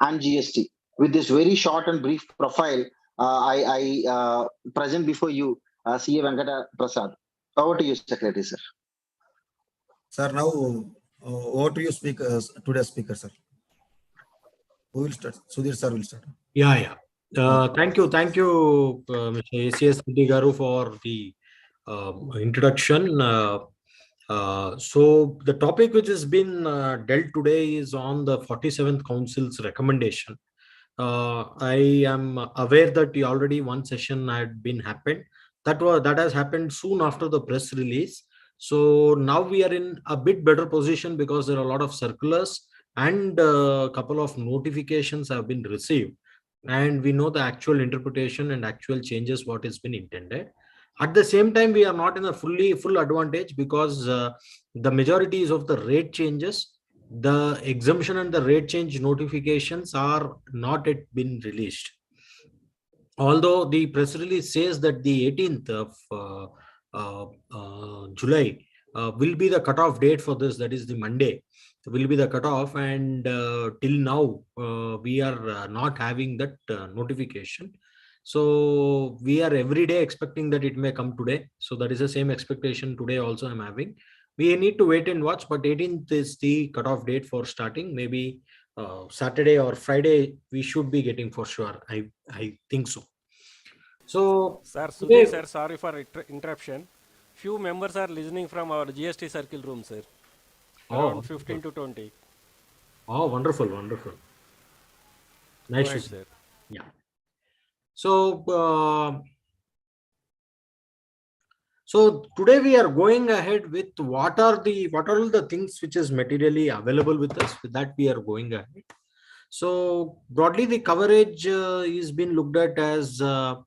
and GST. With this very short and brief profile, I present before you CA Venkata Prasad. Over to you, Secretary, sir. Sir, now over to you, today's speaker, sir. Who will start? Sudhir sir will start. Yeah. Thank you, Mr. ACS Garu, for the introduction. So the topic which has been dealt today is on the 47th Council's recommendation. I am aware that already one session had been happened. That has happened soon after the press release. So now we are in a bit better position because there are a lot of circulars and a couple of notifications have been received, and we know the actual interpretation and actual changes what has been intended. At the same time, we are not in a full advantage because the majorities of the rate changes, the exemption and the rate change notifications are not yet been released. Although the press release says that the 18th of July will be the cutoff date for this, that is the Monday will be the cutoff, and till now we are not having that notification. So we are every day expecting that it may come today. So that is the same expectation today also I'm having. We need to wait and watch, but 18th is the cutoff date for starting. Maybe Saturday or Friday we should be getting for sure. I think so. So, sir, Sudhir sir, sorry for interruption. Few members are listening from our GST circle room, sir. Around 15 to 20. Oh, wonderful. Nice to see. Sir. Yeah. So, so today we are going ahead with what are all the things which is materially available with us. With that we are going ahead. So broadly the coverage is been looked at as the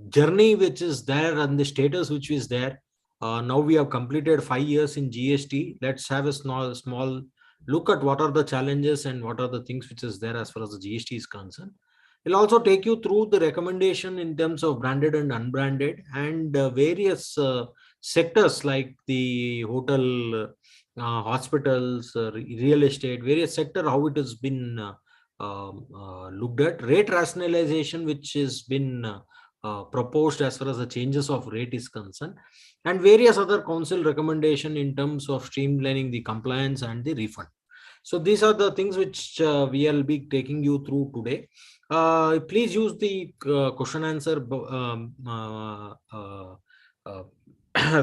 journey which is there and the status which is there. Now we have completed 5 years in GST. Let's have a small look at what are the challenges and what are the things which is there as far as the GST is concerned. We'll also take you through the recommendation in terms of branded and unbranded and various sectors like the hotel, hospitals, real estate, various sector, how it has been looked at. Rate rationalization, which has been proposed as far as the changes of rate is concerned, and various other council recommendation in terms of streamlining the compliance and the refund. So these are the things which we will be taking you through today. Please use the question answer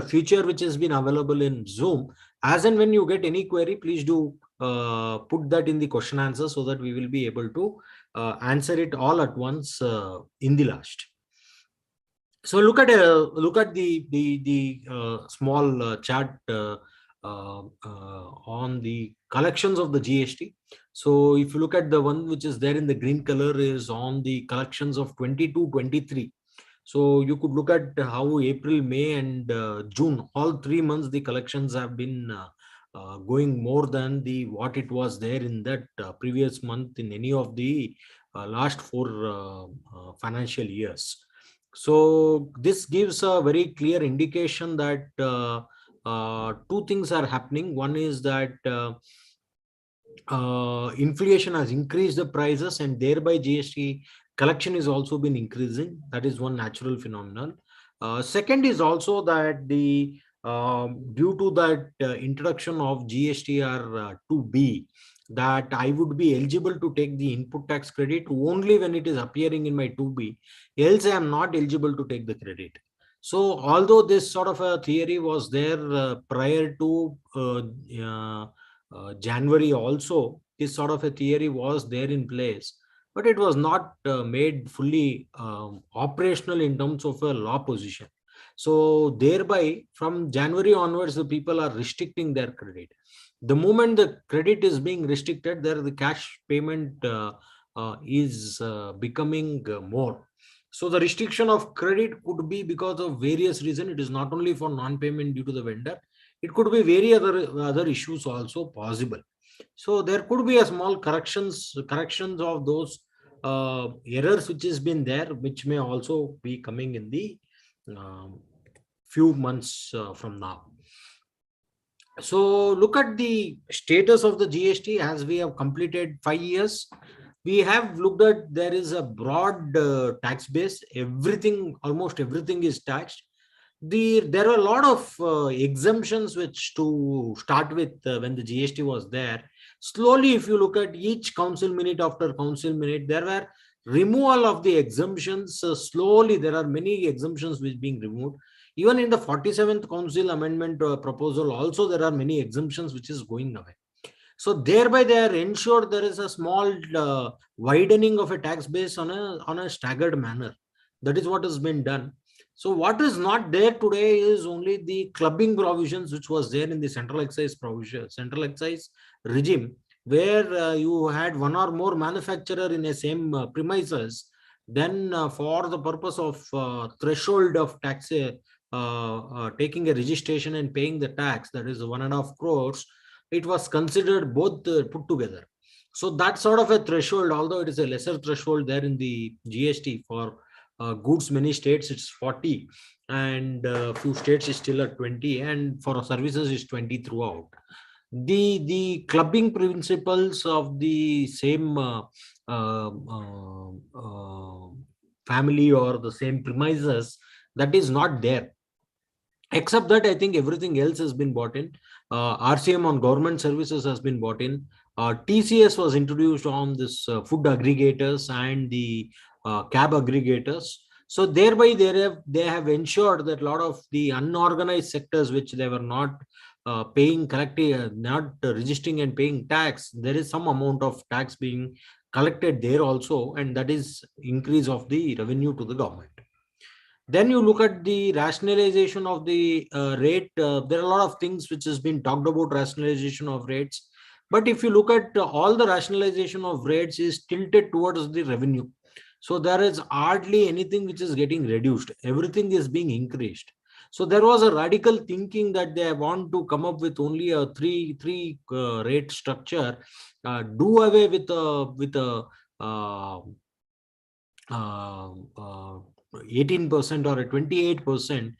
feature which has been available in Zoom. As and when you get any query, please do put that in the question answer so that we will be able to answer it all at once in the last. So look at the small chart on the collections of the GST. So if you look at the one which is there in the green color is on the collections of 22-23. So you could look at how April, May and June, all 3 months, the collections have been going more than what it was there in that previous month in any of the last 4 financial years. So this gives a very clear indication that 2 things are happening. One is that inflation has increased the prices and thereby GST collection is also been increasing. That is one natural phenomenon. Second is also that the due to that introduction of GSTR 2B, that I would be eligible to take the input tax credit only when it is appearing in my 2B, else I am not eligible to take the credit. So although this sort of a theory was there prior to January also, this sort of a theory was there in place, but it was not made fully operational in terms of a law position. So thereby from January onwards, the people are restricting their credit. The moment the credit is being restricted, there the cash payment is becoming more. So the restriction of credit could be because of various reasons. It is not only for non-payment due to the vendor. It could be various other issues also possible. So there could be a small corrections of those errors which has been there, which may also be coming in the few months from now. So look at the status of the GST as we have completed 5 years. We have looked at, there is a broad tax base. Everything, almost everything is taxed. There are a lot of exemptions which, to start with, when the GST was there, slowly if you look at each council minute after council minute, there were removal of the exemptions. Slowly there are many exemptions which being removed. Even in the 47th council amendment proposal also, there are many exemptions which is going away. So thereby they are ensured there is a small widening of a tax base on a staggered manner. That is what has been done. So what is not there today is only the clubbing provisions which was there in the central excise regime, where you had one or more manufacturer in a same premises. Then for the purpose of threshold of tax, taking a registration and paying the tax, that is 1.5 crores, it was considered both put together. So that sort of a threshold, although it is a lesser threshold there in the GST for goods, many states it's 40, and few states is still at 20, and for services is 20 throughout. The clubbing principles of the same family or the same premises, that is not there. Except that, I think everything else has been bought in. RCM on government services has been bought in. TCS was introduced on this food aggregators and the cab aggregators. So thereby they have ensured that a lot of the unorganized sectors which they were not paying, collecting, not registering and paying tax, there is some amount of tax being collected there also, and that is increase of the revenue to the government. Then you look at the rationalization of the rate. There are a lot of things which has been talked about rationalization of rates. But if you look at all the rationalization of rates is tilted towards the revenue. So there is hardly anything which is getting reduced. Everything is being increased. So there was a radical thinking that they want to come up with only a three rate structure, do away with a 18% or a 28%,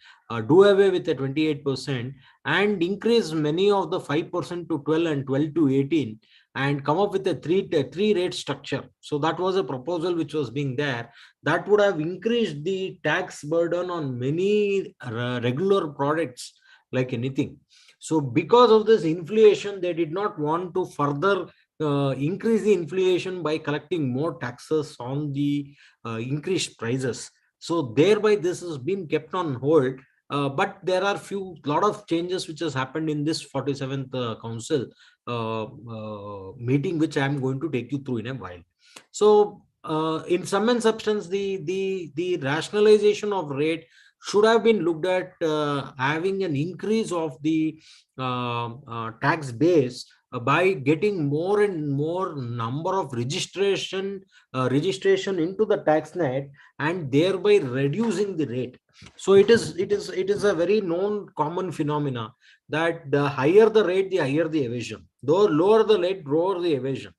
do away with the 28% and increase many of the 5% to 12 and 12 to 18 and come up with a three rate structure. So that was a proposal which was being there. That would have increased the tax burden on many regular products like anything. So because of this inflation, they did not want to further increase the inflation by collecting more taxes on the increased prices. So thereby this has been kept on hold. But there are lot of changes which has happened in this 47th council meeting, which I am going to take you through in a while. So in sum and substance, the rationalization of rate should have been looked at having an increase of the tax base by getting more and more number of registration into the tax net, and thereby reducing the rate. So it is a very known common phenomena that the higher the rate, the higher the evasion. Though lower the rate, lower the evasion.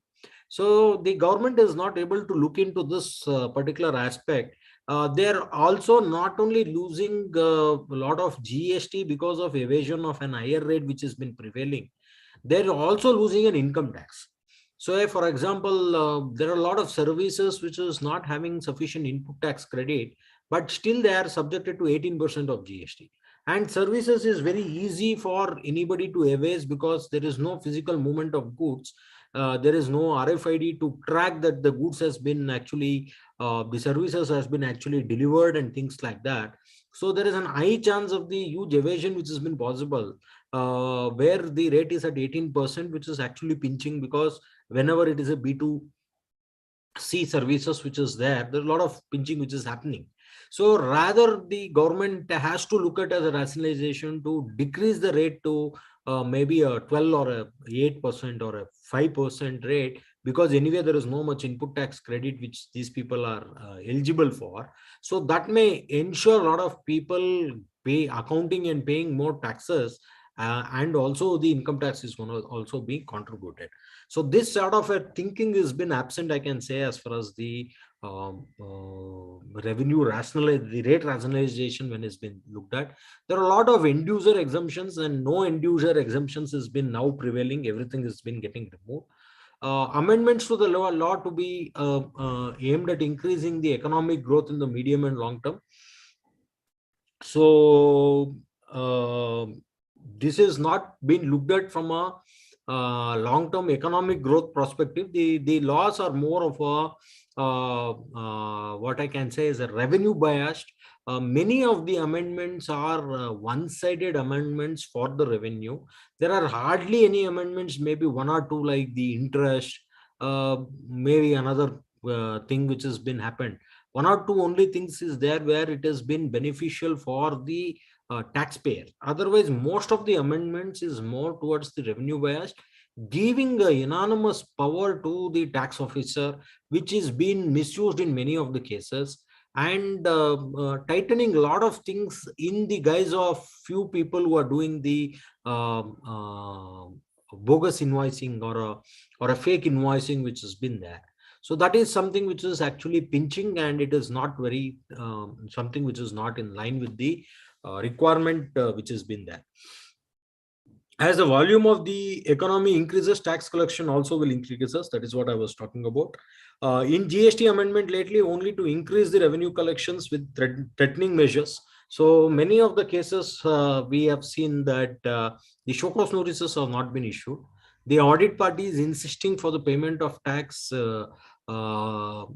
So the government is not able to look into this particular aspect. They're also not only losing a lot of GST because of evasion of an higher rate which has been prevailing, they're also losing an income tax. So for example, there are a lot of services which is not having sufficient input tax credit, but still they are subjected to 18% of GST. And services is very easy for anybody to evade because there is no physical movement of goods. There is no RFID to track that the goods has been actually, the services has been actually delivered and things like that. So there is an high chance of the huge evasion which has been possible, where the rate is at 18%, which is actually pinching, because whenever it is a B2C services which is there's a lot of pinching which is happening. So rather the government has to look at as a rationalization to decrease the rate to maybe a 12 or a 8% or a 5% rate, because anyway there is no much input tax credit which these people are eligible for. So that may ensure a lot of people pay accounting and paying more taxes, and also the income tax is going to also be contributed. So this sort of a thinking has been absent, I can say, as far as the revenue the rate rationalization when it's been looked at. There are a lot of end user exemptions, and no end user exemptions has been now prevailing. Everything has been getting removed. Amendments to the law to be aimed at increasing the economic growth in the medium and long term. So this has not been looked at from a long-term economic growth perspective. The laws are more of a what I can say is a revenue biased. Many of the amendments are one-sided amendments for the revenue. There are hardly any amendments, maybe one or two, like the interest, maybe another thing which has been happened. One or two only things is there where it has been beneficial for the taxpayer. Otherwise, most of the amendments is more towards the revenue bias, giving a unanimous power to the tax officer, which is being misused in many of the cases, and tightening a lot of things in the guise of few people who are doing the bogus invoicing or a fake invoicing which has been there. So that is something which is actually pinching, and it is not very something which is not in line with the requirement which has been there. As the volume of the economy increases, tax collection also will increase. That is what I was talking about. In GST amendment lately, only to increase the revenue collections with threatening measures. So many of the cases we have seen that the show cause notices have not been issued. The audit party is insisting for the payment of tax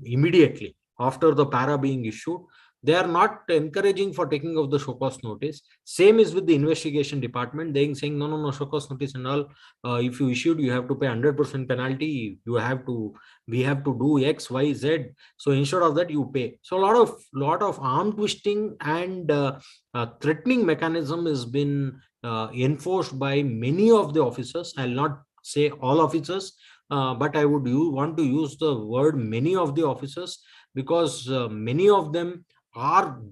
immediately after the para being issued. They are not encouraging for taking of the show cause notice. Same is with the investigation department. They are saying no show cause notice and all. If you issued, you have to pay 100% penalty. We have to do X, Y, Z. So instead of that, you pay. So a lot of arm twisting and threatening mechanism has been enforced by many of the officers. I'll not say all officers, but I would want to use the word many of the officers, because many of them are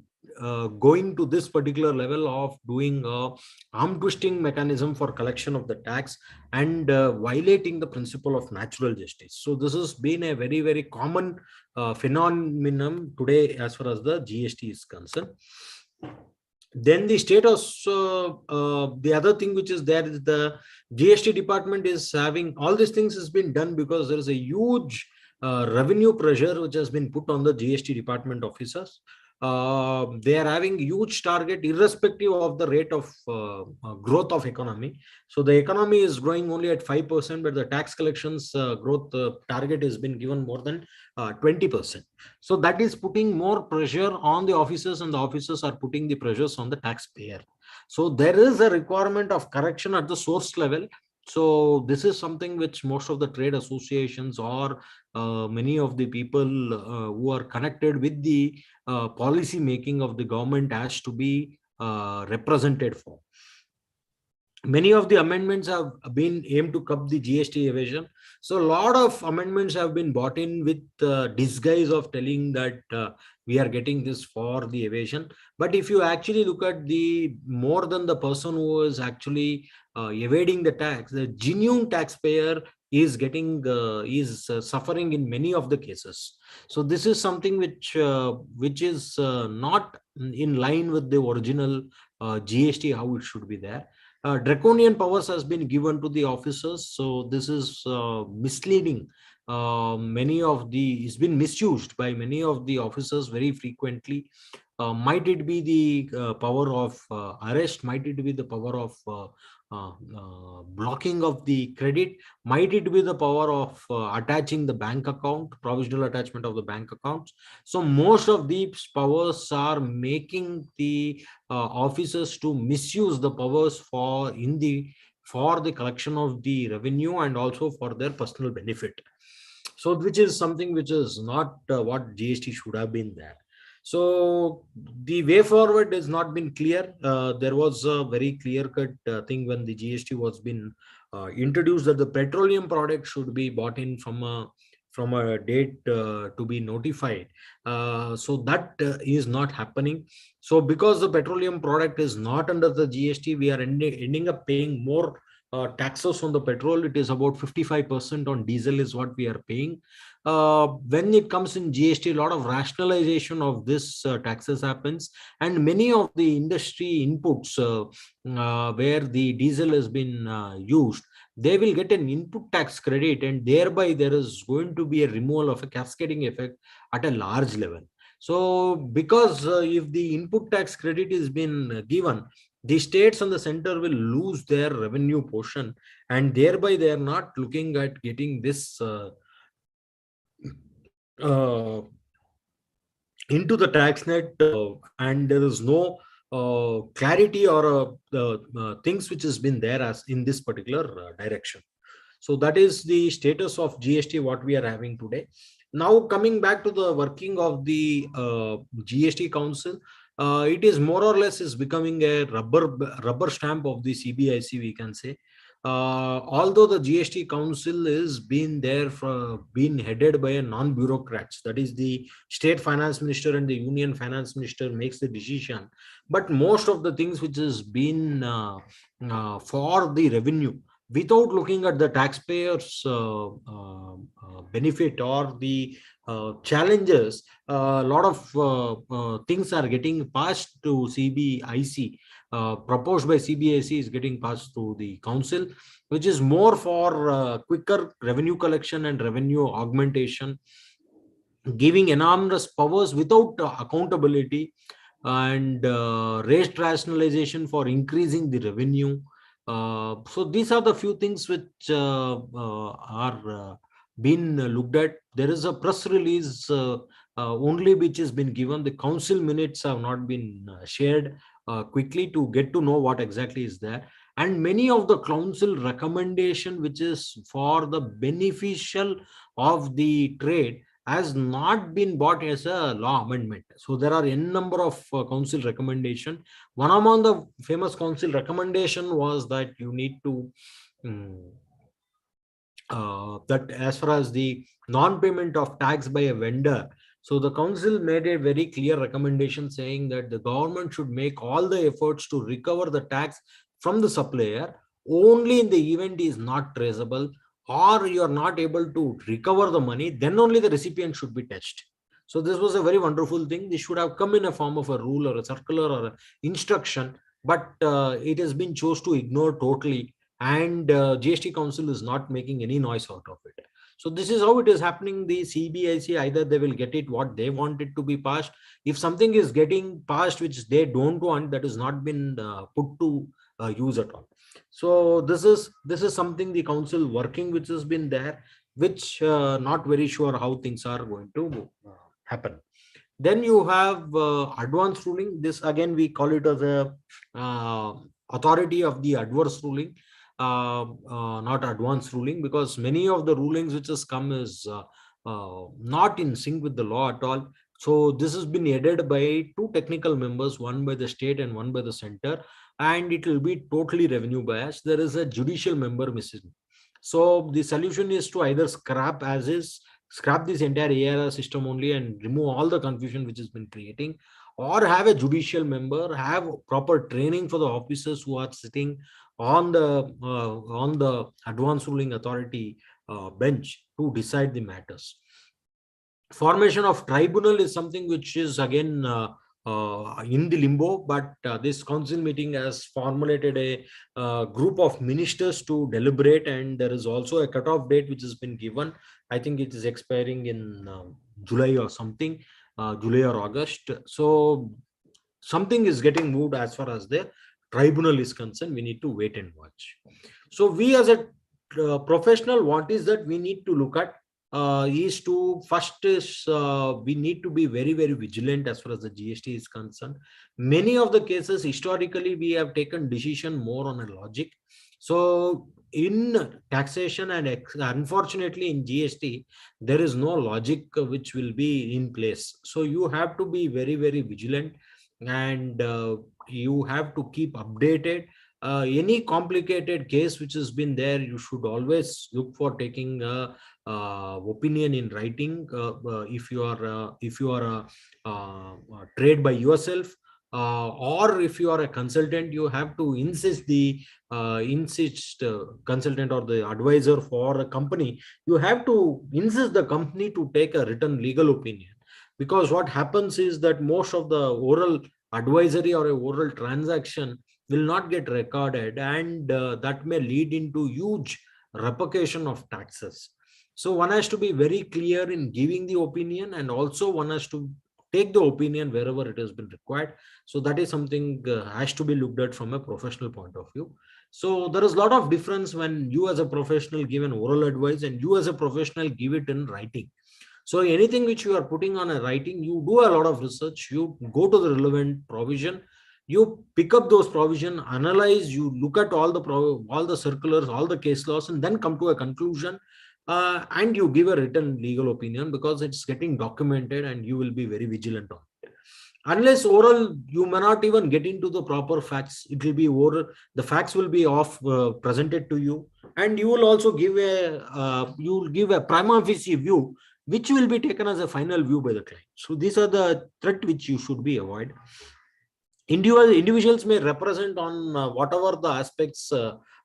going to this particular level of doing a arm twisting mechanism for collection of the tax and violating the principle of natural justice. So this has been a very, very common phenomenon today as far as the GST is concerned. Then the status, the other thing which is there is the GST department is having all these things has been done because there is a huge revenue pressure which has been put on the GST department officers. They are having huge target irrespective of the rate of growth of economy. So the economy is growing only at 5%, but the tax collections growth target has been given more than 20%. So that is putting more pressure on the officers, and the officers are putting the pressures on the taxpayer. So there is a requirement of correction at the source level. So this is something which most of the trade associations or many of the people who are connected with the policy making of the government has to be represented for. Many of the amendments have been aimed to curb the GST evasion. So a lot of amendments have been brought in with disguise of telling that we are getting this for the evasion. But if you actually look at the more than the person who is actually evading the tax, the genuine taxpayer is getting suffering in many of the cases. So this is something which is not in line with the original GST how it should be there. Draconian powers has been given to the officers, so this is misleading. It's been misused by many of the officers very frequently. Might it be the power of arrest? Might it be the power of blocking of the credit? Might it be the power of attaching the bank account, provisional attachment of the bank accounts? So most of these powers are making the officers to misuse the powers for the collection of the revenue and also for their personal benefit. So which is something which is not what GST should have been there. So the way forward has not been clear. There was a very clear-cut thing when the GST was been introduced that the petroleum product should be bought in from a date to be notified. So that is not happening. So because the petroleum product is not under the GST, we are ending up paying more taxes on the petrol. It is about 55% on diesel is what we are paying. When it comes in GST, a lot of rationalization of this taxes happens, and many of the industry inputs where the diesel has been used, they will get an input tax credit, and thereby there is going to be a removal of a cascading effect at a large level. So because if the input tax credit is been given, the states and the center will lose their revenue portion, and thereby they are not looking at getting this into the tax net, and there is no clarity or things which has been there as in this particular direction. So that is the status of GST what we are having today. Now coming back to the working of the GST Council, it is more or less is becoming a rubber stamp of the CBIC, we can say. Although the GST Council is being there for being headed by a non-bureaucrats, that is the state finance minister and the union finance minister makes the decision, but most of the things which has been for the revenue, without looking at the taxpayers benefit or the challenges, a lot of things are getting passed to CBIC, proposed by CBIC is getting passed to the council, which is more for quicker revenue collection and revenue augmentation, giving enormous powers without accountability, and rate rationalization for increasing the revenue. So these are the few things which are been looked at. There is a press release only which has been given. The council minutes have not been shared quickly to get to know what exactly is there. And many of the council recommendation which is for the beneficial of the trade has not been brought as a law amendment. So there are n number of council recommendation. One among the famous council recommendation was that you need to that as far as the non-payment of tax by a vendor. So the council made a very clear recommendation saying that the government should make all the efforts to recover the tax from the supplier only in the event is not traceable, or you are not able to recover the money, then only the recipient should be touched. So this was a very wonderful thing. This should have come in a form of a rule or a circular or an instruction, but it has been chose to ignore totally, and GST Council is not making any noise out of it. So this is how it is happening. The CBIC, either they will get it what they want it to be passed. If something is getting passed which they don't want, that has not been put to use at all. So this is something the council working which has been there, which not very sure how things are going to happen. Then you have advance ruling. This again we call it as a authority of the adverse ruling, not advance ruling, because many of the rulings which has come is not in sync with the law at all. So this has been headed by two technical members, one by the state and one by the center, and it will be totally revenue biased. There is a judicial member missing. So the solution is to either scrap as is, scrap this entire ARR system only and remove all the confusion which has been creating, or have a judicial member, have proper training for the officers who are sitting on the advance ruling authority bench to decide the matters. Formation of tribunal is something which is again in the limbo, but this council meeting has formulated a group of ministers to deliberate, and there is also a cutoff date which has been given. I think it is expiring in July or something, July or August. So something is getting moved as far as the tribunal is concerned. We need to wait and watch. So we as a professional, what is that we need to look at is to first is we need to be very, very vigilant as far as the GST is concerned. Many of the cases historically we have taken decision more on a logic. So in taxation and unfortunately in GST, there is no logic which will be in place. So you have to be very, very vigilant, and you have to keep updated. Any complicated case which has been there, you should always look for taking opinion in writing. If you are trade by yourself, or if you are a consultant, you have to insist the consultant or the advisor for a company, you have to insist the company to take a written legal opinion. Because what happens is that most of the oral advisory or a oral transaction will not get recorded, and that may lead into huge repercussion of taxes. So one has to be very clear in giving the opinion, and also one has to take the opinion wherever it has been required. So that is something has to be looked at from a professional point of view. So there is a lot of difference when you as a professional give an oral advice and you as a professional give it in writing. So anything which you are putting on a writing, you do a lot of research, you go to the relevant provision, you pick up those provision, analyze, you look at all the circulars, all the case laws, and then come to a conclusion, and you give a written legal opinion, because it's getting documented and you will be very vigilant on it. Unless oral, you may not even get into the proper facts. It will be oral, the facts will be presented to you, and you will also give a prima facie view, which will be taken as a final view by the client. So these are the threat which you should be avoid. Individuals may represent on whatever the aspects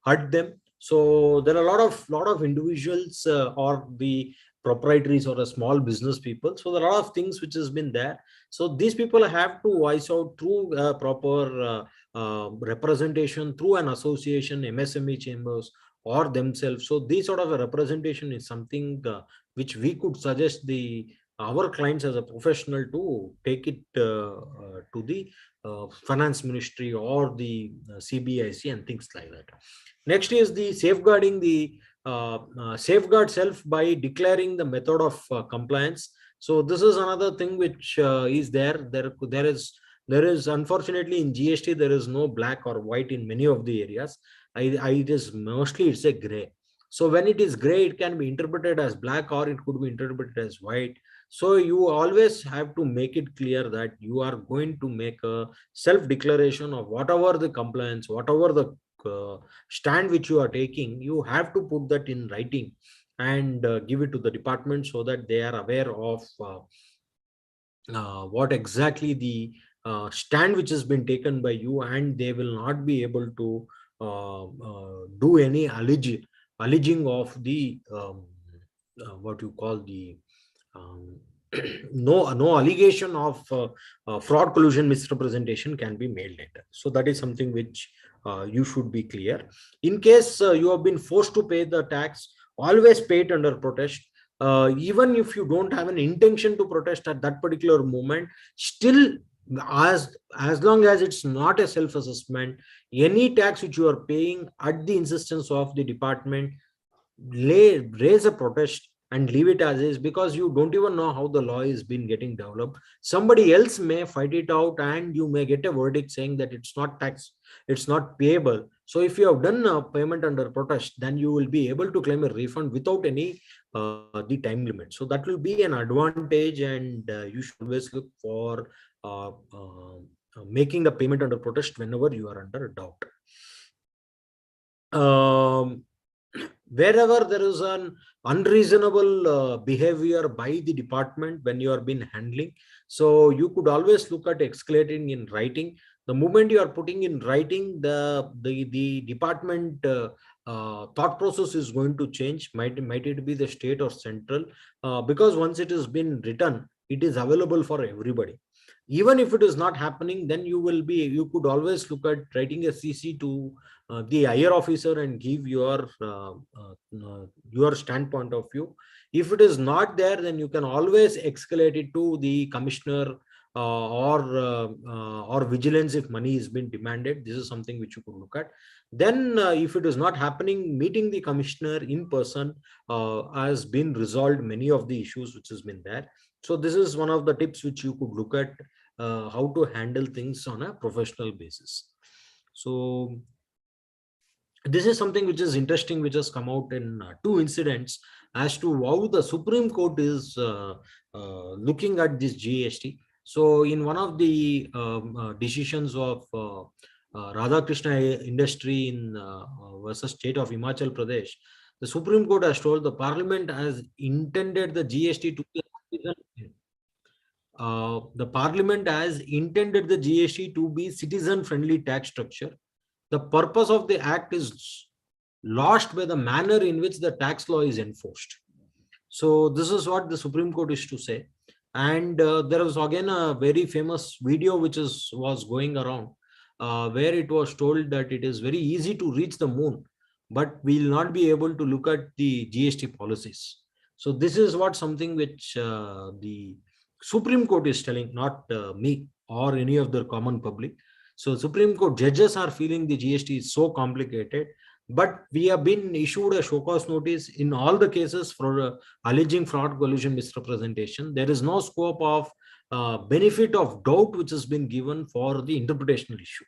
hurt them. So there are a lot of individuals or the proprietaries or a small business people. So there are a lot of things which has been there. So these people have to voice out through proper representation, through an association, MSME chambers, or themselves. So this sort of a representation is something which we could suggest our clients as a professional to take it to the finance ministry or the CBIC and things like that. Next is the safeguarding the safeguard self by declaring the method of compliance. So this is another thing which is there. There is unfortunately in GST there is no black or white in many of the areas. It is mostly it's a gray. So when it is gray, it can be interpreted as black or it could be interpreted as white. So you always have to make it clear that you are going to make a self-declaration of whatever the compliance, whatever the stand which you are taking, you have to put that in writing and give it to the department so that they are aware of what exactly the stand which has been taken by you, and they will not be able to do any alleging of the what you call the no allegation of fraud, collusion, misrepresentation can be made later. So that is something which you should be clear. In case you have been forced to pay the tax, always pay it under protest. Even if you don't have an intention to protest at that particular moment, still as long as it's not a self-assessment, any tax which you are paying at the insistence of the department, raise a protest and leave it as is, because you don't even know how the law is been getting developed. Somebody else may fight it out and you may get a verdict saying that it's not tax, it's not payable. So if you have done a payment under protest, then you will be able to claim a refund without any the time limit. So that will be an advantage, and you should always look for making the payment under protest whenever you are under doubt. Wherever there is an unreasonable behavior by the department when you are been handling, so you could always look at escalating in writing. The moment you are putting in writing, the department thought process is going to change. Might it be the state or central, because once it has been written, it is available for everybody. Even if it is not happening, then you could always look at writing a CC to the higher officer and give your standpoint of view. If it is not there, then you can always escalate it to the commissioner or vigilance if money is being demanded. This is something which you could look at. Then if it is not happening, meeting the commissioner in person has been resolved many of the issues which has been there. So this is one of the tips which you could look at, how to handle things on a professional basis. So this is something which is interesting, which has come out in two incidents as to how the Supreme Court is looking at this GST. So in one of the decisions of Radhakrishna Industry in versus state of Himachal Pradesh, the Supreme Court has told the Parliament has intended the GST to be the Parliament has intended the GST to be citizen-friendly tax structure. The purpose of the act is lost by the manner in which the tax law is enforced. So this is what the Supreme Court is to say. And there was again a very famous video which was going around where it was told that it is very easy to reach the moon, but we will not be able to look at the GST policies. So this is what something which the Supreme Court is telling, not me or any of the common public. So Supreme Court judges are feeling the GST is so complicated, but we have been issued a show cause notice in all the cases for alleging fraud, collusion, misrepresentation. There is no scope of benefit of doubt which has been given for the interpretational issue.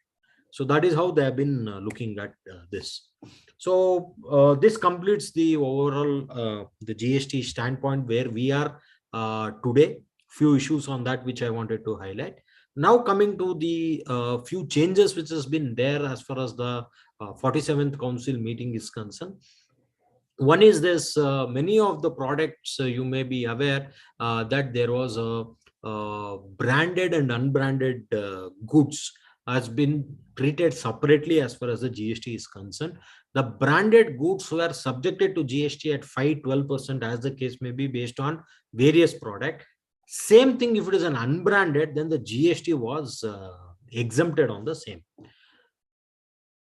So that is how they have been looking at this. So this completes the overall the GST standpoint where we are today. Few issues on that which I wanted to highlight. Now coming to the few changes which has been there as far as the 47th Council meeting is concerned. One is this, many of the products you may be aware that there was a branded and unbranded goods has been treated separately as far as the GST is concerned. The branded goods were subjected to GST at 5-12% as the case may be based on various products. Same thing if it is an unbranded, then the GST was exempted on the same.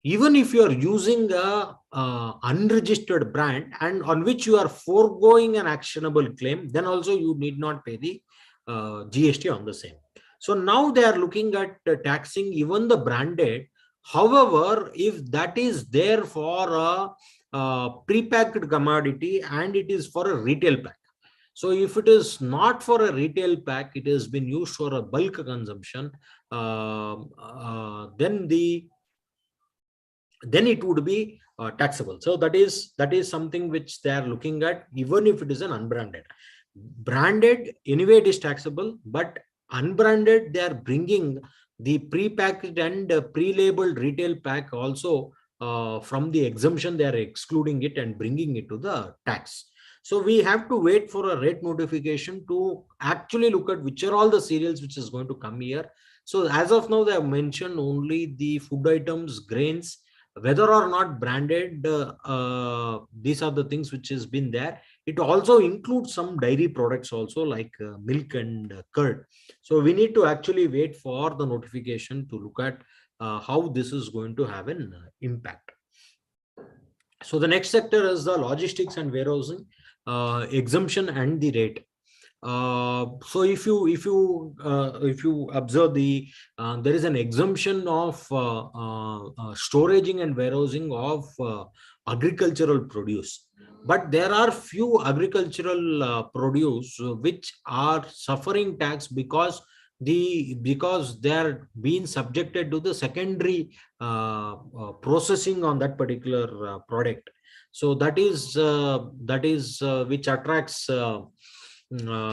Even if you are using a unregistered brand and on which you are foregoing an actionable claim, then also you need not pay the GST on the same. So now they are looking at taxing even the branded. However, if that is there for a prepacked commodity and it is for a retail pack. So if it is not for a retail pack, it has been used for a bulk consumption, then it would be taxable. So that is something which they are looking at, even if it is an unbranded. Branded, anyway, it is taxable, but unbranded, they are bringing the pre-packed and pre-labeled retail pack also from the exemption. They are excluding it and bringing it to the tax. So we have to wait for a rate notification to actually look at which are all the cereals which is going to come here. So as of now, they have mentioned only the food items, grains, whether or not branded. These are the things which has been there. It also includes some dairy products also like milk and curd. So we need to actually wait for the notification to look at how this is going to have an impact. So the next sector is the logistics and warehousing exemption and the rate. So if you observe there is an exemption of storaging and warehousing of agricultural produce, but there are few agricultural produce which are suffering tax because they are being subjected to the secondary processing on that particular product. So that is which attracts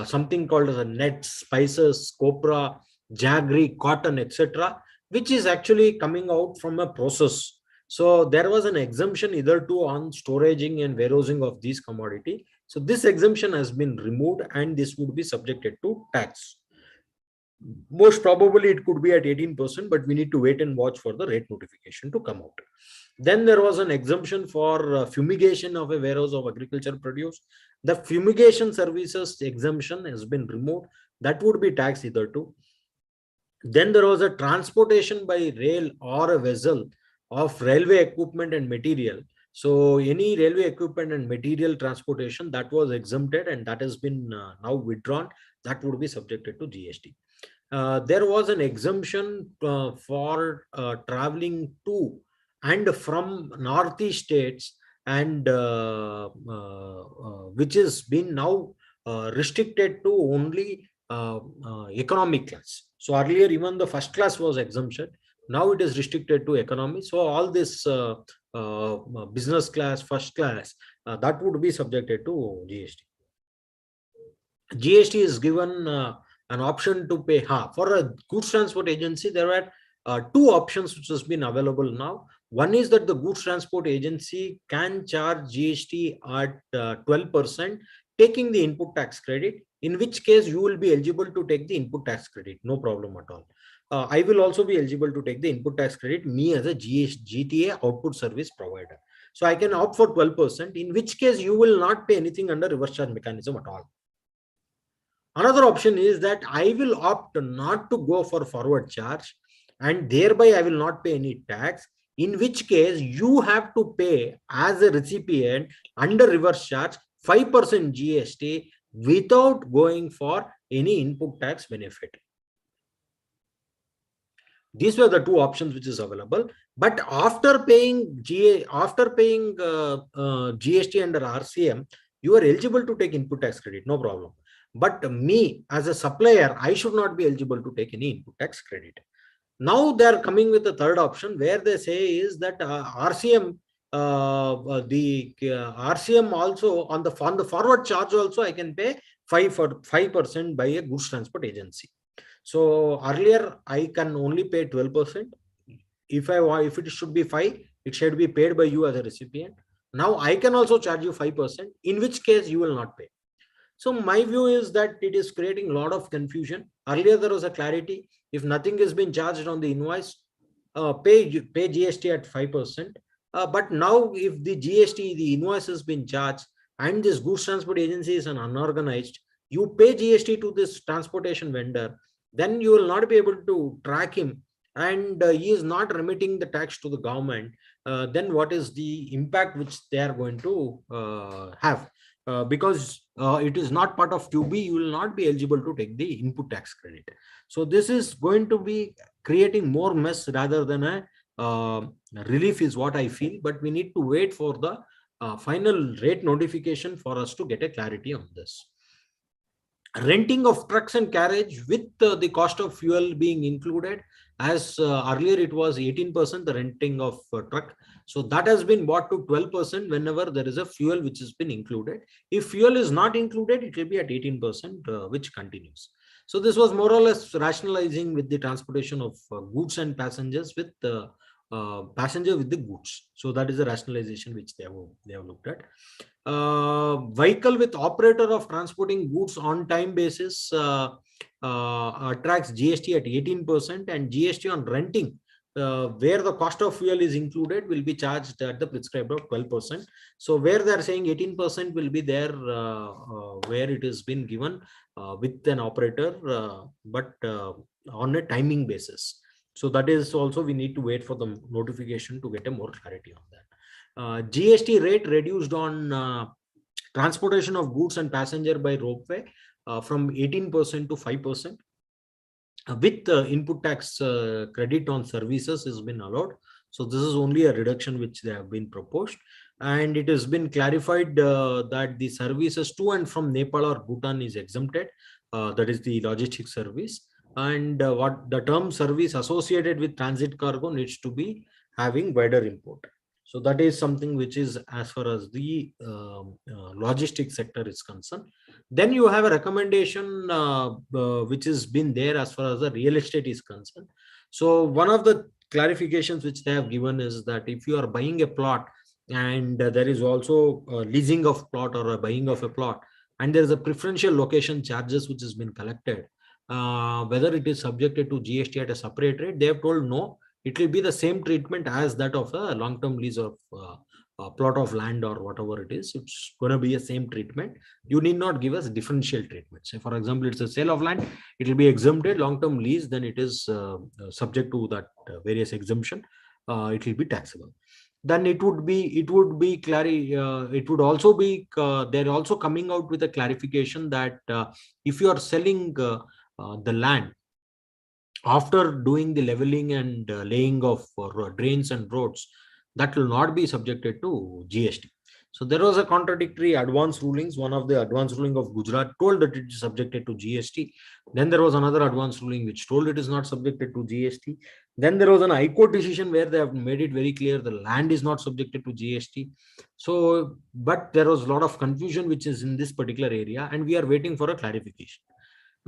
something called as a nets, spices, copra, jaggery, cotton, etc., which is actually coming out from a process. So there was an exemption hitherto on storaging and warehousing of these commodity. So this exemption has been removed and this would be subjected to tax. Most probably it could be at 18%, but we need to wait and watch for the rate notification to come out. Then there was an exemption for fumigation of a warehouse of agricultural produce. The fumigation services exemption has been removed. That would be taxed hitherto. Then there was a transportation by rail or a vessel of railway equipment and material. So any railway equipment and material transportation that was exempted and that has been now withdrawn, that would be subjected to GST. There was an exemption for traveling to and from northeast states and which has been now restricted to only economic class. So earlier even the first class was exemption. Now it is restricted to economy. So all this business class, first class, that would be subjected to GST. GST is given an option to pay. For a goods transport agency, there were two options which has been available now. One is that the goods transport agency can charge GST at 12% taking the input tax credit, in which case you will be eligible to take the input tax credit, no problem at all. I will also be eligible to take the input tax credit, me as a GTA output service provider. So I can opt for 12%, in which case you will not pay anything under reverse charge mechanism at all. Another option is that I will opt not to go for forward charge, and thereby I will not pay any tax, in which case you have to pay as a recipient under reverse charge 5% GST without going for any input tax benefit. These were the two options which is available. But after paying GST under RCM, you are eligible to take input tax credit, no problem. But me as a supplier, I should not be eligible to take any input tax credit. Now they are coming with the third option, where they say is that RCM, RCM also on the forward charge also I can pay 5% by a goods transport agency. So earlier I can only pay 12%. If it should be 5, it should be paid by you as a recipient. Now I can also charge you 5%, in which case you will not pay. So my view is that it is creating a lot of confusion. Earlier there was a clarity. If nothing has been charged on the invoice, pay GST at 5%. But now if the invoice has been charged and this goods transport agency is an unorganized, you pay GST to this transportation vendor, then you will not be able to track him, and he is not remitting the tax to the government. Then what is the impact which they are going to have? Because it is not part of QB, you will not be eligible to take the input tax credit. So this is going to be creating more mess rather than a relief is what I feel. But we need to wait for the final rate notification for us to get a clarity on this. Renting of trucks and carriage with the cost of fuel being included, as earlier it was 18% the renting of truck. So that has been brought to 12% whenever there is a fuel which has been included. If fuel is not included, it will be at 18%, which continues. So this was more or less rationalizing with the transportation of goods and passengers with the passenger with the goods. So that is the rationalization which they have looked at. Vehicle with operator of transporting goods on time basis attracts GST at 18%, and GST on renting where the cost of fuel is included will be charged at the prescribed of 12%. So where they are saying 18% will be there where it has been given with an operator, but on a timing basis. So that is also we need to wait for the notification to get a more clarity on that. GST rate reduced on transportation of goods and passenger by ropeway from 18% to 5%. With input tax credit on services has been allowed. So this is only a reduction which they have been proposed, and it has been clarified that the services to and from Nepal or Bhutan is exempted. That is the logistics service, and what the term service associated with transit cargo needs to be having wider import. So that is something which is as far as the logistics sector is concerned. Then you have a recommendation which has been there as far as the real estate is concerned. So one of the clarifications which they have given is that if you are buying a plot and there is also leasing of plot or a buying of a plot, and there is a preferential location charges which has been collected, whether it is subjected to GST at a separate rate, they have told no, it will be the same treatment as that of a long-term lease of a plot of land or whatever it is. It's going to be a same treatment. You need not give us differential treatment. Say, for example, it's a sale of land, it will be exempted. Long-term lease, then it is subject to that various exemption. It will be taxable. Then it would also be they're also coming out with a clarification that if you are selling the land after doing the leveling and laying of drains and roads, that will not be subjected to GST. So there was a contradictory advance rulings. One of the advance ruling of Gujarat told that it is subjected to GST. Then there was another advance ruling which told it is not subjected to GST. Then there was an High Court decision where they have made it very clear the land is not subjected to GST. So, but there was a lot of confusion which is in this particular area, and we are waiting for a clarification.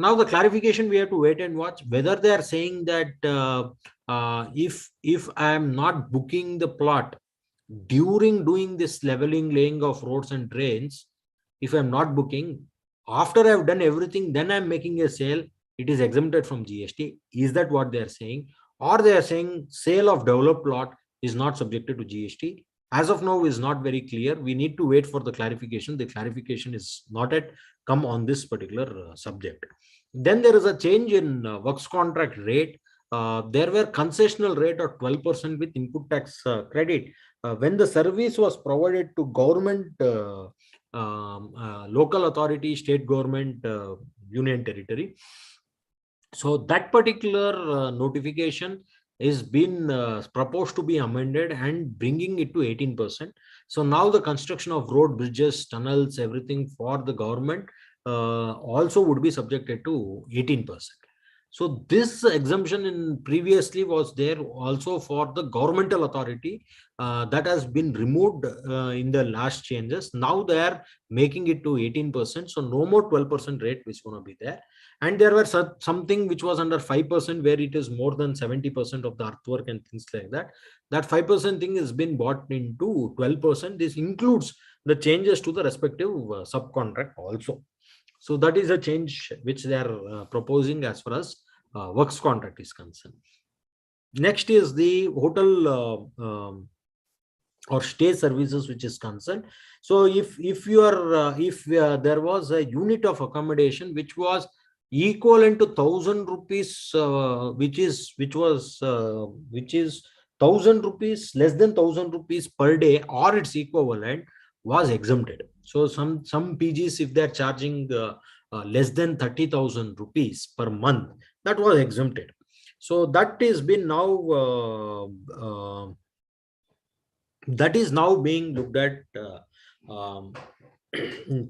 Now the clarification we have to wait and watch whether they are saying that if I am not booking the plot during doing this leveling, laying of roads and drains, if I'm not booking, after I've done everything, then I'm making a sale, it is exempted from GST. Is that what they are saying? Or they are saying sale of developed plot is not subjected to GST? As of now is not very clear. We need to wait for the clarification. The clarification is not yet come on this particular subject. Then there is a change in works contract rate. There were concessional rate of 12% with input tax credit when the service was provided to government, local authority, state government, union territory. So that particular notification is been proposed to be amended and bringing it to 18%. So now the construction of road, bridges, tunnels, everything for the government also would be subjected to 18%. So this exemption in previously was there also for the governmental authority, that has been removed in the last changes. Now they are making it to 18%. So no more 12% rate which is going to be there. And there were something which was under 5% where it is more than 70% of the earthwork and things like that. That 5% thing has been brought into 12%. This includes the changes to the respective subcontract also. So that is a change which they are proposing as far as works contract is concerned. Next is the hotel or stay services which is concerned. So if you are there was a unit of accommodation which was equivalent to 1,000 rupees, which is 1,000 rupees, less than 1,000 rupees per day or its equivalent, was exempted. So some PGs, if they're charging less than 30,000 rupees per month, that was exempted. So that is been now that is now being looked at,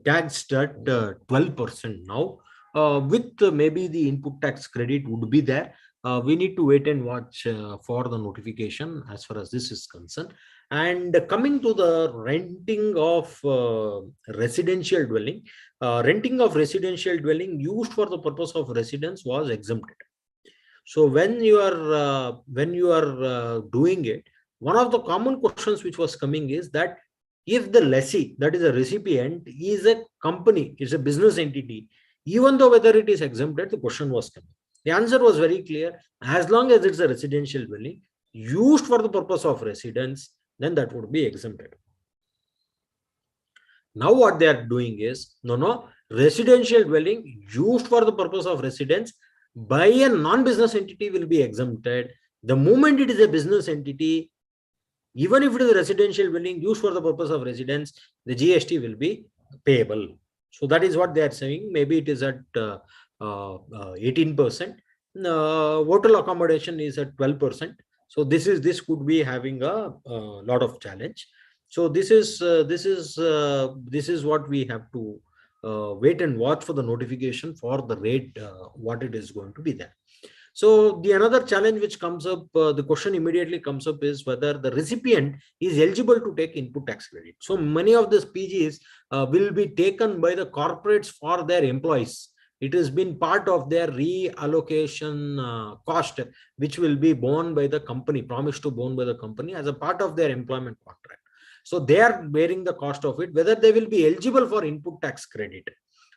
taxed at 12% now, with maybe the input tax credit would be there. We need to wait and watch for the notification as far as this is concerned. And coming to the renting of residential dwelling, renting of residential dwelling used for the purpose of residence was exempted. So when you are doing it, one of the common questions which was coming is that if the lessee, that is a recipient, is a company, is a business entity, even though whether it is exempted, the question was coming. The answer was very clear. As long as it's a residential dwelling used for the purpose of residence, then that would be exempted. Now what they are doing is, no, residential dwelling used for the purpose of residence by a non-business entity will be exempted. The moment it is a business entity, even if it is a residential dwelling used for the purpose of residence, the GST will be payable. So that is what they are saying. Maybe it is at 18%. Hotel accommodation is at 12%. So this could be having a lot of challenge. So this is what we have to wait and watch for the notification for the rate, what it is going to be there. So the another challenge which comes up, the question immediately comes up is whether the recipient is eligible to take input tax credit. So many of these PGs will be taken by the corporates for their employees. It has been part of their reallocation cost, which will be borne by the company, promised to borne by the company as a part of their employment contract. So they are bearing the cost of it, whether they will be eligible for input tax credit.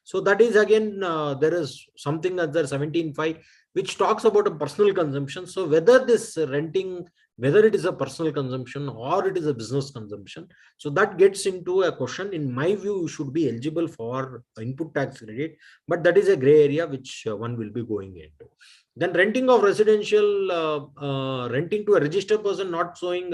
So that is again, there is something under 17.5, which talks about a personal consumption. So whether this renting, whether it is a personal consumption or it is a business consumption, so that gets into a question. In my view, you should be eligible for input tax credit, but that is a gray area which one will be going into. Then renting of residential, renting to a registered person not showing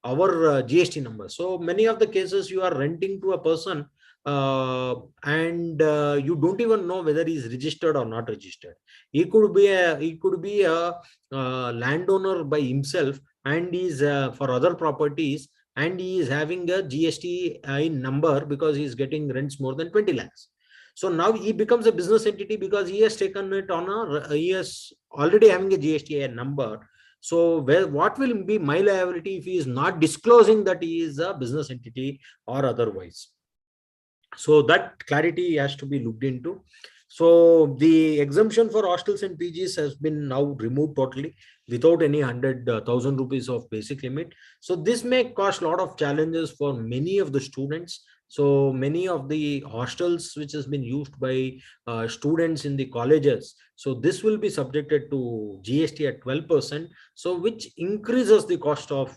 our GST number. So many of the cases you are renting to a person and you don't even know whether he is registered or not registered. He could be a landowner by himself, and he is for other properties, and he is having a GST number because he is getting rents more than 20 lakhs. So now he becomes a business entity because he has taken it on he is already having a GST number. So what will be my liability if he is not disclosing that he is a business entity or otherwise? So that clarity has to be looked into. So the exemption for hostels and PGs has been now removed totally without any 100,000 rupees of basic limit. So this may cause a lot of challenges for many of the students. So many of the hostels which has been used by students in the colleges, so this will be subjected to GST at 12%, so which increases the cost of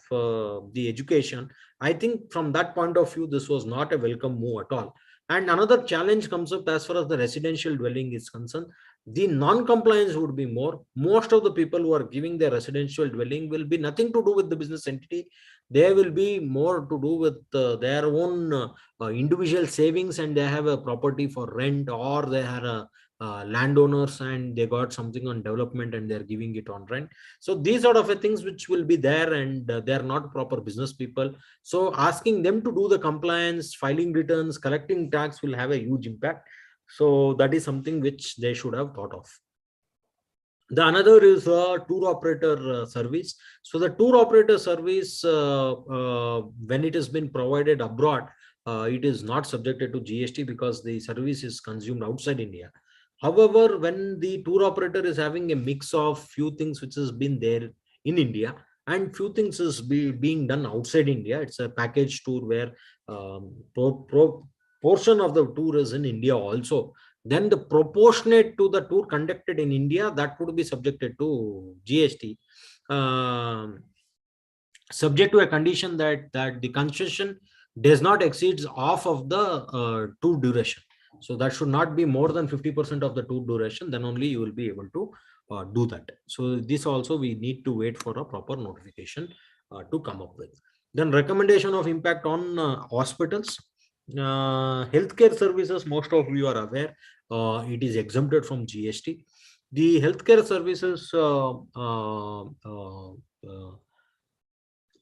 the education. I think from that point of view, this was not a welcome move at all. And another challenge comes up as far as the residential dwelling is concerned. The non-compliance would be more. Most of the people who are giving their residential dwelling will be nothing to do with the business entity. They will be more to do with their own individual savings, and they have a property for rent, or they are landowners and they got something on development and they're giving it on rent. So these sort of things which will be there, and they're not proper business people. So asking them to do the compliance, filing returns, collecting tax will have a huge impact. So that is something which they should have thought of. The another is a tour operator service. So the tour operator service, when it has been provided abroad, it is not subjected to GST because the service is consumed outside India. However, when the tour operator is having a mix of few things which has been there in India and few things is being done outside India, it's a package tour where portion of the tour is in India also, then the proportionate to the tour conducted in India, that would be subjected to GST, subject to a condition that the concession does not exceed half of the tour duration. So that should not be more than 50% of the tour duration, then only you will be able to do that. So this also we need to wait for a proper notification to come up with. Then recommendation of impact on hospitals. Healthcare services, most of you are aware, it is exempted from GST. The healthcare services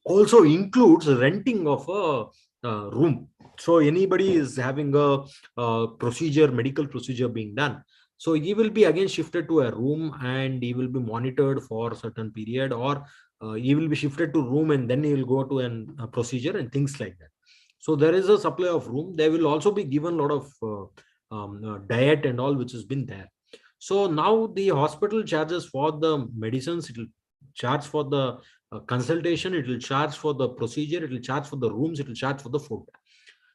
also includes renting of a room. So anybody is having a procedure, medical procedure being done, so he will be again shifted to a room and he will be monitored for a certain period, or he will be shifted to room and then he will go to a procedure and things like that. So there is a supply of room. They will also be given a lot of diet and all which has been there. So now the hospital charges for the medicines, it will charge for the consultation, it will charge for the procedure, it will charge for the rooms, it will charge for the food.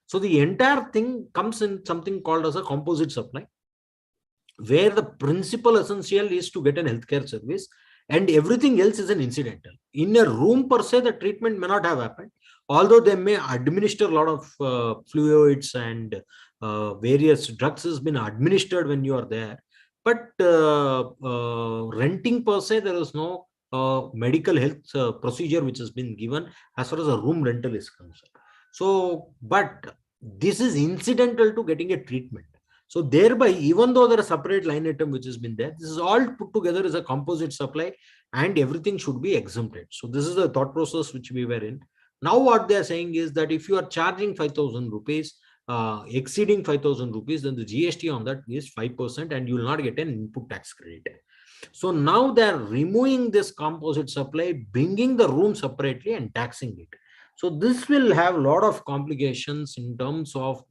So the entire thing comes in something called as a composite supply, where the principal essential is to get an healthcare service and everything else is an incidental. In a room per se, the treatment may not have happened, although they may administer a lot of fluids and various drugs has been administered when you are there. But renting per se, there is no medical health procedure which has been given as far as a room rental is concerned. So, but this is incidental to getting a treatment. So thereby, even though there is a separate line item which has been there, this is all put together as a composite supply and everything should be exempted. So this is the thought process which we were in. Now what they are saying is that if you are charging 5,000 rupees, exceeding 5,000 rupees, then the GST on that is 5% and you will not get an input tax credit. So now they are removing this composite supply, bringing the room separately and taxing it. So this will have a lot of complications in terms of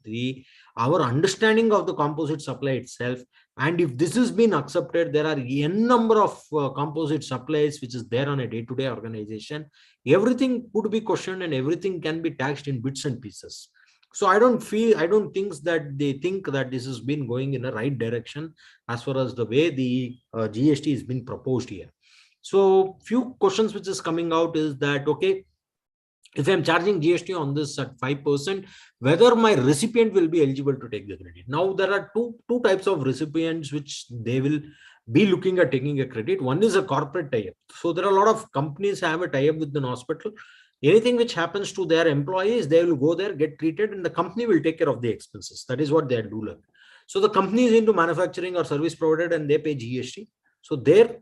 our understanding of the composite supply itself. And if this has been accepted, there are n number of composite supplies which is there on a day-to-day organization. Everything could be questioned and everything can be taxed in bits and pieces. So I don't think that they think that this has been going in the right direction as far as the way the GST is being proposed here. So few questions which is coming out is that, okay, if I'm charging GST on this at 5%, whether my recipient will be eligible to take the credit. Now there are two types of recipients which they will be looking at taking a credit. One is a corporate tie-up. So there are a lot of companies have a tie-up with an hospital. Anything which happens to their employees, they will go there, get treated, and the company will take care of the expenses. That is what they do. So the company is into manufacturing or service provided and they pay GST. So there,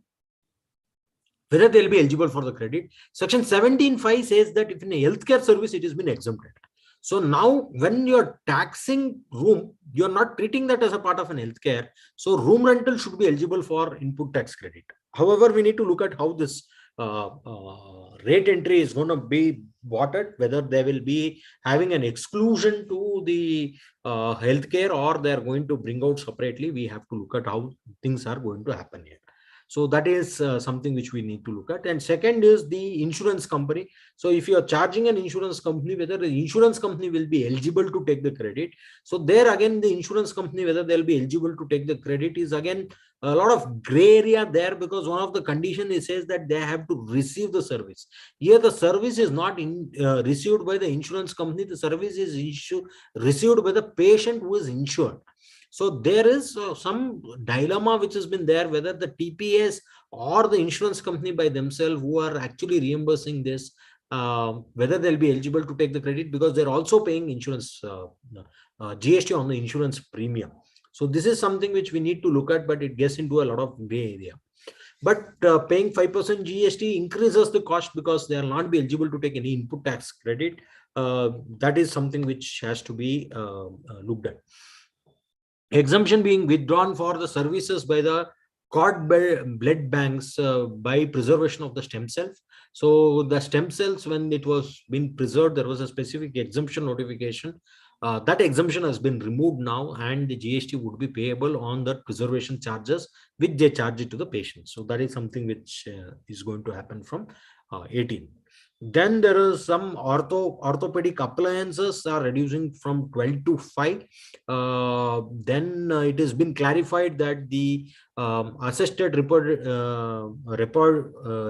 whether they'll be eligible for the credit. Section 17(5) says that if in a healthcare service, it has been exempted. So now when you're taxing room, you're not treating that as a part of an healthcare. So room rental should be eligible for input tax credit. However, we need to look at how this rate entry is going to be watered, whether they will be having an exclusion to the healthcare or they're going to bring out separately. We have to look at how things are going to happen here. So that is something which we need to look at. And second is the insurance company. So if you are charging an insurance company, whether the insurance company will be eligible to take the credit. So there again, the insurance company, whether they'll be eligible to take the credit, is again a lot of gray area there, because one of the conditions it says that they have to receive the service. Here the service is not received by the insurance company. The service is received by the patient who is insured. So there is some dilemma which has been there, whether the TPS or the insurance company by themselves who are actually reimbursing this, whether they'll be eligible to take the credit, because they're also paying insurance GST on the insurance premium. So this is something which we need to look at, but it gets into a lot of gray area. But paying 5% GST increases the cost because they will not be eligible to take any input tax credit. That is something which has to be looked at. Exemption being withdrawn for the services by the cord blood banks by preservation of the stem cells. So the stem cells, when it was being preserved, there was a specific exemption notification. That exemption has been removed now, and the GST would be payable on the preservation charges which they charge it to the patient. So that is something which is going to happen from 18. Then there is some orthopedic appliances are reducing from 12 to 5. Then it has been clarified that the assisted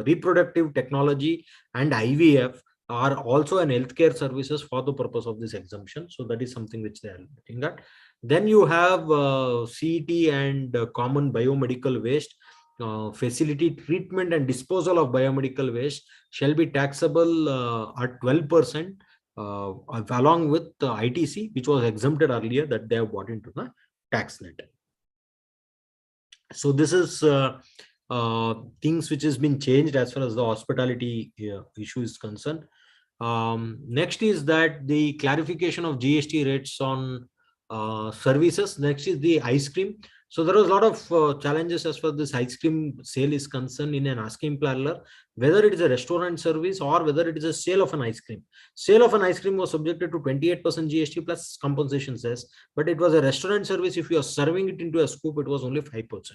reproductive technology and IVF are also an healthcare services for the purpose of this exemption. So that is something which they are looking at. Then you have CET and common biomedical waste. Facility treatment and disposal of biomedical waste shall be taxable at 12%, along with the ITC, which was exempted earlier, that they have brought into the tax net. So this is things which has been changed as far as the hospitality issue is concerned. Next is that the clarification of GST rates on services. Next is the ice cream. So there was a lot of challenges as far as this ice cream sale is concerned in an ice cream parlor, whether it is a restaurant service or whether it is a sale of an ice cream. Sale of an ice cream was subjected to 28% GST plus compensation cess, but it was a restaurant service. If you are serving it into a scoop, it was only 5%.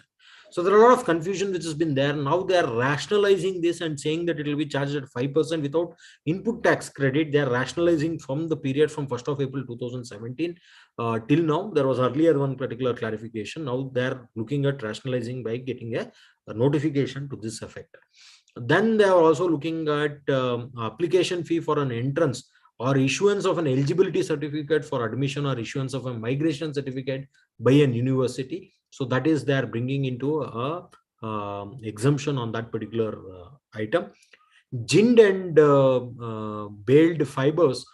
So there are a lot of confusion which has been there. Now they are rationalizing this and saying that it will be charged at 5% without input tax credit. They are rationalizing from the period from 1st of April 2017 till now. There was earlier one particular clarification. Now they are looking at rationalizing by getting a notification to this effect. Then they are also looking at application fee for an entrance or issuance of an eligibility certificate for admission or issuance of a migration certificate by an university. So that is they are bringing into a exemption on that particular item. Gind and baled fibers,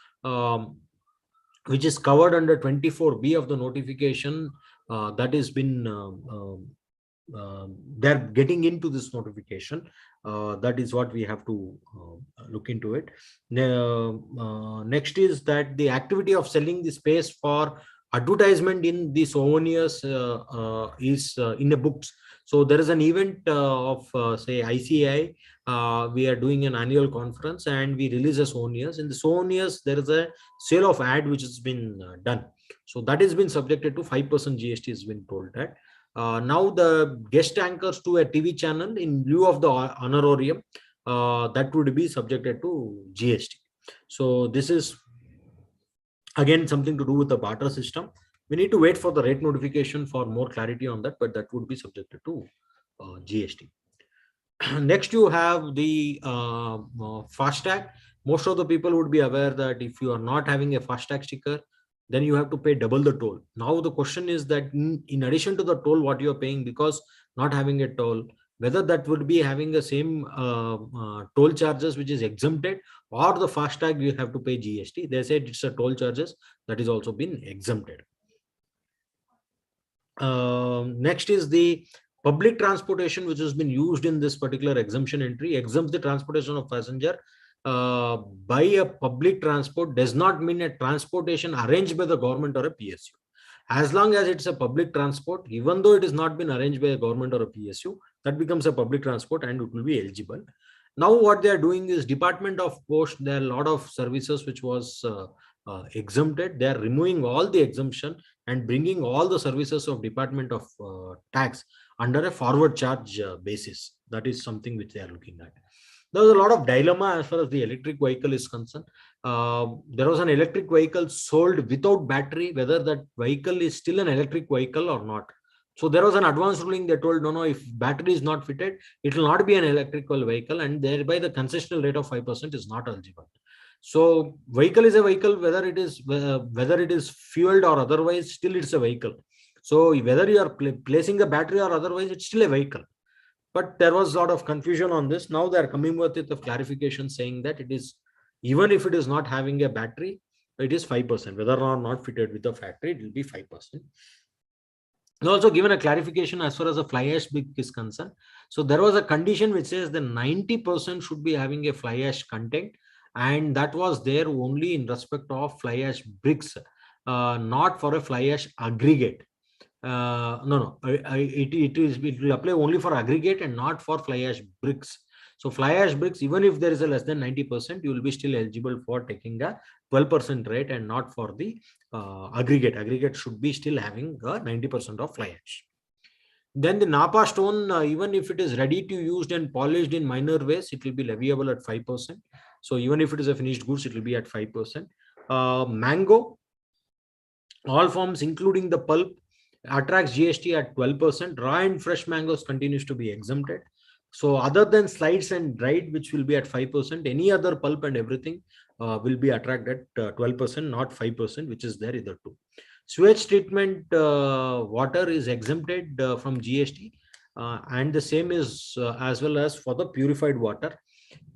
which is covered under 24B of the notification, that has been they're getting into this notification. That is what we have to look into it. Next is that the activity of selling the space for advertisement in the souvenirs is in the books. So there is an event of say ICI. We are doing an annual conference and we release a souvenirs. In the souvenirs, there is a sale of ad which has been done. So that has been subjected to 5% GST has been told that. Now the guest anchors to a TV channel in lieu of the honorarium, that would be subjected to GST. So this is again something to do with the barter system. We need to wait for the rate notification for more clarity on that, but that would be subjected to GST. Next, you have the FASTag. Most of the people would be aware that if you are not having a FASTag sticker, then you have to pay double the toll. Now the question is that in addition to the toll what you are paying because not having a toll, whether that would be having the same toll charges which is exempted, or the FASTag you have to pay GST. They said it's a toll charges that is also been exempted. Next is the public transportation which has been used in this particular exemption entry. Exempts the transportation of passenger by a public transport does not mean a transportation arranged by the government or a PSU. As long as it's a public transport, even though it has not been arranged by a government or a PSU, that becomes a public transport and it will be eligible. Now what they are doing is Department of Post, there are a lot of services which was exempted. They are removing all the exemption and bringing all the services of Department of Tax under a forward charge basis. That is something which they are looking at. There was a lot of dilemma as far as the electric vehicle is concerned. There was an electric vehicle sold without battery, whether that vehicle is still an electric vehicle or not. So there was an advance ruling. They told, no, if battery is not fitted, it will not be an electrical vehicle, and thereby the concessional rate of 5% is not eligible. So vehicle is a vehicle, whether it is fueled or otherwise, still it's a vehicle. So whether you are placing a battery or otherwise, it's still a vehicle. But there was a lot of confusion on this. Now they are coming with it of clarification, saying that it is, even if it is not having a battery, it is 5%. Whether or not fitted with the factory, it will be 5%. They also given a clarification as far as the fly ash brick is concerned. So there was a condition which says that 90% should be having a fly ash content, and that was there only in respect of fly ash bricks, not for a fly ash aggregate. It will apply only for aggregate and not for fly ash bricks. So fly ash bricks, even if there is a less than 90%, you will be still eligible for taking a 12% rate and not for the aggregate. Aggregate should be still having 90% of fly ash. Then the Napa stone, even if it is ready to used and polished in minor ways, it will be leviable at 5%. So even if it is a finished goods, it will be at 5%. Mango, all forms including the pulp, attracts GST at 12%. Raw and fresh mangoes continues to be exempted. So other than slides and dried, which will be at 5%, any other pulp and everything will be attracted at 12%, not 5%, which is there hitherto. Sewage treatment water is exempted from GST, and the same is as well as for the purified water.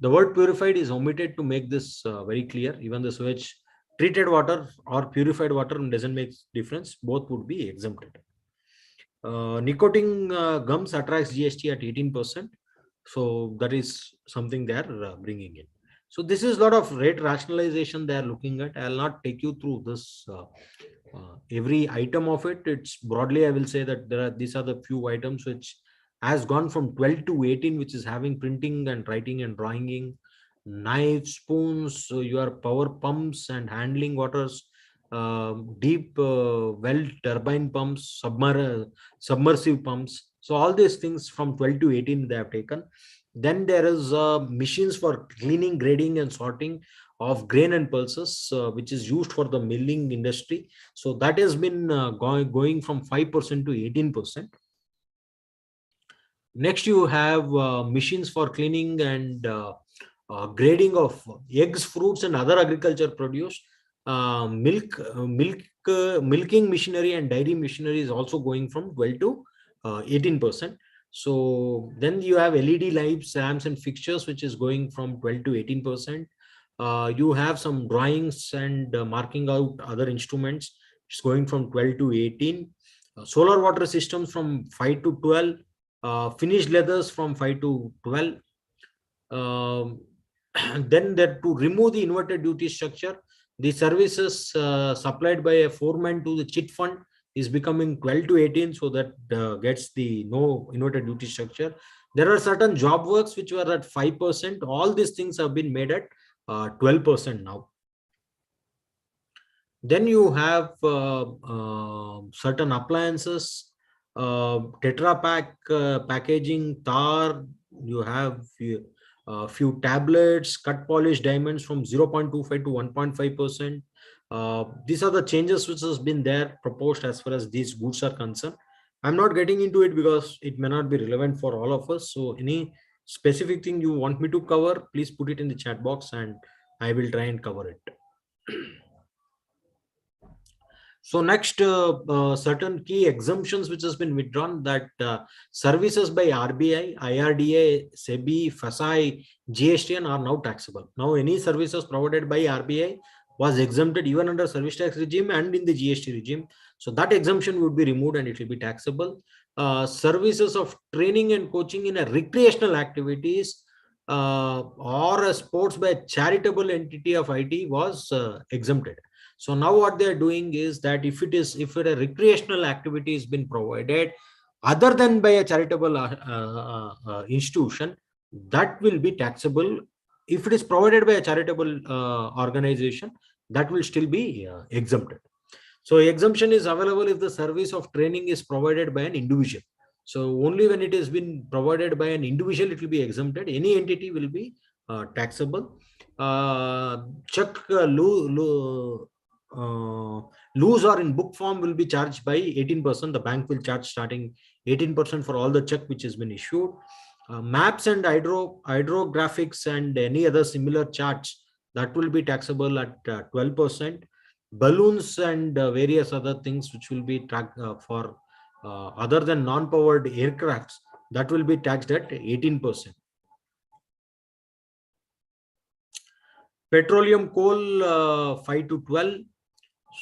The word purified is omitted to make this very clear. Even the sewage treated water or purified water doesn't make difference. Both would be exempted. Nicotine gums attracts GST at 18%. So that is something they are bringing in. So this is a lot of rate rationalization they are looking at. I will not take you through this every item of it. It's broadly, I will say that these are the few items which has gone from 12 to 18, which is having printing and writing and drawing, knives, spoons, so your power pumps and handling waters, deep well turbine pumps, submersive pumps. So all these things from 12 to 18 they have taken. Then there is machines for cleaning, grading and sorting of grain and pulses, which is used for the milling industry. So that has been going from 5% to 18%. Next, you have machines for cleaning and grading of eggs, fruits and other agriculture produce. Milking machinery and dairy machinery is also going from 12 to 18%. So then you have LED lights, lamps and fixtures, which is going from 12 to 18%. You have some drawings and marking out other instruments. It's going from 12 to 18. Solar water systems from 5 to 12. Finished leathers from 5 to 12. Then that to remove the inverted duty structure, the services supplied by a foreman to the chit fund is becoming 12 to 18, so that gets the no inverted duty structure. There are certain job works which were at 5%. All these things have been made at 12% now. Then you have certain appliances, Tetra Pak packaging, tar. You have few tablets, cut polished diamonds from 0.25 to 1.5%. These are the changes which has been there proposed as far as these goods are concerned. I'm not getting into it because it may not be relevant for all of us. So any specific thing you want me to cover, please put it in the chat box and I will try and cover it. So next, certain key exemptions which has been withdrawn, that services by RBI, IRDA, SEBI, FSI, GST are now taxable. Now any services provided by RBI was exempted even under service tax regime and in the GST regime. So that exemption would be removed and it will be taxable. Services of training and coaching in a recreational activities or a sports by a charitable entity of IT was exempted. So now what they are doing is that if a recreational activity has been provided other than by a charitable institution, that will be taxable. If it is provided by a charitable organization, that will still be exempted. So exemption is available if the service of training is provided by an individual. So only when it has been provided by an individual, it will be exempted. Any entity will be taxable. Check loose or in book form will be charged by 18%. The bank will charge starting 18% for all the check which has been issued. Maps and hydrographics and any other similar charts, that will be taxable at 12%. Balloons and various other things which will be tracked for other than non-powered aircrafts, that will be taxed at 18%. Petroleum coal 5 to 12.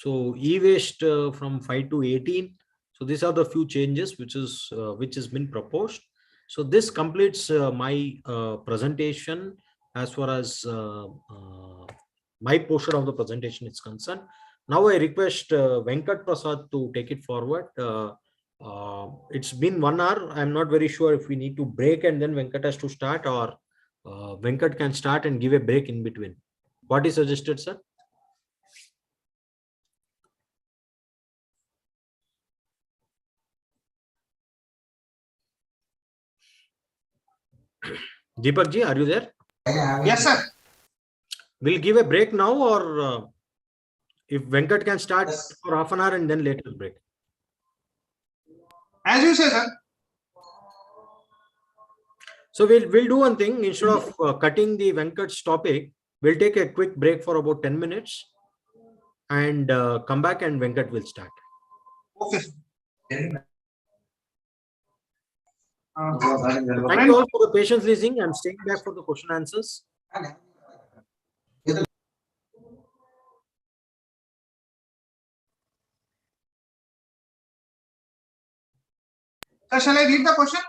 So e-waste from 5 to 18. So these are the few changes which has been proposed. So this completes my presentation as far as my portion of the presentation is concerned. Now I request Venkat Prasad to take it forward. It's been 1 hour. I'm not very sure if we need to break and then Venkat has to start, or Venkat can start and give a break in between. What is suggested, sir? Deepak ji, are you there? Yes, sir. We'll give a break now, or if Venkat can start for half an hour and then later break. As you say, sir. So we'll do one thing. Instead of cutting the Venkat's topic, we'll take a quick break for about 10 minutes and come back and Venkat will start. Okay. Thank you all for the patience listening. I'm staying back for the question answers. Sir, shall I read the question?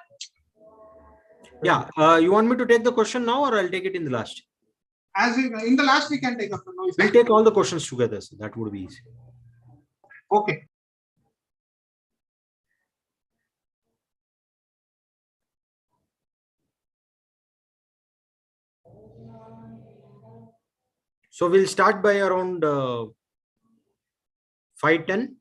Yeah. You want me to take the question now, or I'll take it in the last? As in the last, we can take up. We'll take all the questions together, so that would be easy. Okay. So we'll start by around 5:10.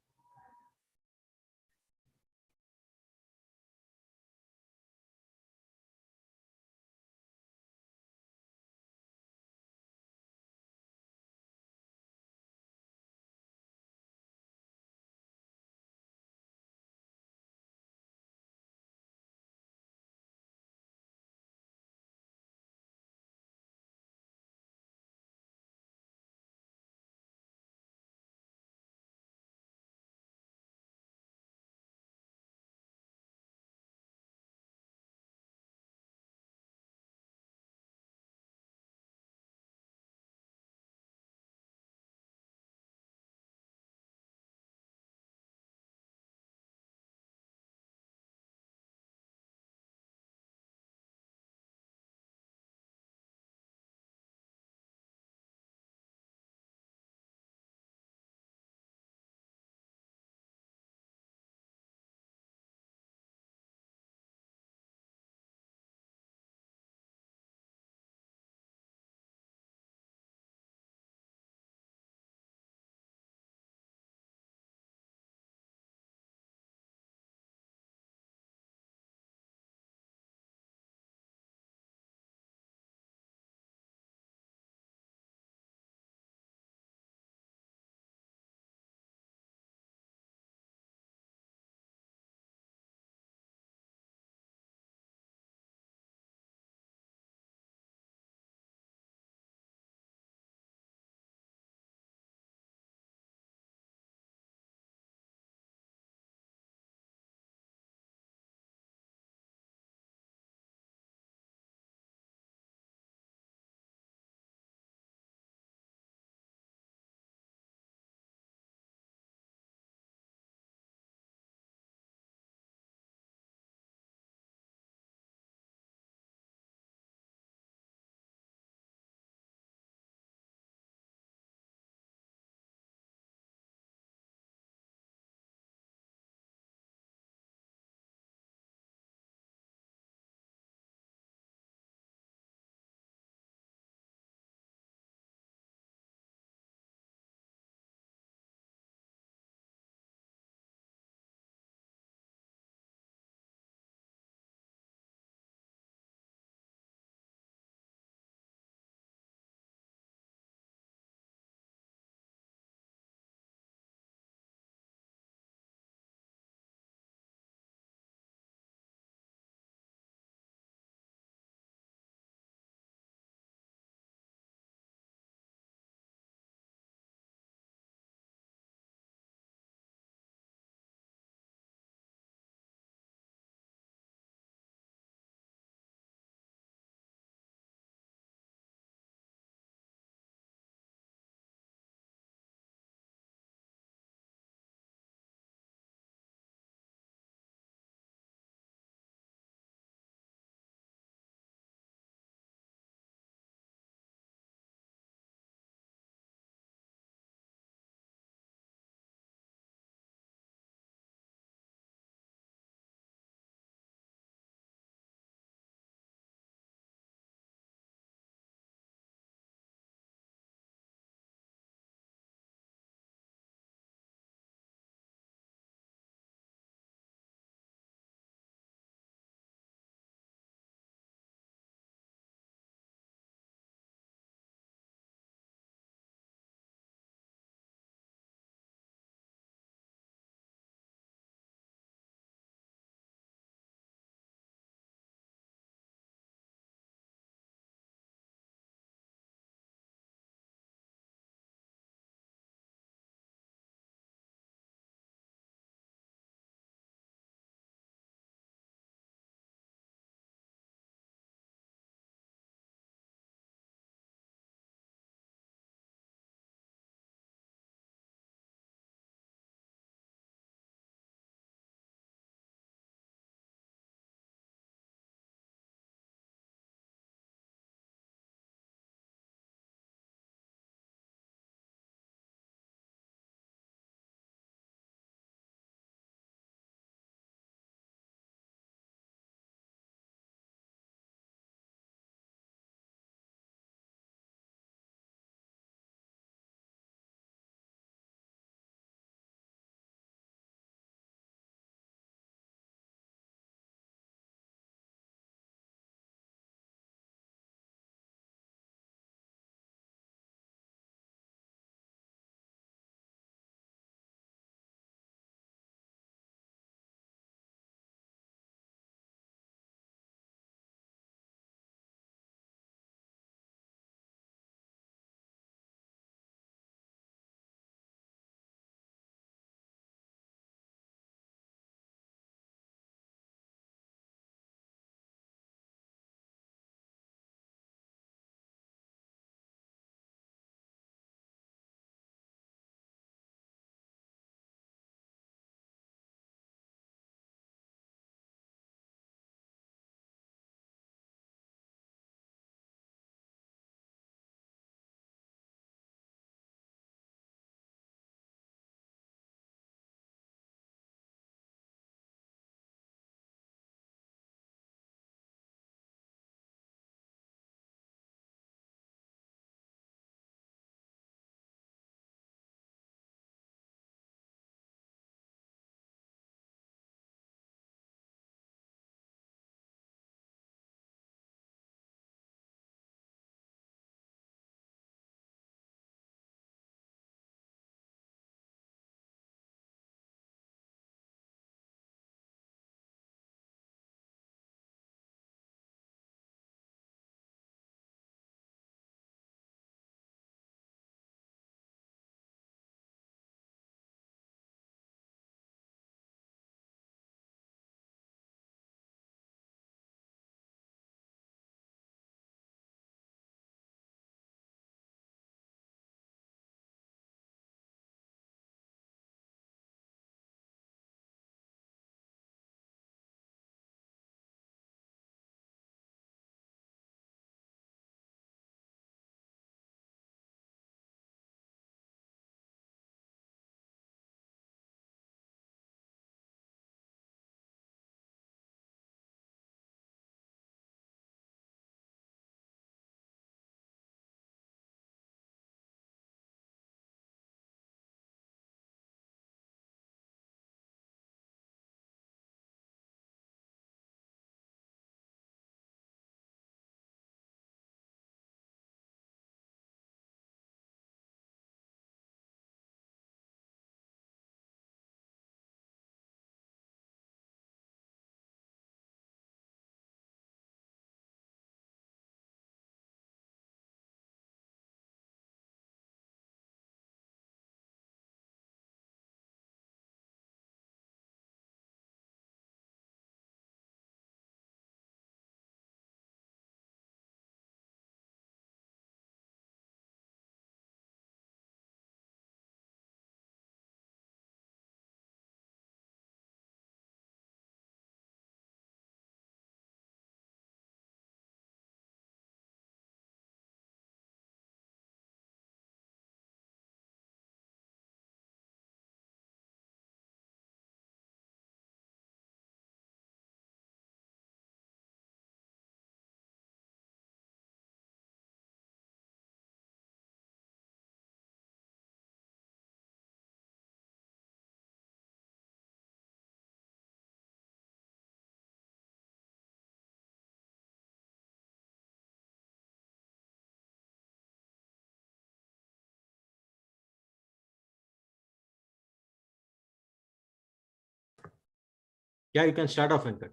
Yeah, you can start off, Venkat.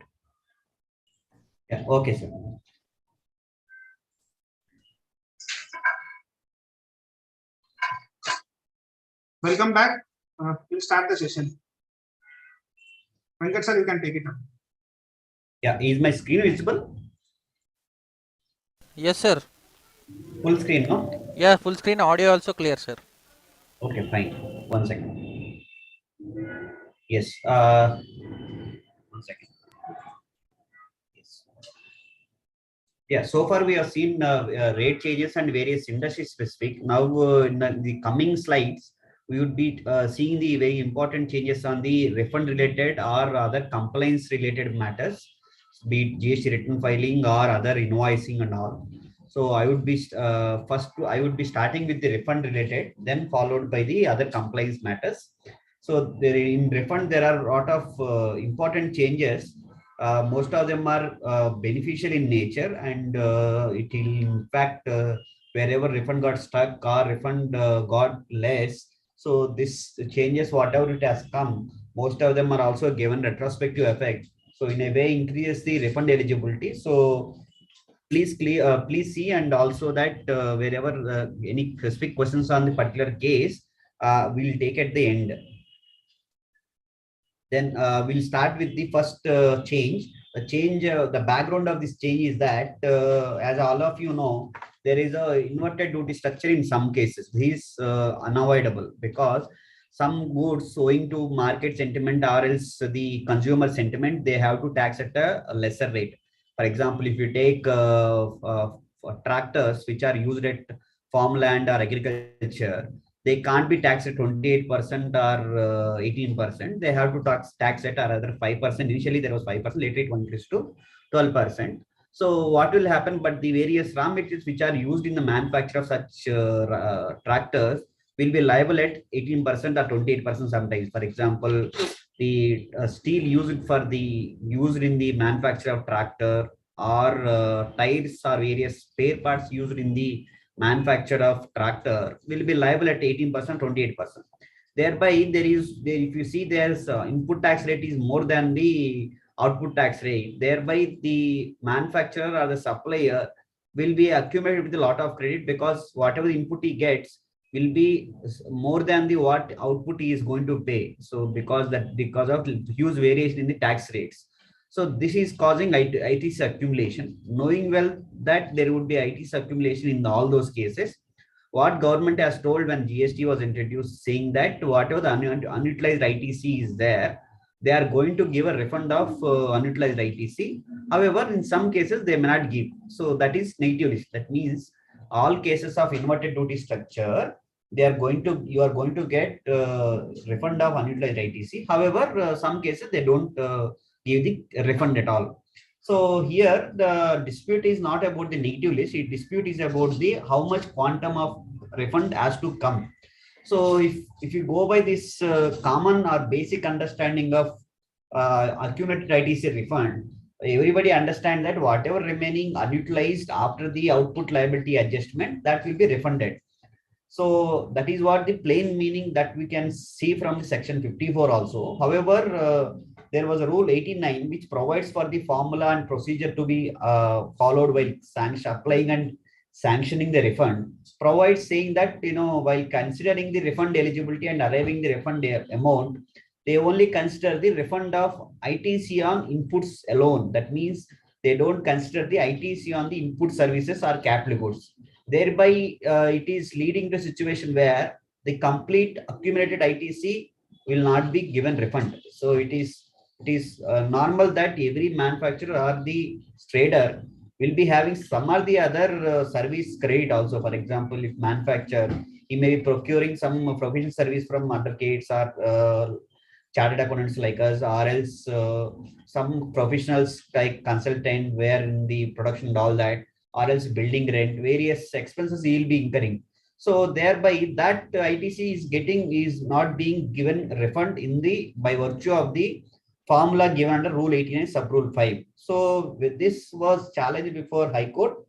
Yeah, okay, sir. Welcome back. We'll start the session. Venkat sir, you can take it up. Yeah, is my screen visible? Yes, sir. Full screen, no? Yeah, full screen audio also clear, sir. Okay, fine. 1 second. Yes. 1 second. Yes. Yeah, so far we have seen rate changes and various industry specific. Now, in the coming slides, we would be seeing the very important changes on the refund related or other compliance related matters, be it GST return filing or other invoicing and all. So I would be I would be starting with the refund related, then followed by the other compliance matters. So there in refund there are a lot of important changes. Most of them are beneficial in nature, and it will in fact wherever refund got stuck or refund got less. So this changes whatever it has come, most of them are also given retrospective effect. So in a way increases the refund eligibility. So please see, and also that wherever any specific questions on the particular case we'll take at the end. Then we'll start with the first change. The background of this change is that, as all of you know, there is a inverted duty structure in some cases. This is unavoidable because some goods owing to market sentiment or else the consumer sentiment, they have to tax at a lesser rate. For example, if you take tractors which are used at farmland or agriculture, they can't be taxed at 28% or 18%. They have to tax at another 5%. Initially, there was 5%. Later, it increased to 12%. So, what will happen? But the various raw materials which are used in the manufacture of such tractors will be liable at 18% or 28% sometimes. For example, the steel used in the manufacture of tractor, or tires or various spare parts used in the manufacture of tractor will be liable at 18%, 28%. Thereby, if you see there's input tax rate is more than the output tax rate. Thereby, the manufacturer or the supplier will be accumulated with a lot of credit, because whatever the input he gets will be more than the what output he is going to pay. So because of huge variation in the tax rates. So this is causing ITC accumulation. Knowing well that there would be ITC accumulation in all those cases, what government has told when GST was introduced, saying that whatever the unutilized ITC is there, they are going to give a refund of unutilized ITC. However, in some cases they may not give. So that is negative list. That means all cases of inverted duty structure, you are going to get refund of unutilized ITC. However, some cases they don't give the refund at all. So here the dispute is not about the negative list. The dispute is about the how much quantum of refund has to come. So if you go by this common or basic understanding of accumulated ITC refund, everybody understand that whatever remaining unutilized after the output liability adjustment, that will be refunded. So that is what the plain meaning that we can see from the section 54 also. However, there was a rule 89 which provides for the formula and procedure to be followed while applying and sanctioning the refund. Provides saying that, while considering the refund eligibility and arriving the refund amount, they only consider the refund of ITC on inputs alone. That means they don't consider the ITC on the input services or capital goods. Thereby, it is leading to a situation where the complete accumulated ITC will not be given refund. So it is normal that every manufacturer or the trader will be having some or the other service credit also. For example, if manufacturer, he may be procuring some professional service from advocates or chartered accountants like us, or else some professionals like consultant where in the production and all that, or else building rent, various expenses he will be incurring. So thereby that ITC is not being given refund by virtue of the formula given under Rule 89 Sub Rule 5. So this was challenged before High Court.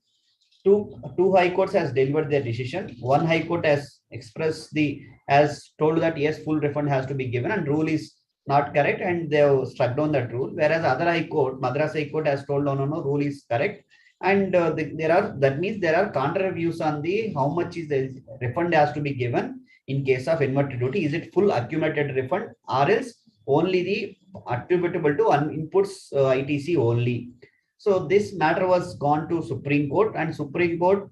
Two High Courts has delivered their decision. One High Court has told that yes, full refund has to be given, and rule is not correct, and they have struck down that rule. Whereas other High Court, Madras High Court has told no, rule is correct. And that means there are counter views on the how much is the refund has to be given in case of inverted duty. Is it full accumulated refund or else only the attributable to inputs ITC only? So this matter was gone to Supreme Court, and Supreme Court,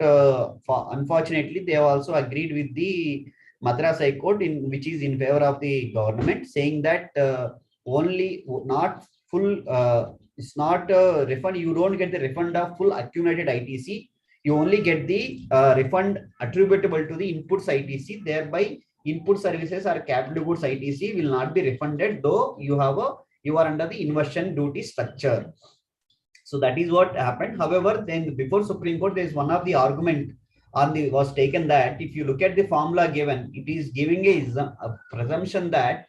unfortunately, they have also agreed with the Madras High Court, which is in favor of the government, saying that only not full. It's not a refund. You don't get the refund of full accumulated ITC. You only get the refund attributable to the inputs ITC. Thereby, input services or capital goods ITC will not be refunded, though you are under the inversion duty structure. So that is what happened. However, then before Supreme Court, there is one of the argument was taken that if you look at the formula given, it is giving a presumption that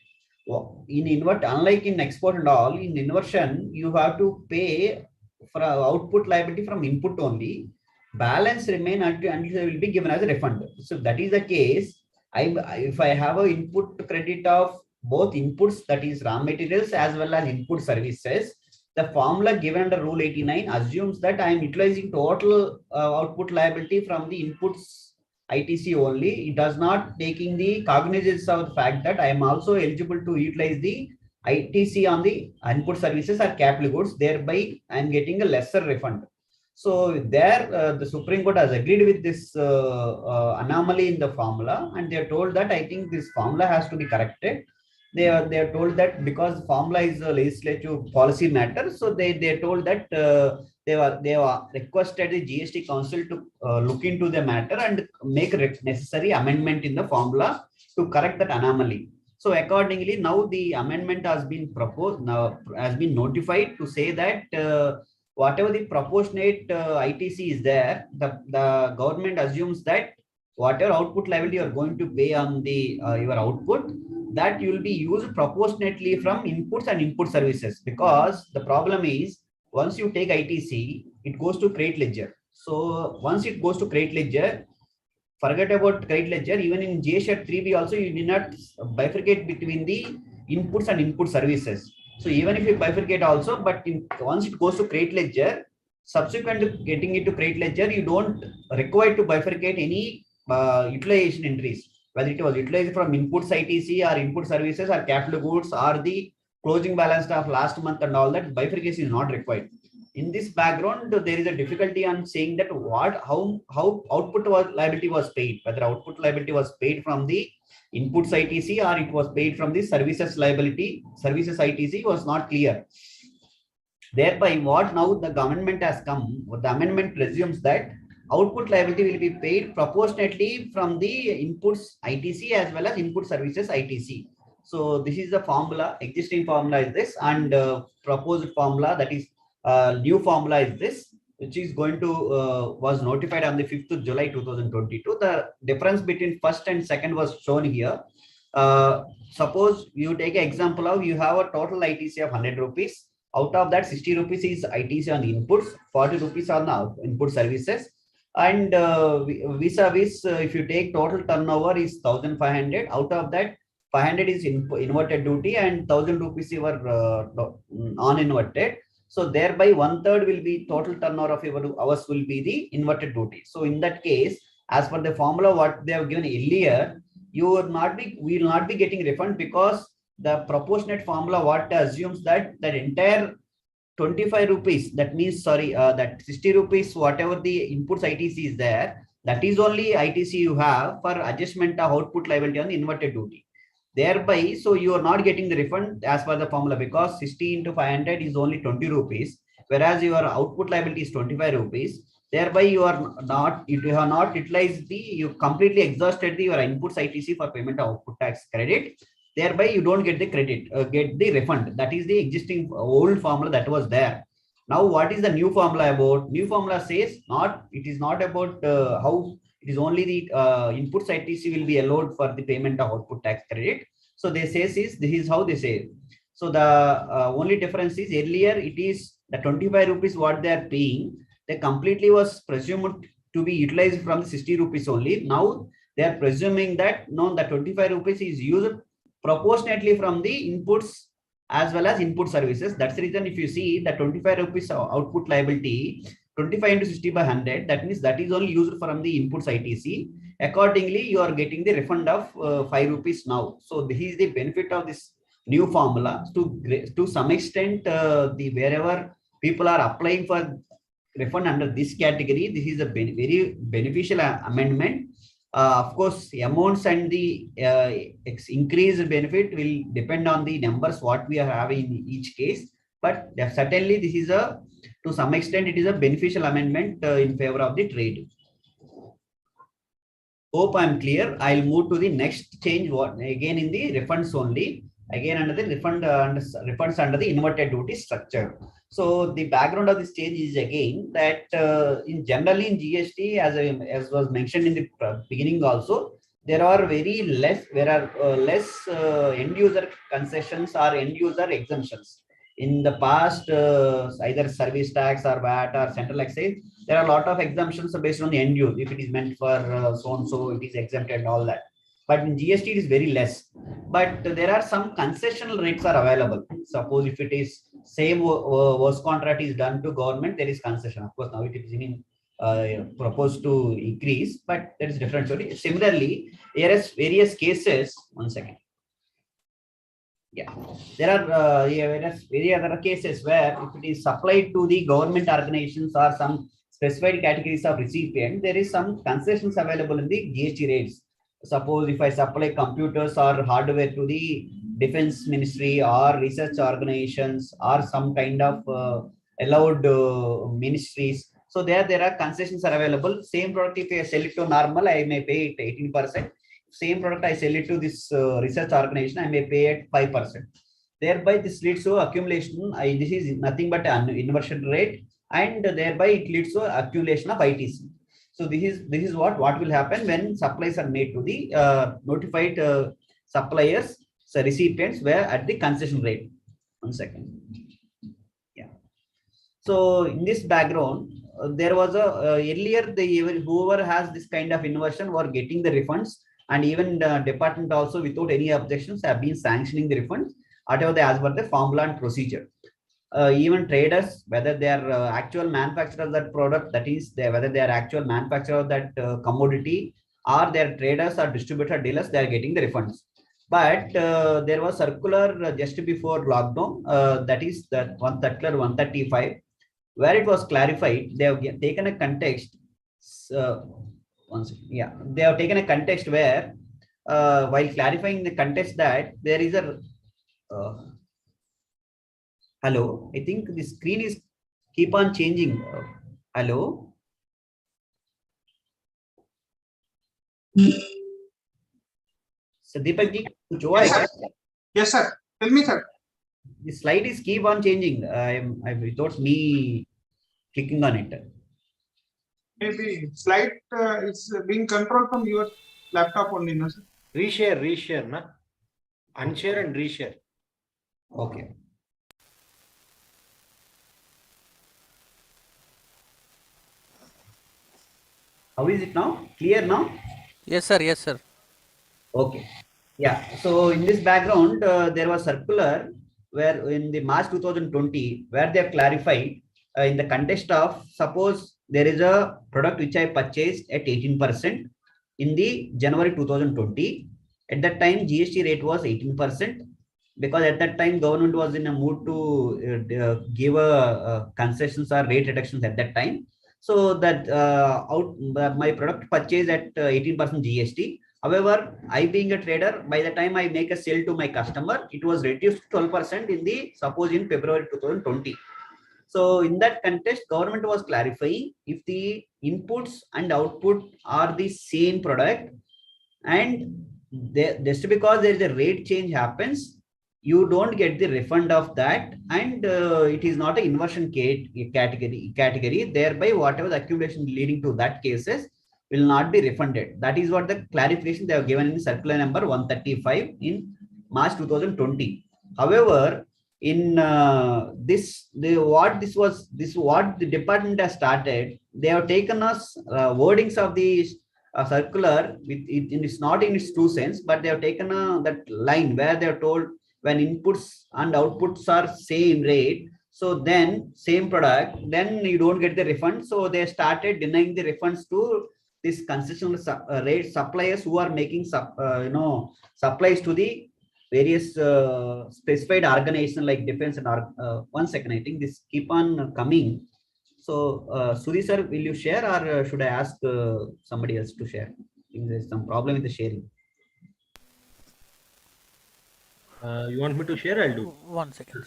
in unlike in export and all, in inversion, you have to pay for output liability from input only. Balance remain until they will be given as a refund. So that is the case. If I have an input credit of both inputs, that is raw materials as well as input services, the formula given under Rule 89 assumes that I am utilizing total output liability from the inputs ITC only. It does not taking the cognizance of the fact that I am also eligible to utilize the ITC on the input services or capital goods. Thereby, I am getting a lesser refund. So there, the Supreme Court has agreed with this anomaly in the formula, and they are told that I think this formula has to be corrected. They are told that because the formula is a legislative policy matter, so they are told that they have requested the GST Council to look into the matter and make necessary amendment in the formula to correct that anomaly. So accordingly, now the amendment has been proposed, now has been notified to say that whatever the proportionate ITC is there, the government assumes that whatever output liability you are going to pay on the your output, that you will be used proportionately from inputs and input services. Because the problem is, once you take ITC, it goes to credit ledger. So once it goes to credit ledger, forget about credit ledger. Even in GST 3B also, you did not bifurcate between the inputs and input services. So even if you bifurcate also, but once it goes to credit ledger, subsequent to getting it to credit ledger, you don't require to bifurcate any utilization entries, whether it was utilized from inputs ITC or input services or capital goods or the closing balance of last month and all that. Bifurcation is not required. In this background, there is a difficulty on saying that how output liability was paid, whether output liability was paid from the inputs ITC or it was paid from the services liability. Services ITC was not clear. Thereby, what now the government has come, the amendment presumes that output liability will be paid proportionately from the inputs ITC as well as input services ITC. So this is the formula. Existing formula is this, and proposed formula, that is new formula is this, which is going to was notified on the 5th of July 2022. The difference between first and second was shown here. Suppose you take an example of you have a total ITC of 100 rupees. Out of that, 60 rupees is ITC on the inputs, 40 rupees on the input services. And vis-a-vis, if you take total turnover is 1,500. Out of that, 500 is inverted duty and 1,000 rupees were non-inverted. So thereby 1/3 will be total turnover of ours will be the inverted duty. So in that case, as per the formula what they have given earlier, we will not be getting refund, because the proportionate formula what assumes that entire 25 rupees, that means that 60 rupees, whatever the inputs ITC is there, that is only ITC you have for adjustment of output liability on the inverted duty. Thereby, so you are not getting the refund as per the formula, because 60 into 500 is only 20 rupees, whereas your output liability is 25 rupees. Thereby, you have not utilized you completely exhausted your inputs ITC for payment of output tax credit. Thereby, you don't get the credit, get the refund. That is the existing old formula that was there. Now, what is the new formula about? New formula says it is not about how it is only the inputs ITC will be allowed for the payment of output tax credit. So they say this is how they say. So the only difference is earlier it is the 25 rupees what they are paying, they completely was presumed to be utilized from the 60 rupees only. Now they are presuming that no, the 25 rupees is used proportionately from the inputs as well as input services. That's the reason if you see the 25 rupees output liability, 25 into 60 by 100, that means that is only used from the inputs ITC. Accordingly, you are getting the refund of 5 rupees now. So this is the benefit of this new formula. To some extent, the wherever people are applying for refund under this category, this is a very beneficial amendment. Of course, amounts and the increased benefit will depend on the numbers what we are having in each case. But certainly, this is to some extent, it is a beneficial amendment in favor of the trade. Hope I'm clear. I'll move to the next change. What again in the refunds only. Again under the refunds under the inverted duty structure. So the background of this change is again that generally in GST, as was mentioned in the beginning also, there are less end user concessions or end user exemptions. In the past, either service tax or VAT or central excise, there are a lot of exemptions based on the end use. If it is meant for so and so, it is exempted and all that. But in GST, it is very less. But there are some concessional rates are available. Suppose if it is same work contract is done to government, there is concession. Of course, now it is in proposed to increase, but that is different story. Similarly, there is various cases. One second. Yeah, there are very other cases where if it is supplied to the government organizations or some specified categories of recipient, there is some concessions available in the GST rates. Suppose if I supply computers or hardware to the defense ministry or research organizations or some kind of allowed ministries, so there are concessions are available. Same product, if I sell it to normal, I may pay it 18%. Same product I sell it to this research organization, I may pay at 5%. Thereby, this leads to accumulation. This is nothing but an inversion rate, and thereby it leads to accumulation of ITC. So this is what will happen when supplies are made to the notified suppliers, so recipients were at the concession rate. One second. Yeah. So in this background, there was a earlier whoever has this kind of inversion were getting the refunds, and even the department also without any objections have been sanctioning the refunds, whatever as per the formula and procedure. Even traders, whether they are actual manufacturers of that product, that is, whether they are actual manufacturer of that commodity, or they are traders or distributor dealers, they are getting the refunds. But there was circular just before lockdown, that is that 135, where it was clarified. They have taken a context. They have taken a context where, while clarifying the context, that there is a hello, I think the screen is keep on changing. Hello. So Deepak ji, yes, sir. Tell me, sir. The slide is keep on changing. I without me clicking on it. Maybe slide is being controlled from your laptop only, no, sir? Reshare, na? Unshare and reshare. Okay. How is it now? Clear now? Yes, sir. Yes, sir. Okay. Yeah. So in this background, there was circular where in the March 2020, where they have clarified in the context of, suppose there is a product which I purchased at 18% in the January 2020. At that time, GST rate was 18%, because at that time government was in a mood to give concessions or rate reductions at that time. So that my product purchased at 18% GST. However, I being a trader, by the time I make a sale to my customer, it was reduced to 12% in February 2020. So in that context, government was clarifying if the inputs and output are the same product, and just because there is a rate change happens, you don't get the refund of that, and it is not an inversion category. Thereby, whatever the accumulation leading to that cases will not be refunded. That is what the clarification they have given in circular number 135 in March 2020. However, in what the department has started, they have taken us wordings of the circular. It's not in its true sense, but they have taken that line where they are told when inputs and outputs are same rate, so then same product, then you don't get the refund. So they started denying the refunds to this concessional rate suppliers who are making supplies to the various specified organization like defense and 1 second, I think this keep on coming. So Sudhi sir, will you share, or should I ask somebody else to share? I think there's some problem with the sharing. You want me to share? I'll do. 1 second.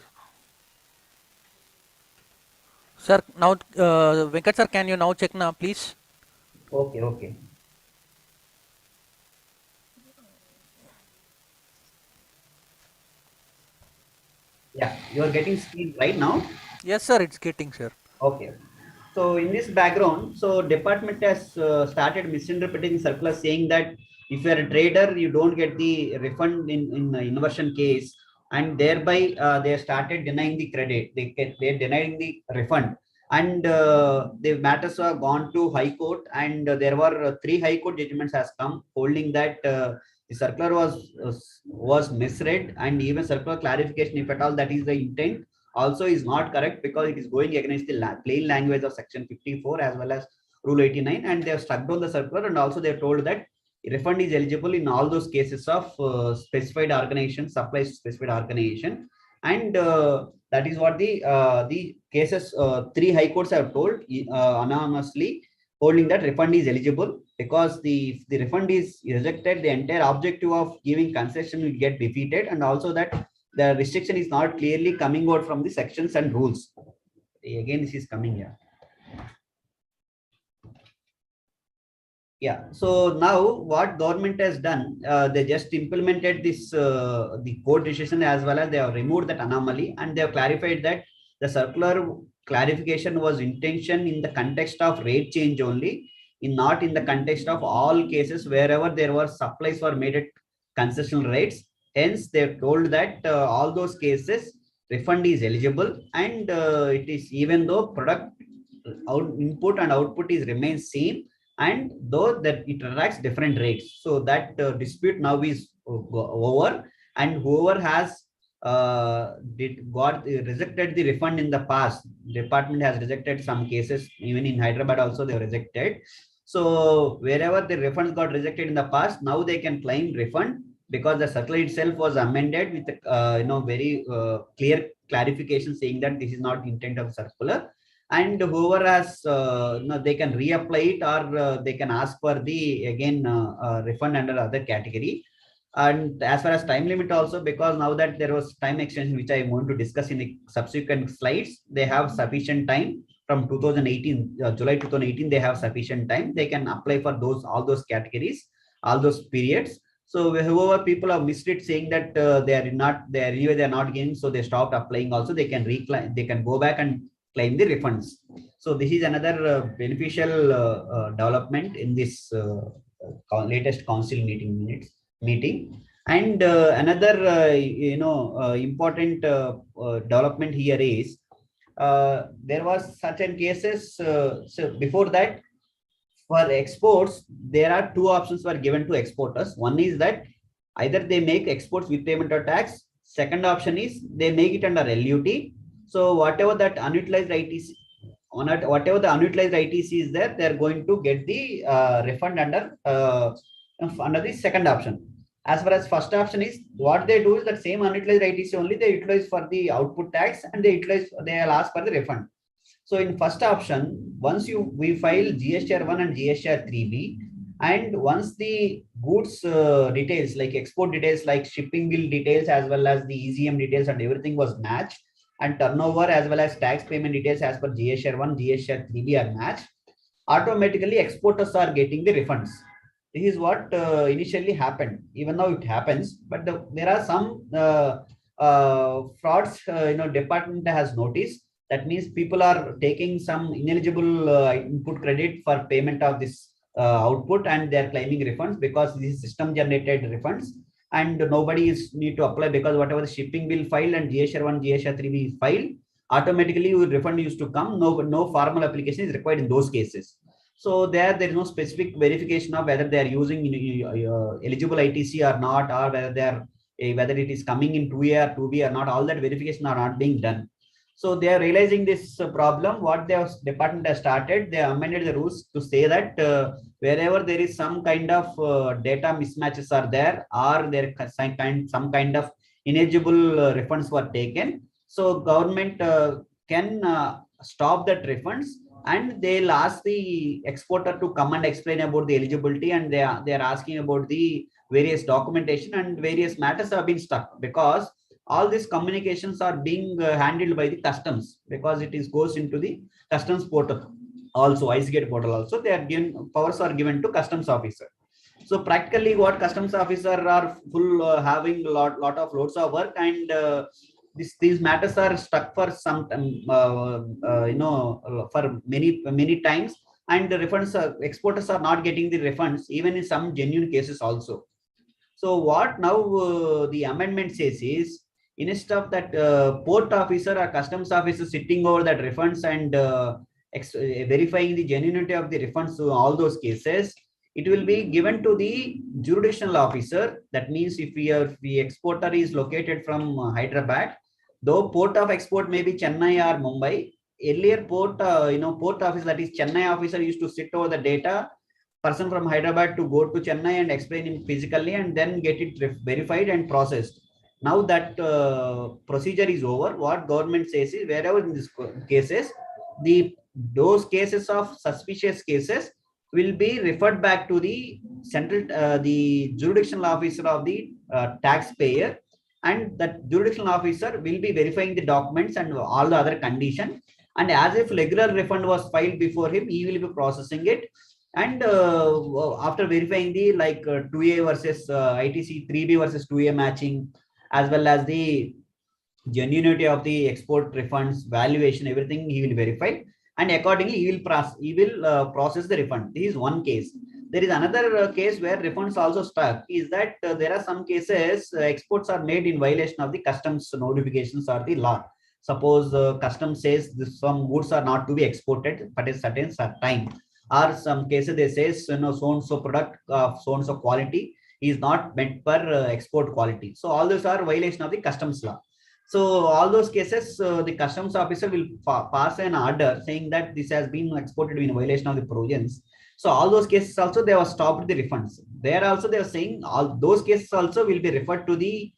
Sir, now Venkat sir, can you now check now, please? Okay, okay. Yeah, you are getting screen right now. Yes, sir, it's getting, sir. Okay. So in this background, so department has started misinterpreting circular saying that if you are a trader, you don't get the refund in the inversion case, and thereby they started denying the credit. They're denying the refund, and the matters have gone to High Court, and there were 3 High Court judgments has come holding that the circular was misread, and even circular clarification, if at all that is the intent, also is not correct, because it is going against the plain language of section 54 as well as rule 89, and they have struck down the circular, and also they have told that refund is eligible in all those cases of specified organization, supplies specified organization, and that is what the cases 3 high courts have told anonymously, holding that refund is eligible, because the refund is rejected, the entire objective of giving concession will get defeated, and also that the restriction is not clearly coming out from the sections and rules. Again, this is coming here. Yeah. So now what government has done, they just implemented this the court decision, as well as they have removed that anomaly, and they have clarified that the circular clarification was intention in the context of rate change only, not in the context of all cases wherever there were supplies were made at concessional rates. Hence, they have told that all those cases refund is eligible, and it is even though product input and output is remains same, and though that it attracts different rates. So that dispute now is over, and whoever has rejected the refund in the past, department has rejected some cases, even in Hyderabad also they rejected. So wherever the refunds got rejected in the past, now they can claim refund, because the circular itself was amended with very clear clarification saying that this is not the intent of circular, and whoever has they can reapply it, or they can ask for the again refund under other category. And as far as time limit also, because now that there was time extension, which I want to discuss in the subsequent slides, they have sufficient time from 2018 July 2018, they have sufficient time, they can apply for all those categories, all those periods. So whoever people have missed it saying that they are not getting, so they stopped applying also, they can reclaim, they can go back and claim the refunds. So this is another beneficial development in this latest council meeting. And another important development here is there was certain cases. So before that, for exports, there are 2 options were given to exporters. One is that either they make exports with payment of tax. Second option is they make it under LUT. So whatever that unutilized ITC, whatever the unutilized ITC is there, they are going to get the refund under the second option. As far as first option is, what they do is that same unutilized ITC only they utilize for the output tax, and they will ask for the refund. So in first option, once we file GSTR 1 and GSTR 3B, and once the goods details like export details like shipping bill details as well as the ECM details and everything was matched, and turnover as well as tax payment details as per GSTR 1, GSTR 3B are matched, automatically exporters are getting the refunds. This is what initially happened, even though it happens, but there are some frauds department has noticed. That means people are taking some ineligible input credit for payment of this output, and they are claiming refunds because this is system generated refunds, and nobody is need to apply, because whatever the shipping bill filed and GSTR 1, GSTR 3B filed, automatically refund used to come. No formal application is required in those cases. So there is no specific verification of whether they are using eligible ITC or not, or whether they are whether it is coming in 2A or 2B or not, all that verification are not being done. So they are realizing this problem. What their department has started, they amended the rules to say that wherever there is some kind of data mismatches are there, or there some kind of ineligible refunds were taken, so government can stop that refunds, and they'll ask the exporter to come and explain about the eligibility, and they are asking about the various documentation, and various matters have been stuck because all these communications are being handled by the customs, because it is goes into the customs portal also, ICGate portal also. They are given, powers are given to customs officer. So practically what customs officer are full having lot of loads of work, and these matters are stuck for some time, for many times, and the refunds exporters are not getting the refunds even in some genuine cases also. So what now the amendment says is, instead of that port officer or customs officer sitting over that refunds and verifying the genuinity of the refunds to all those cases, it will be given to the jurisdictional officer. That means if the exporter is located from Hyderabad, though port of export may be Chennai or Mumbai, earlier port office, that is Chennai officer, used to sit over the data, person from Hyderabad to go to Chennai and explain it physically and then get it verified and processed. Now that procedure is over, what government says is, wherever in these cases, those cases of suspicious cases will be referred back to the central, the jurisdictional officer of the taxpayer, and that jurisdictional officer will be verifying the documents and all the other conditions. And as if regular refund was filed before him, he will be processing it. And after verifying the 2A versus ITC 3B versus 2A matching, as well as the genuinity of the export refunds, valuation, everything he will verify, and accordingly he will process the refund. This is one case. There is another case where refunds also stuck, is that there are some cases exports are made in violation of the customs notifications or the law. Suppose customs says some goods are not to be exported but a certain time, or some cases they say so and so product of so and so quality is not meant for export quality. So all those are violation of the customs law. So all those cases, the customs officer will pass an order saying that this has been exported in violation of the provisions. So all those cases also, they have stopped the refunds. There also they are saying all those cases also will be referred to the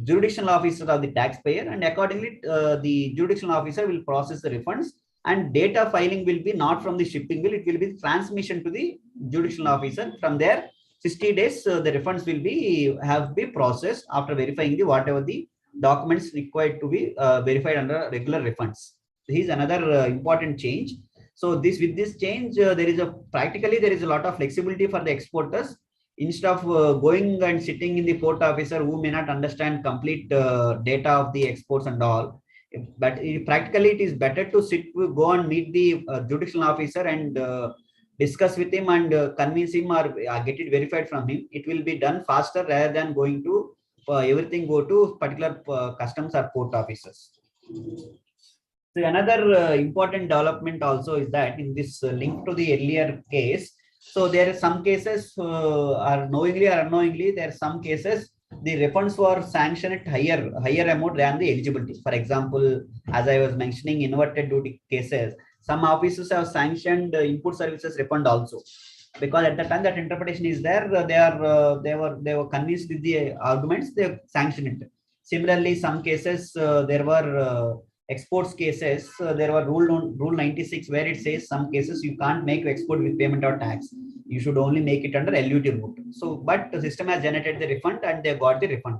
jurisdictional officer of the taxpayer, and accordingly the jurisdictional officer will process the refunds, and data filing will be not from the shipping bill, it will be transmission to the jurisdictional officer. From there 60 days the refunds will be processed after verifying the whatever the documents required to be verified under regular refunds. This is another important change. So with this change there is a lot of flexibility for the exporters. Instead of going and sitting in the port officer who may not understand complete data of the exports and all, but practically it is better to go and meet the judicial officer and discuss with him and convince him or get it verified from him. It will be done faster rather than going to everything go to particular customs or port officers. So another important development also is that in this link to the earlier case, so there are some cases are knowingly or unknowingly, there are some cases the refunds were sanctioned at higher amount than the eligibility. For example, as I was mentioning, inverted duty cases, some offices have sanctioned input services refund also, because at the time that interpretation is there, they were convinced with the arguments, they sanctioned it. Similarly, some cases there were exports cases, there were rule 96 where it says some cases you can't make export with payment or tax, you should only make it under LUT route. So but the system has generated the refund and they got the refund.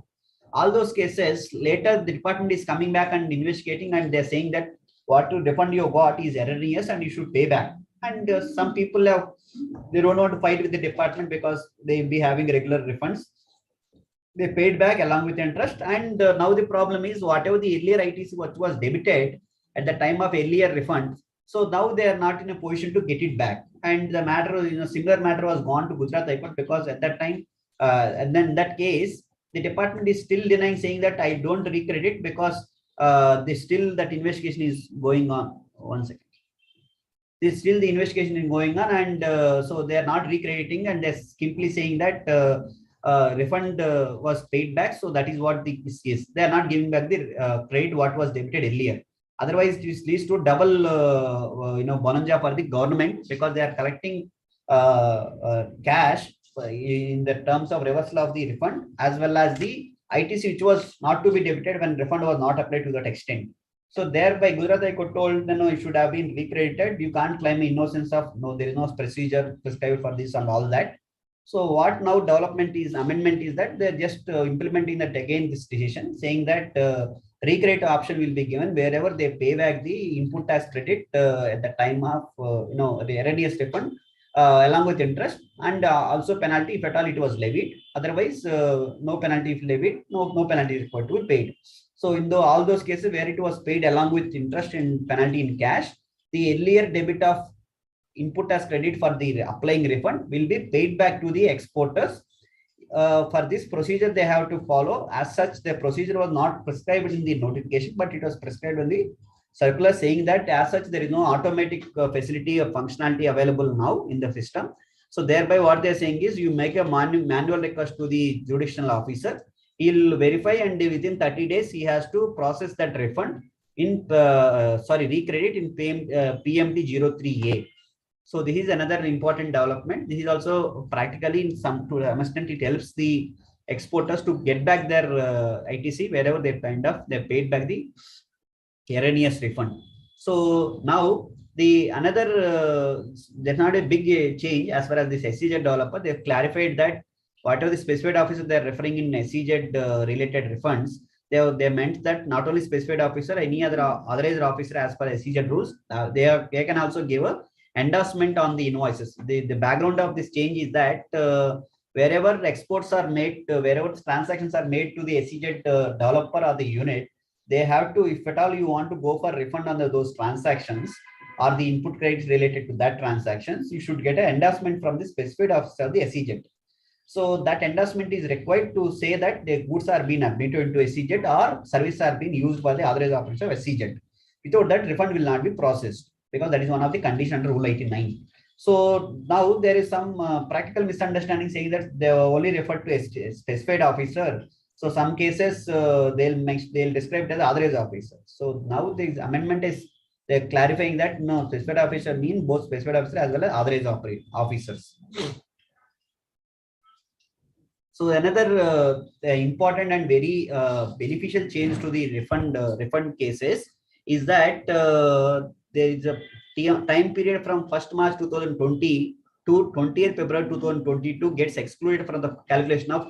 All those cases later the department is coming back and investigating, and they're saying that what to refund you got is erroneous and you should pay back. And some people they don't want to fight with the department because they be having regular refunds. They paid back along with interest, and now the problem is whatever the earlier ITC what was debited at the time of earlier refund, so now they are not in a position to get it back. And the matter, similar matter was gone to Gujarat High Court, because at that time, and then in that case, the department is still denying, saying that I don't recredit because still that investigation is going on. One second. Still the investigation is going on, and so they are not recrediting, and they're simply saying that refund was paid back. So that is what this is. They are not giving back the credit what was debited earlier. Otherwise, this leads to double bonanza for the government, because they are collecting cash in the terms of reversal of the refund, as well as the ITC, which was not to be debited when refund was not applied to that extent. So thereby Gujarat High Court told, no, it should have been recredited. You can't claim innocence of, no, there is no procedure prescribed for this and all that. So what now amendment is that they're just implementing that again, this decision, saying that recredit option will be given wherever they pay back the input tax credit at the time of the erroneous refund, along with interest, and also penalty if at all it was levied. Otherwise, no penalty if levied, no penalty is required to be paid. So in all those cases where it was paid along with interest and penalty in cash, the earlier debit of input tax credit for the applying refund will be paid back to the exporters. For this procedure, they have to follow. As such, the procedure was not prescribed in the notification, but it was prescribed in the circular, saying that as such, there is no automatic facility or functionality available now in the system. So thereby what they're saying is, you make a manual request to the jurisdictional officer. He'll verify, and within 30 days, he has to process that refund in, recredit in PMT 03A. So this is another important development. This is also practically to some extent it helps the exporters to get back their ITC wherever they paid back the erroneous refund. So now there's not a big change as far as this SEZ developer. They've clarified that whatever the specified officer they're referring in SEZ related refunds, they meant that not only specified officer, any other authorized officer as per SEZ rules, they can also give a endorsement on the invoices. The background of this change is that wherever exports are made, wherever transactions are made to the SEZ developer or the unit, they have to, if at all you want to go for refund on those transactions or the input credits related to that transactions, you should get an endorsement from the specified officer of the SEZ. So that endorsement is required to say that the goods are being admitted into SEZ or services are being used by the authorized officer of SEZ. Without that, refund will not be processed, because that is one of the conditions under Rule 89. So now there is some practical misunderstanding saying that they only refer to a specified officer. So some cases they'll describe it as authorized officer. So now this amendment is they're clarifying that no, specified officer means both specified officer as well as authorized officers. So another important and very beneficial change to the refund cases is that there is a time period from 1st March 2020 to 20th February 2022 gets excluded from the calculation of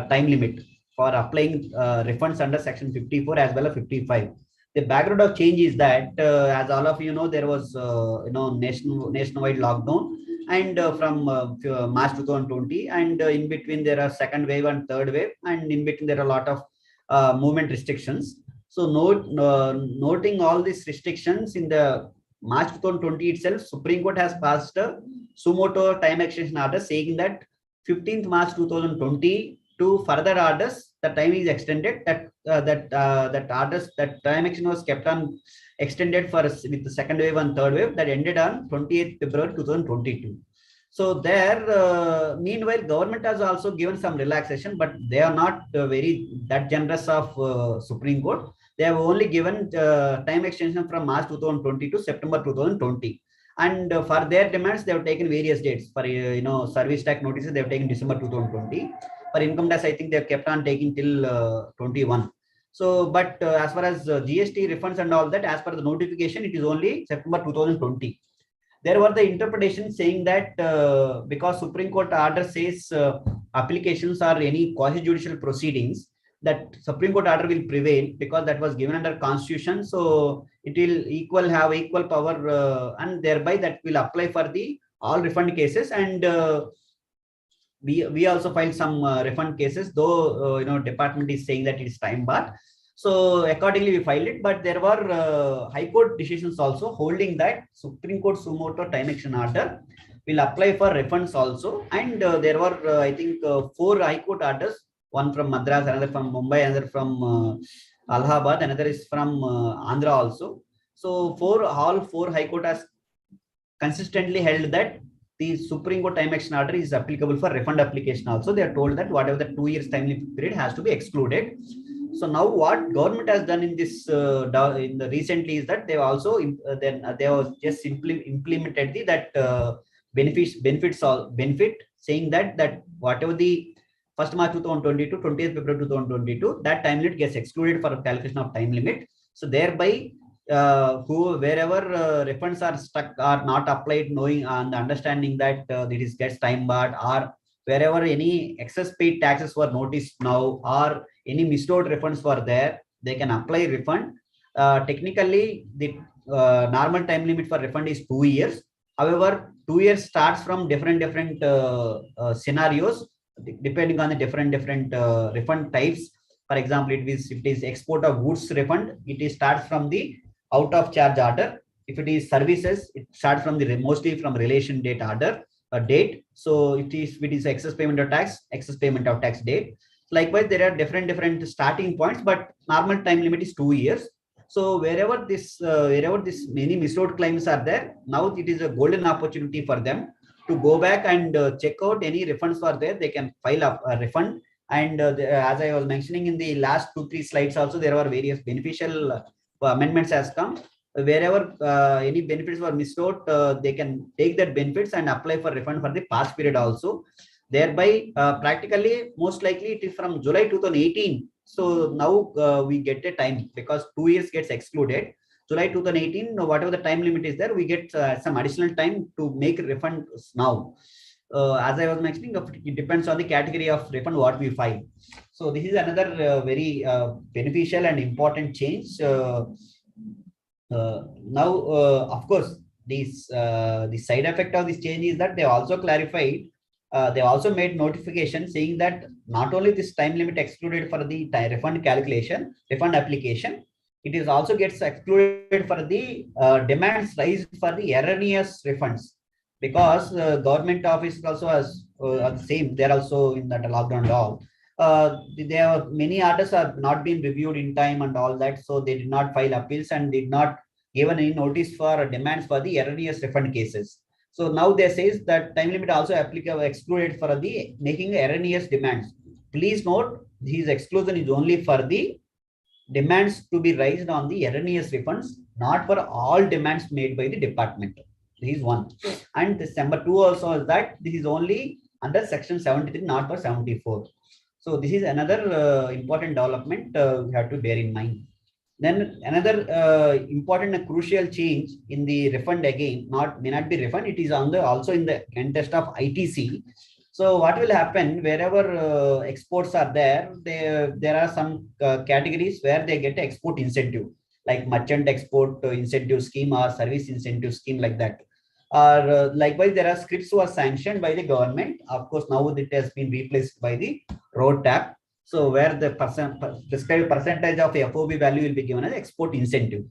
time limit for applying refunds under section 54 as well as 55. The background of change is that, as all of you know, there was nationwide lockdown, and from March 2020, and in between there are second wave and third wave, and in between there are a lot of movement restrictions. So noting all these restrictions, in the March 2020 itself, Supreme Court has passed a suo motu time extension order saying that 15th March 2020 to further orders, the time is extended. That time extension was kept on extended for with the second wave and third wave that ended on 28th February 2022. So there, meanwhile, government has also given some relaxation, but they are not that generous of Supreme Court. They have only given time extension from March 2020 to September 2020. And for their demands, they have taken various dates. For service tax notices, they have taken December 2020. For income tax, I think they have kept on taking till 21. So, but as far as GST refunds and all that, as per the notification, it is only September 2020. There were the interpretations saying that because Supreme Court order says applications or any quasi-judicial proceedings, that Supreme Court order will prevail because that was given under Constitution. So it will have equal power, and thereby that will apply for the all refund cases. And we also filed some refund cases, though department is saying that it is time barred. So accordingly we filed it, but there were High Court decisions also holding that Supreme Court suo motu time action order will apply for refunds also. And there were I think 4 High Court orders, one from Madras, another from Mumbai, another from Allahabad, another is from Andhra also. So all four High Court has consistently held that the Supreme Court time action order is applicable for refund application also. They are told that whatever the 2 years time limit period has to be excluded. So now what government has done in this in the recently is that they also they have just simply implemented the benefit saying that whatever the 1st March 2022, 20th February 2022, that time limit gets excluded for calculation of time limit. So thereby, wherever refunds are stuck or not applied, knowing and understanding that it gets time barred, or wherever any excess paid taxes were noticed now, or any misstored refunds were there, they can apply refund. Technically, the normal time limit for refund is 2 years. However, 2 years starts from different scenarios, depending on the different refund types. For example, if it is export of goods refund, it starts from the out of charge order. If it is services, it starts from the mostly from relation date order date. So if it is excess payment of tax date. Likewise, there are different starting points, but normal time limit is 2 years. So wherever this many misstored claims are there, now it is a golden opportunity for them to go back and check out any refunds were there. They can file a refund. And as I was mentioning in the last 2-3 slides also, there were various beneficial amendments has come. Wherever any benefits were misstored, they can take that benefits and apply for refund for the past period also. Thereby, practically, most likely it is from July 2018. So now we get a time because 2 years gets excluded. July 2018, whatever the time limit is there, we get some additional time to make refunds now. As I was mentioning, it depends on the category of refund what we file. So this is another very beneficial and important change. Now, of course, the side effect of this change is that they also clarified. They also made notification saying that not only this time limit excluded for the refund application, it is also gets excluded for the demands raised for the erroneous refunds, because government office also has the same. They're also in that lockdown and all. There are many orders are not been reviewed in time and all that, so they did not file appeals and did not given any notice for demands for the erroneous refund cases. So now they says that time limit also applicable excluded for the making erroneous demands. Please note, this exclusion is only for the demands to be raised on the erroneous refunds, not for all demands made by the department. This is one. And this number 2 also is that this is only under section 73, not for 74. So this is another important development we have to bear in mind. Then another important and crucial change in the refund again, may not be refund, it is on the also in the context of ITC. So what will happen wherever exports are there, there are some categories where they get export incentive, like merchant export incentive scheme or service incentive scheme like that. Or likewise, there are scripts were sanctioned by the government. Of course, now it has been replaced by the road tap. So where the prescribed percentage of FOB value will be given as export incentive.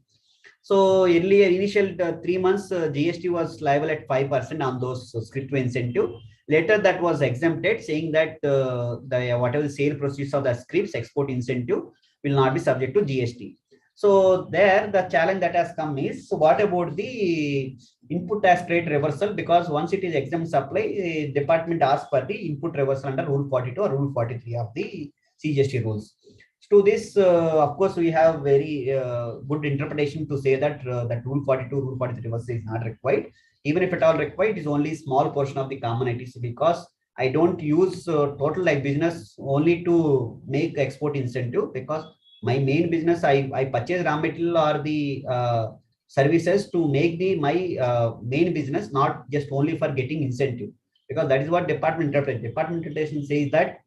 So earlier, initial 3 months, GST was liable at 5% on those script incentive. Later, that was exempted, saying that whatever the sale proceeds of the scripts export incentive will not be subject to GST. So there, the challenge that has come is, so what about the input tax credit reversal? Because once it is exempt supply, department asks for the input reversal under Rule 42 or Rule 43 of the CGST rules. To this, of course, we have very good interpretation to say that that Rule 42, Rule 43 reversal is not required. Even if at all required, it is only small portion of the common ITC, because I don't use total like business only to make export incentive, because my main business, I purchase raw material or the services to make my main business, not just only for getting incentive, because that is what department interprets. Department interpretation says that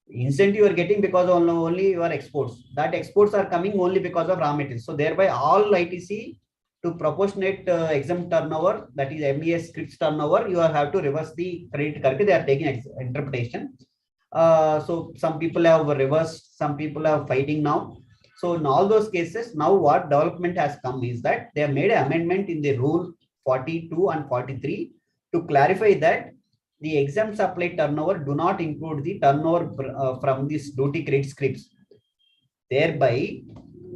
incentive you are getting because only your exports. That exports are coming only because of raw materials. So thereby all ITC to proportionate exempt turnover, that is MES scripts turnover, you have to reverse the credit. They are taking interpretation. So some people have reversed, some people are fighting now. So in all those cases, now what development has come is that they have made an amendment in the Rule 42 and 43 to clarify that the exempt supply turnover do not include the turnover from these duty credit scripts. Thereby,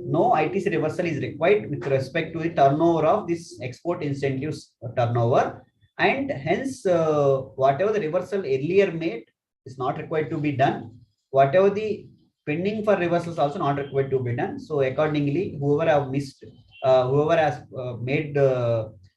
no ITC reversal is required with respect to the turnover of this export incentives turnover. and hence whatever the reversal earlier made is not required to be done. Whatever the pending for reversals also not required to be done. So accordingly, whoever have missed, whoever has made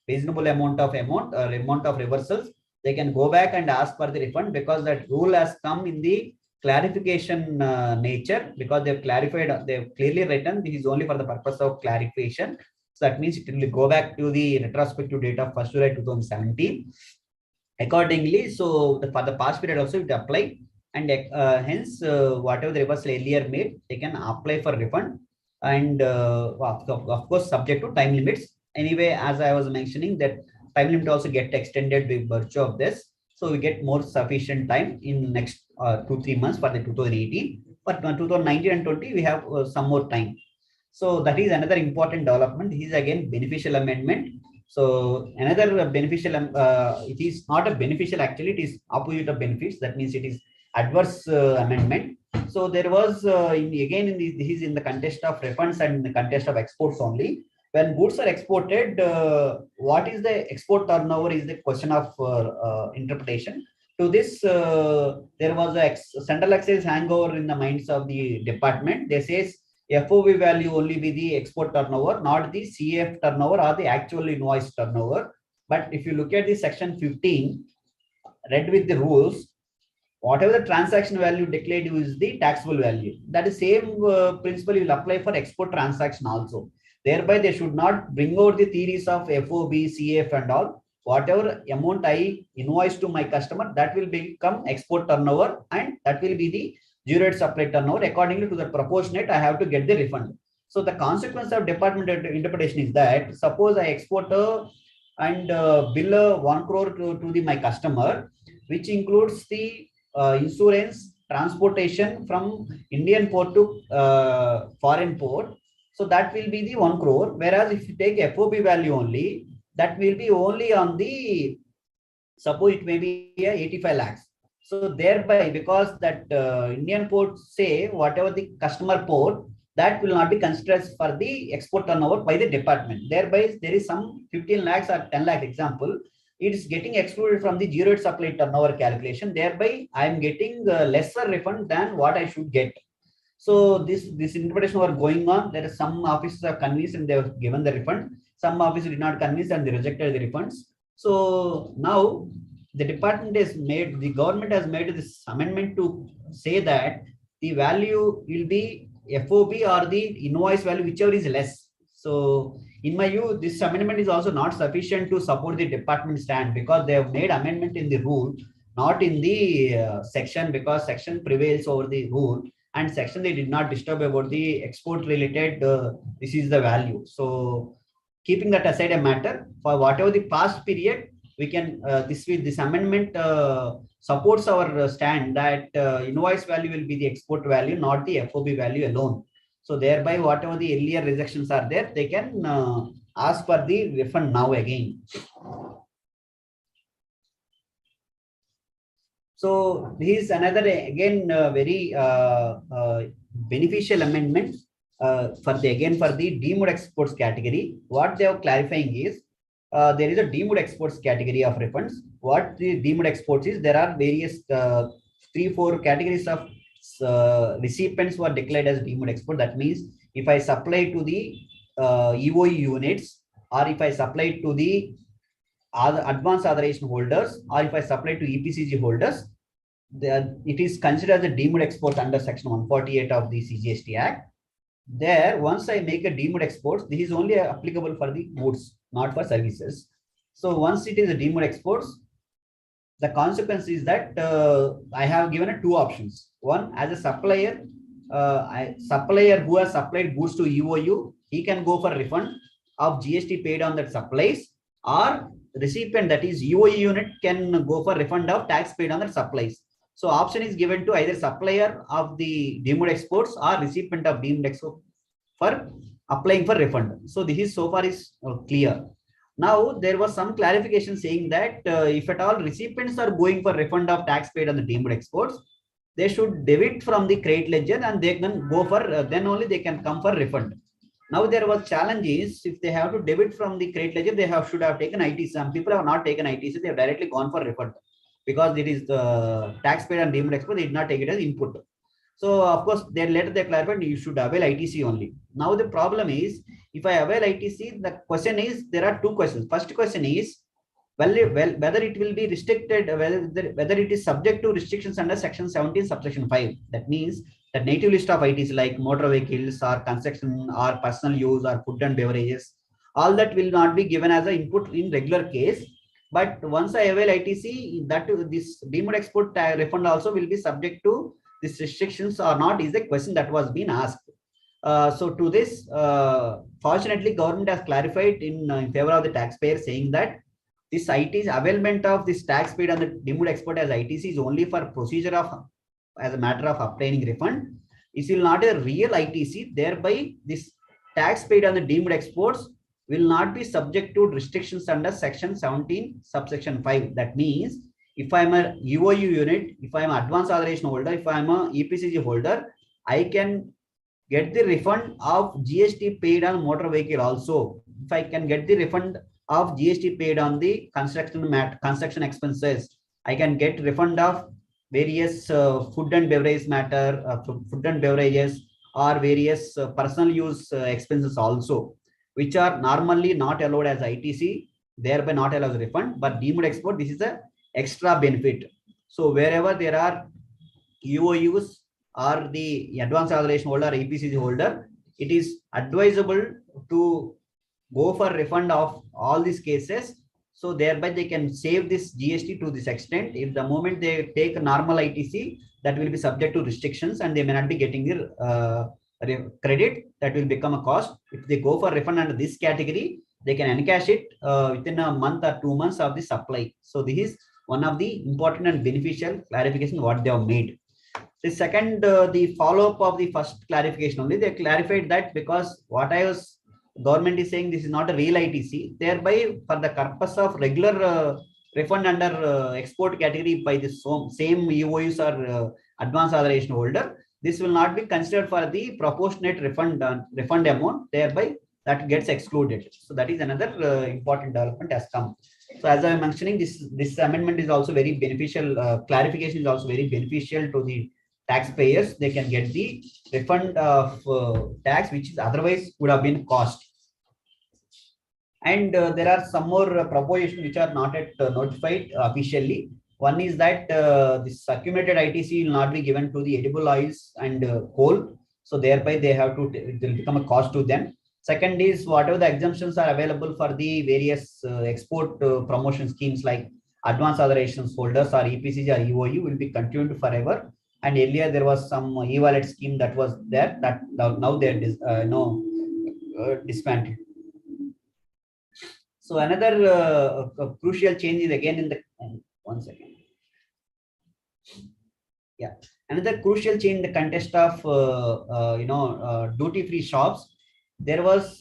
reasonable amount of reversals, they can go back and ask for the refund, because that rule has come in the clarification nature, because they've clarified, they've clearly written this is only for the purpose of clarification. So that means it will go back to the retrospective date of 1st July 2017. Accordingly, so for the past period also it apply, and hence whatever the reversal earlier made, they can apply for refund, and of course subject to time limits. Anyway, as I was mentioning, that time limit also get extended by virtue of this, so we get more sufficient time in next 2-3 months for the 2018. But 2019 and 20 we have some more time. So that is another important development. This is again beneficial amendment. So another beneficial, it is not a beneficial, actually it is opposite of benefits. That means it is adverse amendment. So there was this is in the context of refunds and in the context of exports only. When goods are exported, what is the export turnover is the question of interpretation. To this, there was a central excise hangover in the minds of the department. They says FOB value only be the export turnover, not the CF turnover or the actual invoice turnover. But if you look at the section 15, read with the rules, whatever the transaction value declared is the taxable value. That is same principle will apply for export transaction also. Thereby, they should not bring out the theories of FOB, CF and all. Whatever amount I invoice to my customer, that will become export turnover, and that will be the zero rate supply turnover. Accordingly to the proportionate, I have to get the refund. So the consequence of department interpretation is that suppose I export and bill 1 crore to my customer, which includes the insurance, transportation from Indian port to foreign port. So that will be the 1 crore. Whereas if you take FOB value only, that will be only on the, suppose it may be 85 lakhs. So thereby, because that Indian port say whatever the customer port, that will not be considered for the export turnover by the department. Thereby, there is some 15 lakhs or 10 lakh example, it is getting excluded from the zero rate supply turnover calculation. Thereby, I am getting lesser refund than what I should get. So this interpretation were going on. There are some officers are convinced and they have given the refund. Some officers did not convince and they rejected the refunds. So now the department has made, the government has made this amendment to say that the value will be FOB or the invoice value, whichever is less. So in my view, this amendment is also not sufficient to support the department stand, because they have made amendment in the rule, not in the section, because section prevails over the rule, and section they did not disturb about the export related, this is the value. So keeping that aside a matter, for whatever the past period, we can, this amendment supports our stand that invoice value will be the export value, not the FOB value alone. So thereby, whatever the earlier rejections are there, they can ask for the refund now again. So this is another again very beneficial amendment for the deemed exports category. What they are clarifying is there is a deemed exports category of refunds. What the deemed exports is, there are various 3-4 categories of recipients who are declared as deemed export. That means if I supply to the EOE units, or if I supply to the advanced authorization holders, or if I supply to EPCG holders, it is considered as a deemed export under section 148 of the CGST Act. There, once I make a deemed export, this is only applicable for the goods, not for services. So once it is a deemed exports, the consequence is that I have given 2 options. One, as a supplier, supplier who has supplied goods to EOU, he can go for refund of GST paid on that supplies, or recipient, that is EOE unit, can go for refund of tax paid on that supplies. So option is given to either supplier of the deemed exports or recipient of deemed export for applying for refund. So this is so far is clear. Now there was some clarification saying that if at all recipients are going for refund of tax paid on the deemed exports, they should debit from the credit ledger and they can go for then only they can come for refund. Now there was challenges. If they have to debit from the credit ledger, they should have taken ITC. Some people have not taken ITC. They have directly gone for refund because it is the taxpayer and deemed export. They did not take it as input. So of course, they later they clarified you should avail ITC only. Now the problem is, if I avail ITC, the question is, there are two questions. First question is, whether it will be restricted, whether it is subject to restrictions under section 17 subsection 5. That means the native list of ITC like motor vehicles or construction or personal use or food and beverages, all that will not be given as an input in regular case. But once I avail ITC, that this deemed export refund also will be subject to these restrictions or not is the question that was being asked. So to this, fortunately, government has clarified in favor of the taxpayer, saying that this ITC availment of this tax paid on the deemed export as ITC is only for procedure of as a matter of obtaining refund. It will not a real ITC. Thereby, this tax paid on the deemed exports will not be subject to restrictions under section 17 subsection 5. That means if I'm a UOU unit, if I'm an advance authorization holder, if I'm a EPCG holder, I can get the refund of GST paid on motor vehicle also. If I can get the refund of GST paid on the construction expenses, I can get refund of various food and beverage matter, food and beverages, or various personal use expenses also, which are normally not allowed as ITC, thereby not allowed as refund. But deemed export, this is a extra benefit. So wherever there are UOUs or the advance authorization holder, EPCG holder, it is advisable to go for refund of all these cases. So thereby they can save this GST to this extent. If the moment they take a normal ITC, that will be subject to restrictions and they may not be getting the credit, that will become a cost. If they go for refund under this category, they can encash it within a month or 2 months of the supply. So this is one of the important and beneficial clarification what they have made. The second, the follow-up of the first clarification only, they clarified that because what I was, government is saying this is not a real ITC, thereby for the purpose of regular refund under export category by the same UOUs or advance authorization holder, this will not be considered for the proportionate refund amount, thereby that gets excluded. So that is another important development has come. So as I am mentioning, this amendment is also very beneficial. Clarification is also very beneficial to the taxpayers. They can get the refund of tax which is otherwise would have been cost. And there are some more propositions which are not yet notified officially. One is that this accumulated ITC will not be given to the edible oils and coal. So thereby they have to, it will become a cost to them. Second is whatever the exemptions are available for the various export promotion schemes like advance authorizations holders or EPCG or EOU will be continued forever. And earlier there was some e-wallet scheme that was there that now they are disbanded. So another crucial change is again in the, one second. Yeah, another crucial change in the context of duty-free shops. There was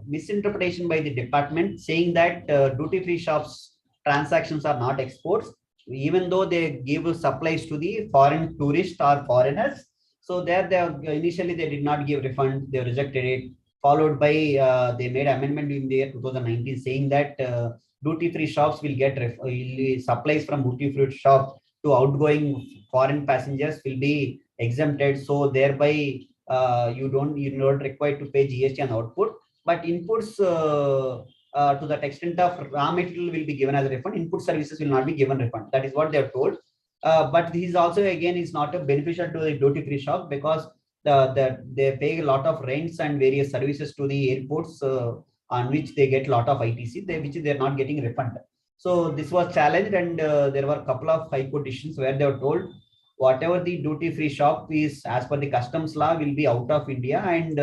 misinterpretation by the department saying that duty-free shops transactions are not exports, even though they give supplies to the foreign tourists or foreigners. So there they initially they did not give refund, they rejected it. Followed by they made amendment in the year 2019 saying that duty-free shops will get supplies from duty-free shop to outgoing foreign passengers will be exempted. So thereby you're not required to pay GST on output, but inputs to that extent of raw material will be given as a refund. Input services will not be given refund. That is what they are told. But this is also again is not a beneficial to the duty-free shop because they pay a lot of rents and various services to the airports on which they get a lot of ITC, which they are not getting refund. So this was challenged, and there were a couple of high court decisions where they were told whatever the duty-free shop is as per the customs law will be out of India, and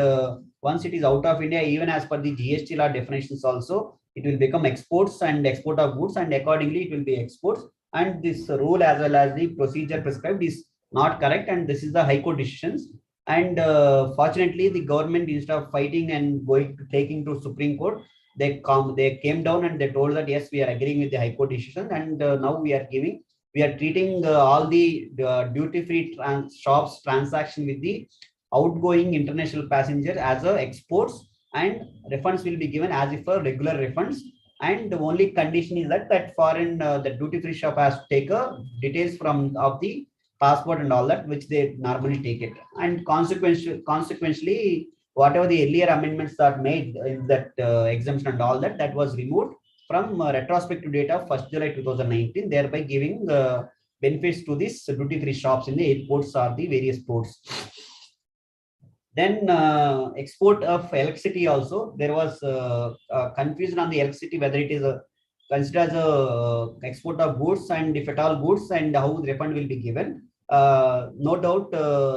once it is out of India, even as per the GST law definitions also, it will become exports and export of goods, and accordingly it will be exports. And this rule as well as the procedure prescribed is not correct, and this is the high court decisions. And fortunately, the government, instead of fighting and taking to Supreme Court, they came down and they told that yes, we are agreeing with the high court decision, and now we are treating all the duty-free shops transaction with the outgoing international passenger as a exports, and refunds will be given as if a regular refunds. And the only condition is that foreign the duty free shop has to take details of the passport and all that, which they normally take it. And consequently, whatever the earlier amendments that made in that exemption and all that, that was removed from retrospective date of 1st July 2019, thereby giving benefits to these duty free shops in the airports or the various ports. Then export of electricity also, there was confusion on the electricity, whether it is considered as a export of goods, and if at all goods, and how the refund will be given. No doubt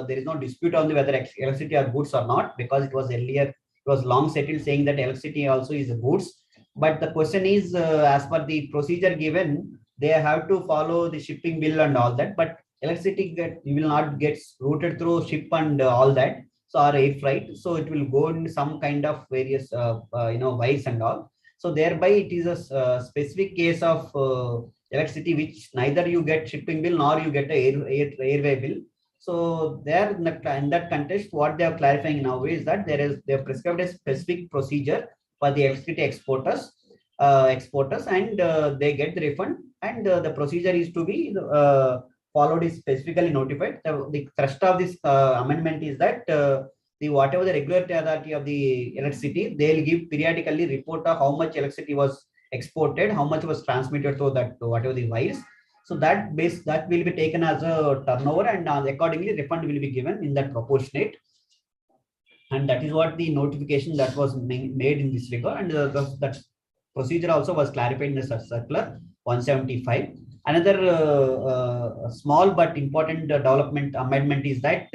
there is no dispute on whether electricity are goods or not, because it was earlier, it was long settled saying that electricity also is a goods. But the question is, as per the procedure given, they have to follow the shipping bill and all that, but electricity will not get routed through ship and all that, so or air freight, so it will go in some kind of various wires and all. So thereby it is a specific case of electricity which neither you get shipping bill nor you get a airway bill. So there in that context, what they are clarifying now is that they have prescribed a specific procedure for the electricity exporters, and they get the refund, and the procedure is to be followed, is specifically notified. The thrust of this amendment is that whatever the regulatory authority of the electricity, they'll give periodically report of how much electricity was exported, how much was transmitted through that whatever the wires. So that will be taken as a turnover, and accordingly refund will be given in that proportionate. And that is what the notification that was made in this regard, and that procedure also was clarified in the circular 175. Another small but important development amendment is that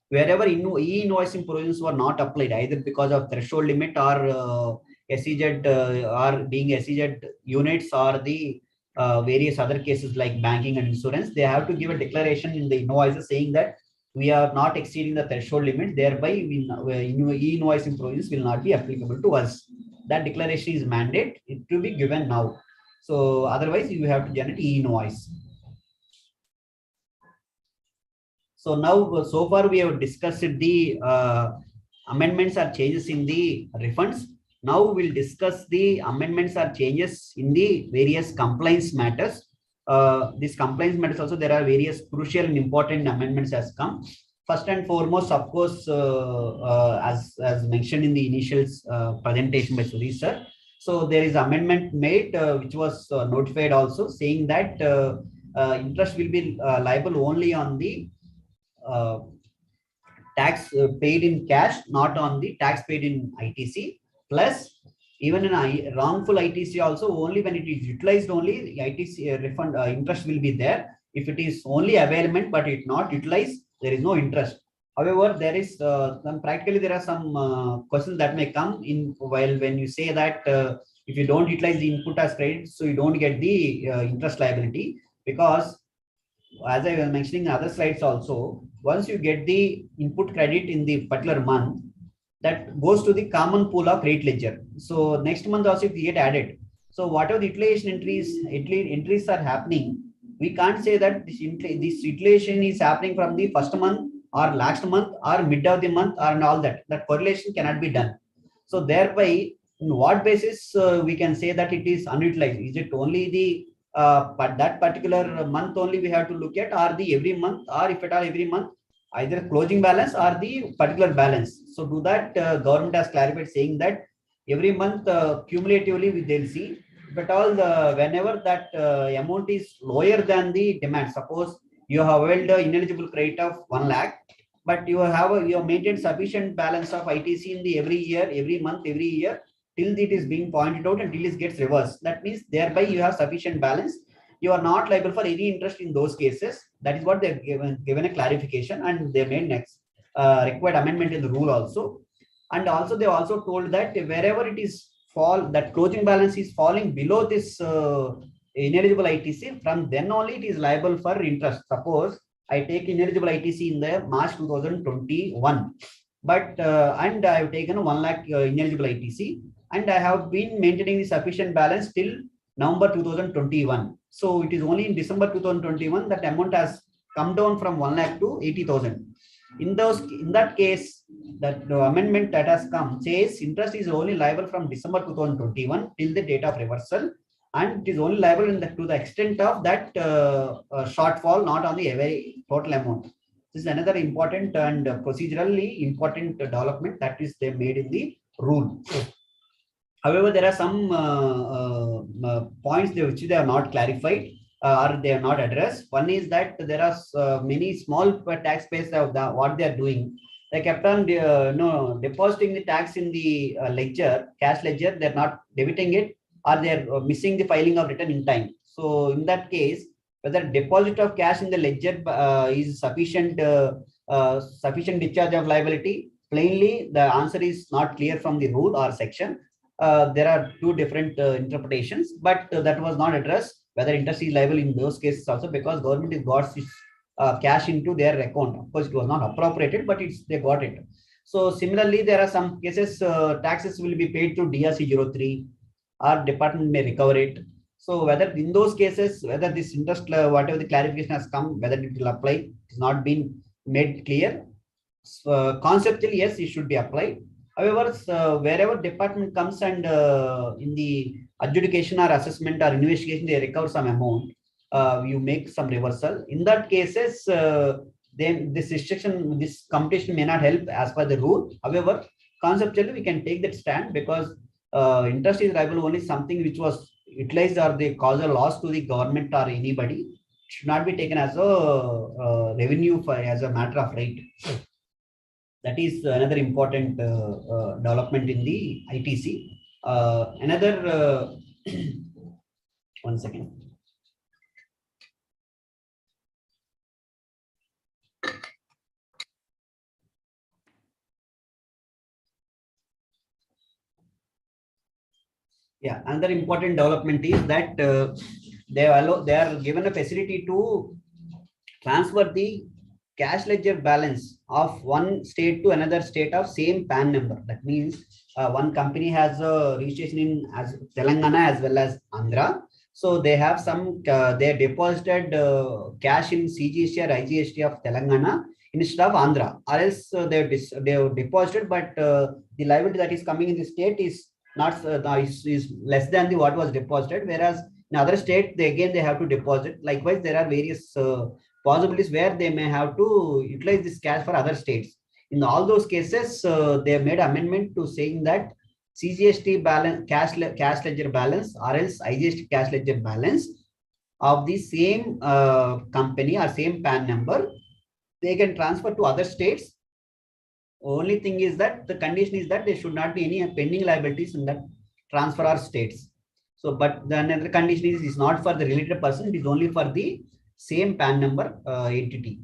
wherever e-invoicing provisions were not applied, either because of threshold limit or SEZ or being SEZ units or the various other cases like banking and insurance, they have to give a declaration in the invoices saying that we are not exceeding the threshold limit, thereby e-invoicing provisions will not be applicable to us. That declaration is mandate, it will be given now. So otherwise you have to generate e-invoice. So now, so far we have discussed the amendments or changes in the refunds. Now we'll discuss the amendments or changes in the various compliance matters. These compliance matters also, there are various crucial and important amendments has come. First and foremost, of course, as mentioned in the initial presentation by Sudhi sir. So there is amendment made which was notified also, saying that interest will be liable only on the tax paid in cash, not on the tax paid in ITC. Plus, even in a wrongful ITC also, only when it is utilized only the ITC refund interest will be there. If it is only availment but it not utilized, there is no interest. However, there is practically there are some questions that may come in while when you say that if you don't utilize the input as credit, so you don't get the interest liability, because as I was mentioning in other slides also, once you get the input credit in the particular month, that goes to the common pool of credit ledger. So next month also if we get added. So whatever the utilization entries are happening, we can't say that this utilization is happening from the first month or last month or mid of the month or and all that. That correlation cannot be done. So thereby, in what basis we can say that it is unutilized? Is it only the but that particular month only we have to look at, or the every month, or if at all every month, either closing balance or the particular balance? So do that government has clarified saying that every month cumulatively they'll see, but all whenever that amount is lower than the demand, suppose you have held ineligible credit of 1 lakh, but you have maintained sufficient balance of ITC in the every year, every month, every year, till it is being pointed out and till it gets reversed. That means thereby you have sufficient balance. You are not liable for any interest in those cases. That is what they've given a clarification, and they made next required amendment in the rule also. And also they also told that wherever it is that closing balance is falling below this ineligible ITC, from then only it is liable for interest. Suppose I take ineligible ITC in the March 2021, but and I have taken 1 lakh ineligible ITC, and I have been maintaining the sufficient balance till November 2021. So it is only in December 2021 that amount has come down from 1 lakh to 80,000. In that case, that the amendment that has come says interest is only liable from December 2021 till the date of reversal, and it is only liable to the extent of that shortfall, not on the very total amount. This is another important and procedurally important development that is they made in the rule. However, there are some points which they are not clarified or they are not addressed. One is that there are many small taxpayers what they are doing. They kept on depositing the tax in the ledger, cash ledger. They are not debiting it, or they are missing the filing of return in time. So in that case, whether deposit of cash in the ledger is sufficient discharge of liability, plainly the answer is not clear from the rule or section. There are two different interpretations, but that was not addressed whether interest is liable in those cases also, because government has got cash into their account. Of course, it was not appropriated, but they got it. So similarly, there are some cases taxes will be paid through DRC 03, or department may recover it. So whether in those cases, whether this interest, whatever the clarification has come, whether it will apply, it has not been made clear. Conceptually, yes, it should be applied. However, wherever department comes and in the adjudication or assessment or investigation, they recover some amount, you make some reversal. In that cases, then this restriction, this computation may not help as per the rule. However, conceptually, we can take that stand, because interest is liable only something which was utilized or they cause a loss to the government or anybody. It should not be taken as a revenue as a matter of right. That is another important development in the ITC. Another, one second. Yeah, another important development is that they are given a facility to transfer the cash ledger balance of one state to another state of same PAN number. That means one company has a registration in as Telangana as well as Andhra. So they have some, they deposited cash in CGST or IGST of Telangana instead of Andhra, or else they have deposited, but the liability that is coming in the state is not is less than the what was deposited, whereas in other state they have to deposit. Likewise, there are various possibilities where they may have to utilize this cash for other states. In all those cases, they have made amendment to saying that CGST balance, cash ledger balance, or else IGST cash ledger balance of the same company or same PAN number, they can transfer to other states. Only thing is that the condition is that there should not be any pending liabilities in that transfer or states. So, but then another condition is not for the related person, it is only for the same PAN number entity.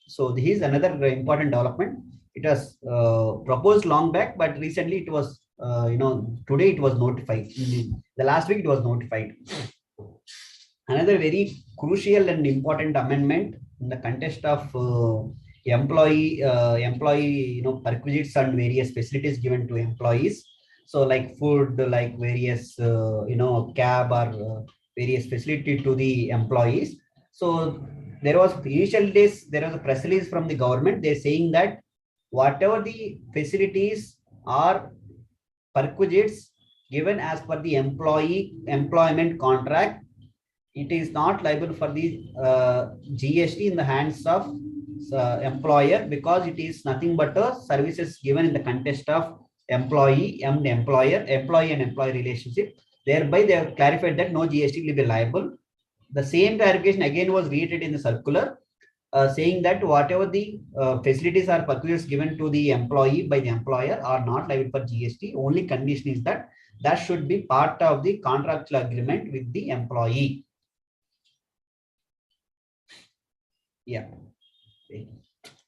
So this is another important development. It was proposed long back, but recently it was, today it was notified. The last week it was notified. Another very crucial and important amendment in the context of employee, perquisites and various facilities given to employees. So like food, like various, cab or various facility to the employees. So there was initial days, there was a press release from the government. They're saying that whatever the facilities are perquisites given as per the employment contract, it is not liable for the GST in the hands of employer, because it is nothing but a services given in the context of employee and employer, employee and employee relationship. Thereby, they have clarified that no GST will be liable. The same clarification again was reiterated in the circular, saying that whatever the facilities or perquisites given to the employee by the employer are not liable for GST. Only condition is that that should be part of the contractual agreement with the employee. Yeah.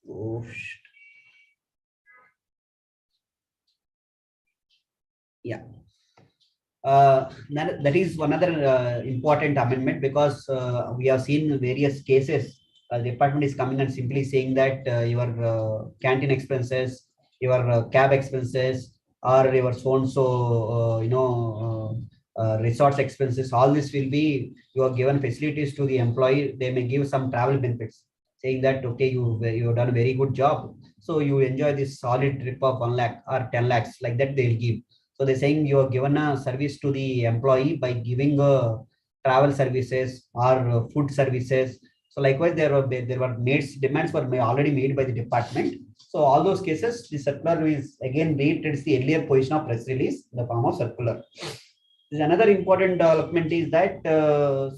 Oh, yeah. That is one other important amendment, because we have seen various cases. The department is coming and simply saying that your canteen expenses, your cab expenses, or your so-and-so, resorts expenses, all this will be, you are given facilities to the employee. They may give some travel benefits. saying that, okay, you have done a very good job. So you enjoy this solid trip of 1 lakh or 10 lakhs, like that they'll give. So they're saying you have given a service to the employee by giving travel services or food services. So likewise, there were demands were already made by the department. So all those cases, the circular is again reiterates the earlier position of press release in the form of circular. Another important development is that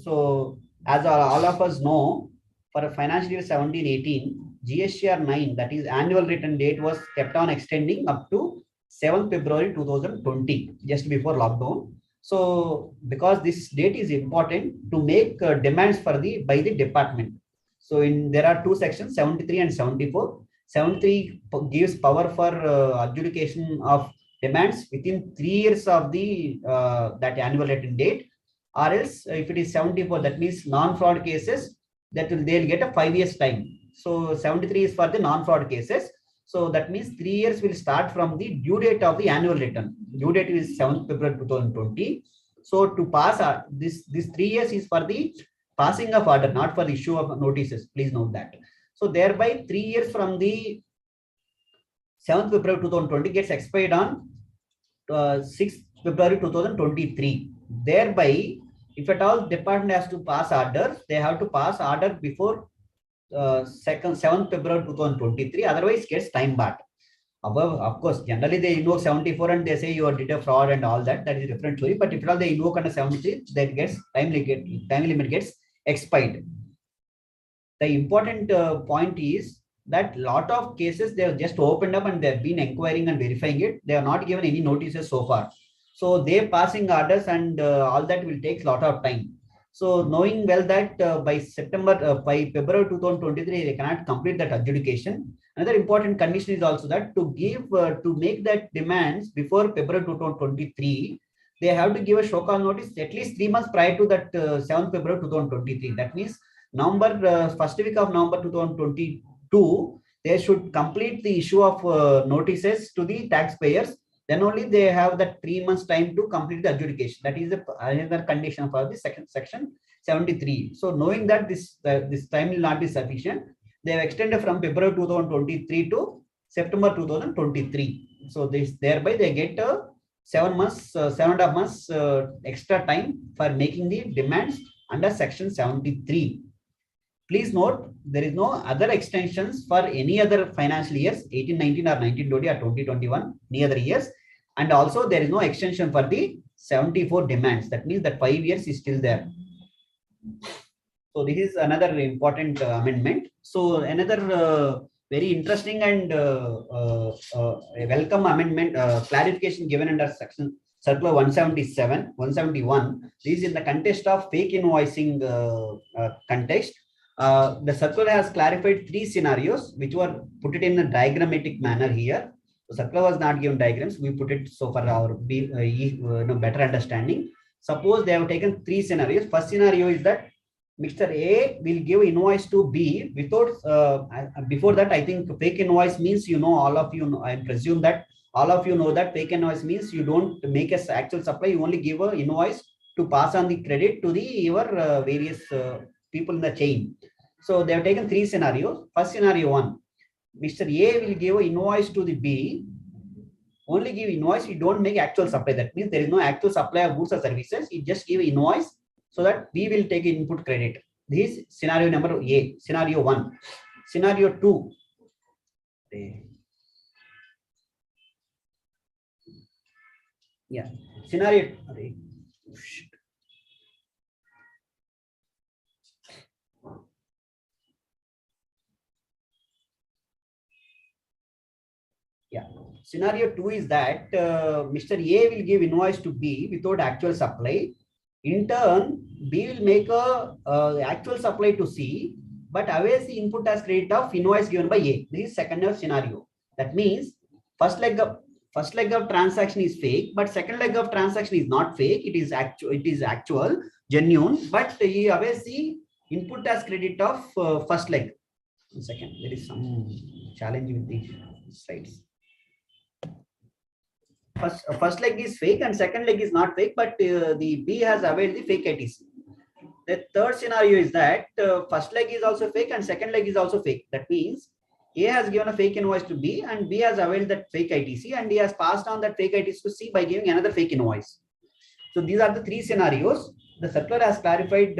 so as all of us know, for a financial year 17-18, GSTR 9, that is annual return date, was kept on extending up to 7th February 2020, just before lockdown. So because this date is important to make demands by the department. So there are two sections, 73 and 74. 73 gives power for adjudication of demands within 3 years of the that annual return date, or else if it is 74, that means non-fraud cases, they'll get a 5 years time. So 73 is for the non-fraud cases. So that means 3 years will start from the due date of the annual return. Due date is 7th February 2020. So to pass this 3 years is for the passing of order, not for the issue of notices. Please note that. So thereby 3 years from the 7th February 2020 gets expired on 6th February 2023. Thereby, if at all department has to pass orders, they have to pass order before 7th February 2023. Otherwise, gets time barred. Above, of course, generally they invoke 74 and they say you did a fraud and all that. That is a different story. But if at all they invoke under 73, that gets time limit gets expired. The important point is that lot of cases they have just opened up and they have been inquiring and verifying it. They have not given any notices so far. So they passing orders and all that will take a lot of time. So knowing well that by February 2023, they cannot complete that adjudication. Another important condition is also that to make that demands before February 2023, they have to give a show cause notice at least 3 months prior to that 7th February 2023. That means first week of November 2022, they should complete the issue of notices to the taxpayers. Then only they have that 3 months time to complete the adjudication. That is another condition for the section 73. So knowing that this time will not be sufficient, they have extended from February 2023 to September 2023. So thereby they get 7.5 months extra time for making the demands under section 73. Please note, there is no other extensions for any other financial years, 18-19 or 19-20 or 2021, any other years. And also there is no extension for the 74 demands. That means that 5 years is still there. So this is another important amendment. So another very interesting and welcome amendment, clarification given under section circular 171. This is in the context of fake invoicing context. The circular has clarified 3 scenarios which were put it in a diagrammatic manner here. The circular was not given diagrams. We put it so for our better understanding. Suppose they have taken 3 scenarios. First scenario is that Mr. A will give invoice to B without, before that, I think fake invoice means, all of you know, I presume that all of you know that fake invoice means you don't make an actual supply, you only give an invoice to pass on the credit to your various people in the chain. So they have taken 3 scenarios. First scenario 1, Mr. A will give an invoice to the B, only give invoice, you don't make actual supply. That means there is no actual supply of goods or services, you just give invoice so that we will take input credit. This is scenario number A, scenario 1. Scenario 2. Yeah, scenario. Yeah, scenario 2 is that Mr. A will give invoice to B without actual supply. In turn, B will make a actual supply to C, but awaits the input as credit of invoice given by A. This is second scenario. That means first leg of transaction is fake, but second leg of transaction is not fake. It is actual, genuine, but he awaits the input as credit of first leg. 1 second, there is some challenge with the slides. First leg is fake and second leg is not fake, but the B has availed the fake ITC. the third scenario is that first leg is also fake and second leg is also fake. That means A has given a fake invoice to B and B has availed that fake ITC and he has passed on that fake ITC to C by giving another fake invoice. So these are the three scenarios. The circular has clarified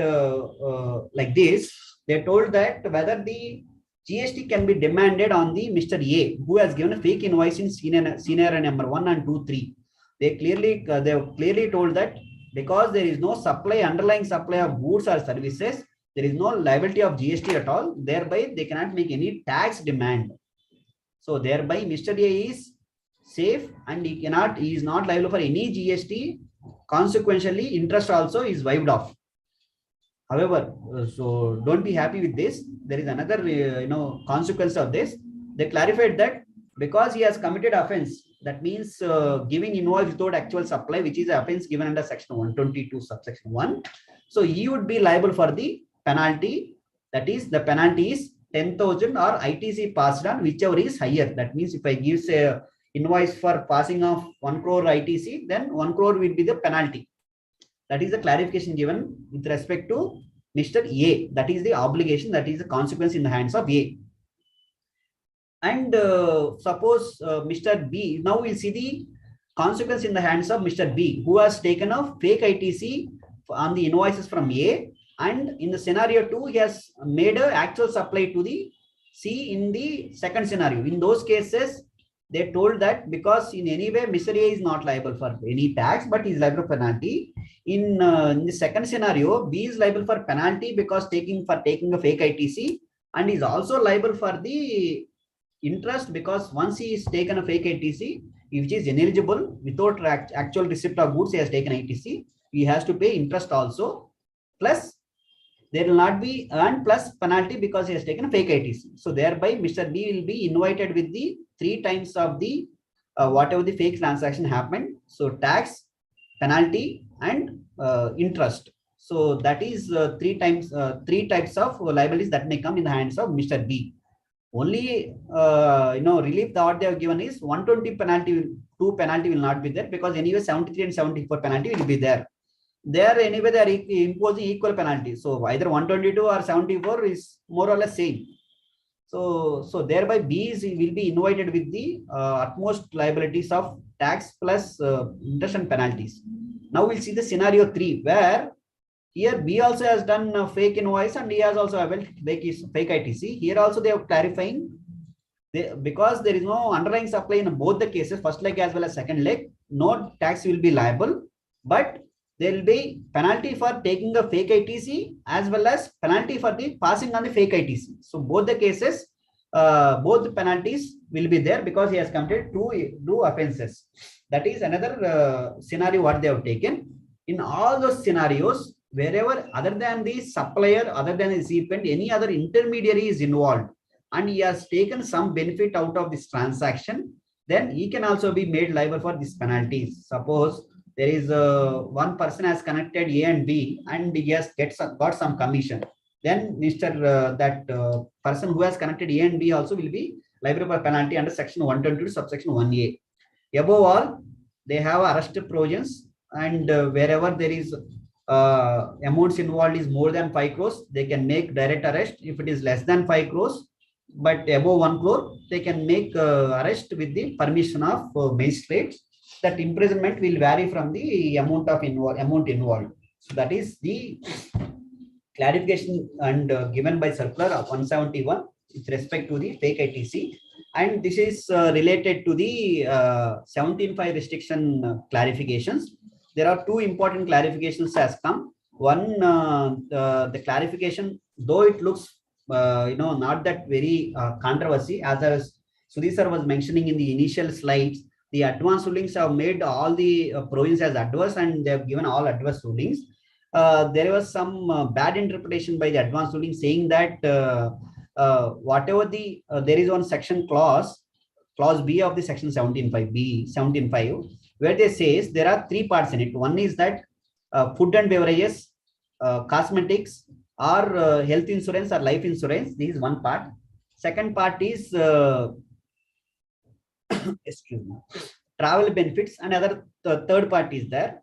like this. They told that whether the GST can be demanded on the Mr. A who has given a fake invoice in scenario number 1 and 2, 3. They have clearly told that because there is no underlying supply of goods or services, there is no liability of GST at all. Thereby, they cannot make any tax demand. So thereby, Mr. A is safe and he is not liable for any GST. Consequentially, interest also is wiped off. However, so don't be happy with this. There is another consequence of this. They clarified that because he has committed offense, that means giving invoice without actual supply, which is an offense given under section 122 subsection 1. So he would be liable for the penalty. That is, the penalty is 10,000 or ITC passed on, whichever is higher. That means if I give say invoice for passing of 1 crore ITC, then 1 crore will be the penalty. That is the clarification given with respect to Mr. A. That is the obligation, that is the consequence in the hands of A. And suppose Mr. B, now we'll see the consequence in the hands of Mr. B, who has taken a fake ITC on the invoices from A, and in the scenario 2, he has made an actual supply to the C in the second scenario. In those cases, they told that because in any way Mr. A is not liable for any tax, but he is liable for penalty. In the second scenario, B is liable for penalty because taking a fake ITC, and is also liable for the interest because once he is taken a fake ITC, which is ineligible without actual receipt of goods, he has taken ITC, he has to pay interest also, plus there will not be earned plus penalty because he has taken a fake ITC. So thereby Mr. B will be invited with the 3 times of the whatever the fake transaction happened. So tax, penalty and interest. So that is 3 types of liabilities that may come in the hands of Mr. B. Only relief that they have given is 120 penalty, 2 penalty will not be there because anyway 73 and 74 penalty will be there. There anyway they are imposing equal penalty. So either 122 or 74 is more or less same. So thereby B will be invited with the utmost liabilities of tax plus interest and penalties. Now we'll see the scenario 3 where here B also has done a fake invoice and he has also availed fake ITC. Here also they are clarifying because there is no underlying supply in both the cases, first leg as well as second leg, no tax will be liable, but there will be penalty for taking a fake ITC as well as penalty for the passing on the fake ITC. So both the cases, both the penalties will be there because he has committed two offenses. That is another scenario what they have taken. In all those scenarios, wherever other than the supplier, other than the recipient, any other intermediary is involved and he has taken some benefit out of this transaction, then he can also be made liable for these penalties. Suppose there is one person has connected A and B and he has got some commission. Then that person who has connected A and B also will be liable for penalty under section 122 subsection 1A. Above all, they have arrest provisions and wherever there is amounts involved is more than 5 crores, they can make direct arrest. If it is less than 5 crores, but above 1 crore, they can make arrest with the permission of magistrates. That imprisonment will vary from the amount involved. So that is the clarification and given by circular of 171 with respect to the fake ITC. And this is related to the 17.5 restriction clarifications. There are 2 important clarifications has come. One, the clarification, though it looks not that very controversy, as Sudhir sir was mentioning in the initial slides, the adverse rulings have made all the provisions as adverse and they have given all adverse rulings. There was some bad interpretation by the adverse ruling saying that whatever there is one section clause B of the section 17.5, where they says there are 3 parts in it. One is that food and beverages, cosmetics or health insurance or life insurance. This is one part. Second part is excuse me, travel benefits, and other third part is there.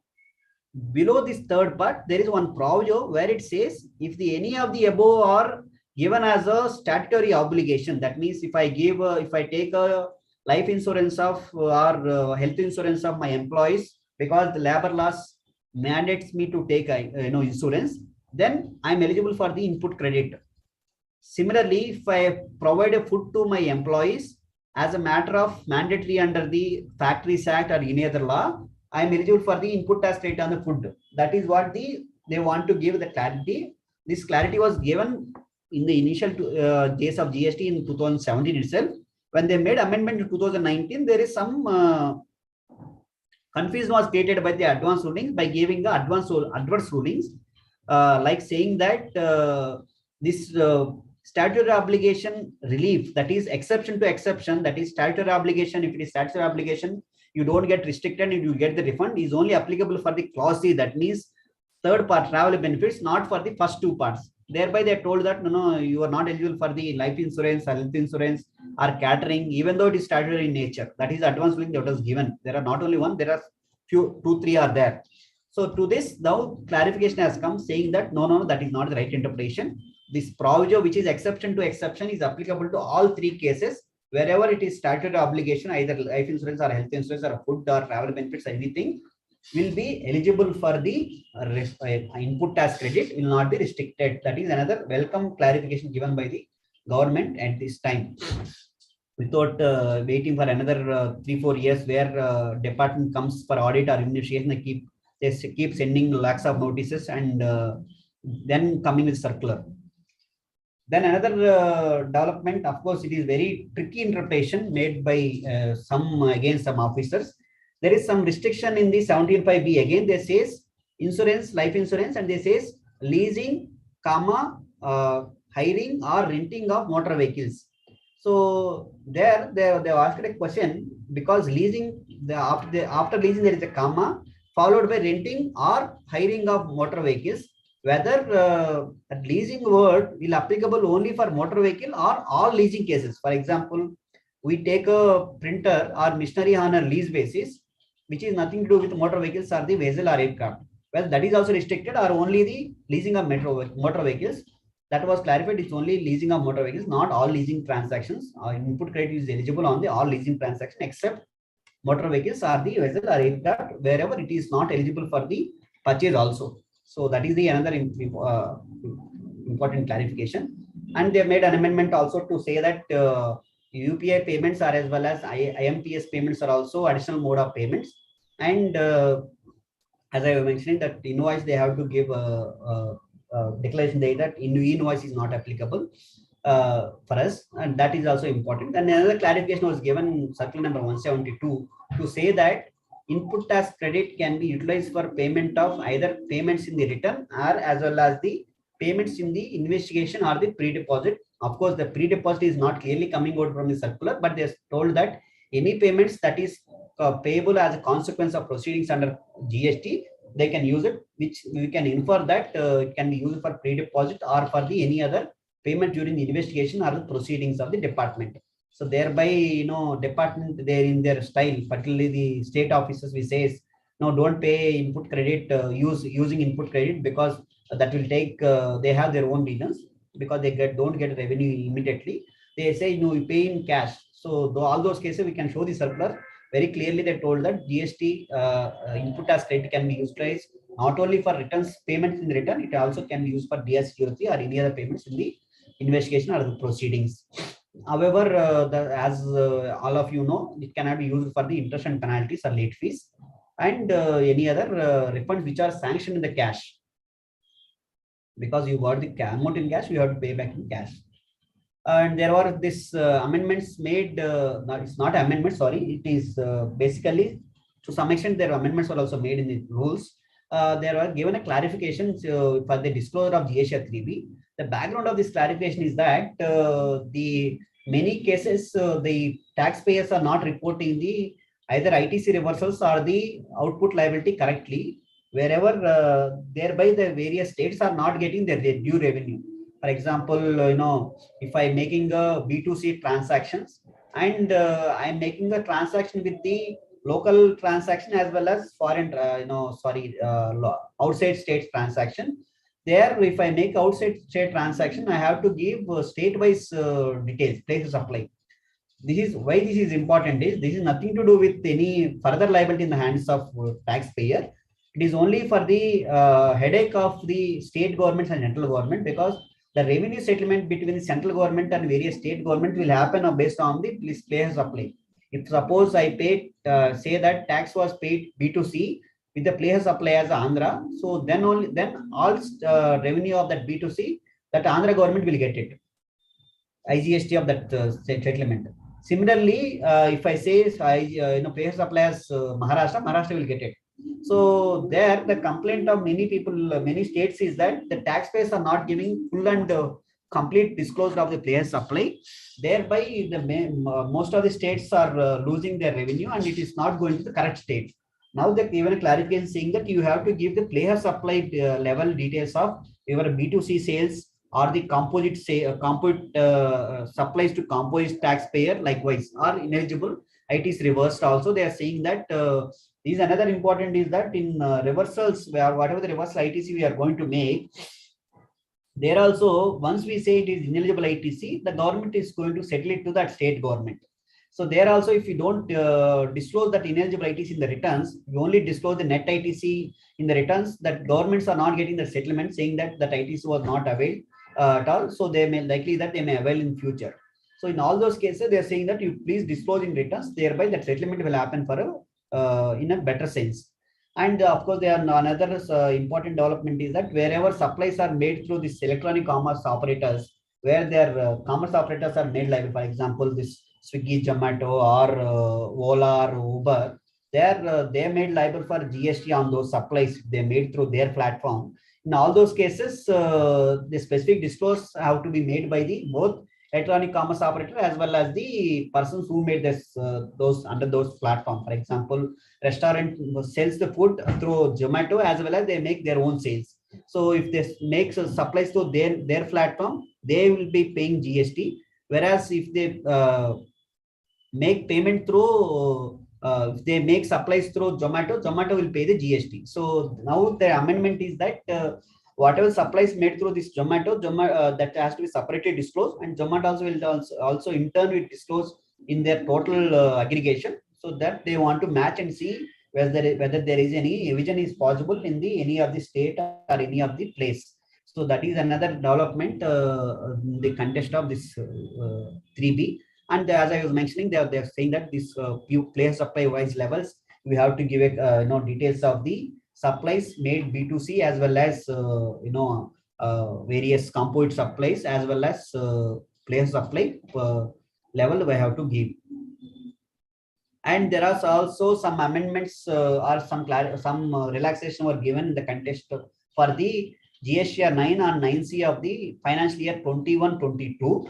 below this third part, there is one proviso where it says if the any of the above are given as a statutory obligation, that means if I give, if I take a life insurance of or health insurance of my employees because the labor laws mandates me to take insurance, then I'm eligible for the input credit. Similarly, if I provide a food to my employees as a matter of mandatory under the Factories Act or any other law, I am eligible for the input tax rate on the food. That is what they want to give the clarity. This clarity was given in the initial days of GST in 2017 itself. When they made amendment in 2019, there is some confusion was created by the advance rulings by giving the adverse rulings, like saying that this statutory obligation relief, that is exception to exception, that is statutory obligation. If it is statutory obligation, you don't get restricted and you get the refund, is only applicable for the clause C, that means third part travel benefits, not for the first two parts. Thereby they told that no, you are not eligible for the life insurance, health insurance or catering, even though it is statutory in nature. That is advance ruling that was given. There are not only one, there are few, 2-3 are there. So to this now clarification has come saying that no, that is not the right interpretation. This proviso, which is exception to exception, is applicable to all three cases wherever it is statutory obligation, either life insurance or health insurance or food or travel benefits, anything will be eligible for the input tax credit, will not be restricted. That is another welcome clarification given by the government at this time, without waiting for another 3-4 years where department comes for audit or investigation. They keep sending lakhs of notices and then coming with circular. Then another development, of course, it is very tricky interpretation made by some officers. There is some restriction in the 17(5)(b). Again, they says insurance, life insurance, and they says leasing, hiring or renting of motor vehicles. So there they asked a question, because leasing, after leasing there is a comma followed by renting or hiring of motor vehicles. Whether that leasing word will applicable only for motor vehicle or all leasing cases. For example, we take a printer or machinery on a lease basis, which is nothing to do with motor vehicles or the vessel or aircraft. Well, that is also restricted, or only the leasing of motor vehicles. That was clarified. It's only leasing of motor vehicles, not all leasing transactions. Input credit is eligible on the all leasing transaction except motor vehicles or the vessel or aircraft, wherever it is not eligible for the purchase also. So that is the another important clarification. And they made an amendment also to say that UPI payments are, as well as IMPS payments are also additional mode of payments. And as I was mentioning, that invoice they have to give a declaration day that invoice is not applicable for us, and that is also important. And another clarification was given in circular number 172 to say that input tax credit can be utilized for payment of either payments in the return or as well as the payments in the investigation or the pre-deposit. Of course, the pre-deposit is not clearly coming out from the circular, but they told that any payments that is payable as a consequence of proceedings under GST, they can use it, which we can infer that it can be used for pre-deposit or for the any other payment during the investigation or the proceedings of the department. So thereby, department, they're in their style, particularly the state officers, we says, no, don't pay input credit, using input credit, because that will take, they have their own reasons, because they don't get revenue immediately. They say, no, you pay in cash. So all those cases, we can show the circular. Very clearly, they told that GST input tax credit can be utilized not only for returns, payments in the return, it also can be used for DST or any other payments in the investigation or the proceedings. However, as all of you know, it cannot be used for the interest and penalties or late fees and any other refunds which are sanctioned in the cash. Because you got the amount in cash, you have to pay back in cash. And there were this amendments made. It's not amendment, sorry. It is basically, to some extent, there are amendments were also made in the rules. There were given a clarification for the disclosure of GST 3B. The background of this clarification is that the many cases the taxpayers are not reporting the either ITC reversals or the output liability correctly, wherever thereby the various states are not getting their due revenue. For example, if I'm making a B2C transactions and I'm making a transaction with the local transaction as well as foreign, outside state transaction. There, if I make outside state transaction, I have to give state-wise details, place of supply. This is why this is important. This is nothing to do with any further liability in the hands of taxpayer. It is only for the headache of the state governments and central government, because the revenue settlement between the central government and various state government will happen based on the place of supply. If suppose I paid, say that tax was paid B2C with the place of supply as Andhra, so then all revenue of that B2C, that Andhra government will get it, IGST of that settlement. Similarly, if I say place of supply as Maharashtra will get it. So there, the complaint of many people, many states is that the taxpayers are not giving full and complete disclosure of the place supply. Thereby, most of the states are losing their revenue, and it is not going to the correct state. Now that even a clarification saying that you have to give the place supply level details of your B2C sales or the composite supplies to composite taxpayer likewise are ineligible. It is reversed also. They are saying that is another important is that in reversals, where whatever the reversal ITC we are going to make, there also, once we say it is ineligible ITC, the government is going to settle it to that state government. So there also, if you don't disclose that ineligible ITC in the returns, you only disclose the net ITC in the returns, that governments are not getting the settlement saying that that ITC was not availed at all. So they may likely that they may avail in future. So in all those cases, they are saying that you please disclose in returns, thereby that settlement will happen for in a better sense. And of course, there are another important development is that wherever supplies are made through this electronic commerce operators, where their commerce operators are made liable, for example, this Swiggy, Zomato, or Ola or Uber, they are made liable for GST on those supplies they made through their platform. In all those cases, the specific disclosures have to be made by the both electronic commerce operator as well as the persons who made this those under those platform. For example, restaurant sells the food through Zomato as well as they make their own sales. So if they make supplies to their platform, they will be paying GST. Whereas if they make payment through if they make supplies through Zomato will pay the GST. So now the amendment is that whatever supplies made through this Zomato that has to be separately disclosed, and Zomato also will also in turn will disclose in their total aggregation, so that they want to match and see whether there is any evasion is possible in any of the state or any of the place. So that is another development the context of this 3B. And as I was mentioning, they are saying that this place supply wise levels, we have to give it details of the supplies made B2C as well as various composite supplies as well as place supply level we have to give. And there are also some amendments or some relaxation were given in the context for the GST 9 and 9C of the financial year 21-22.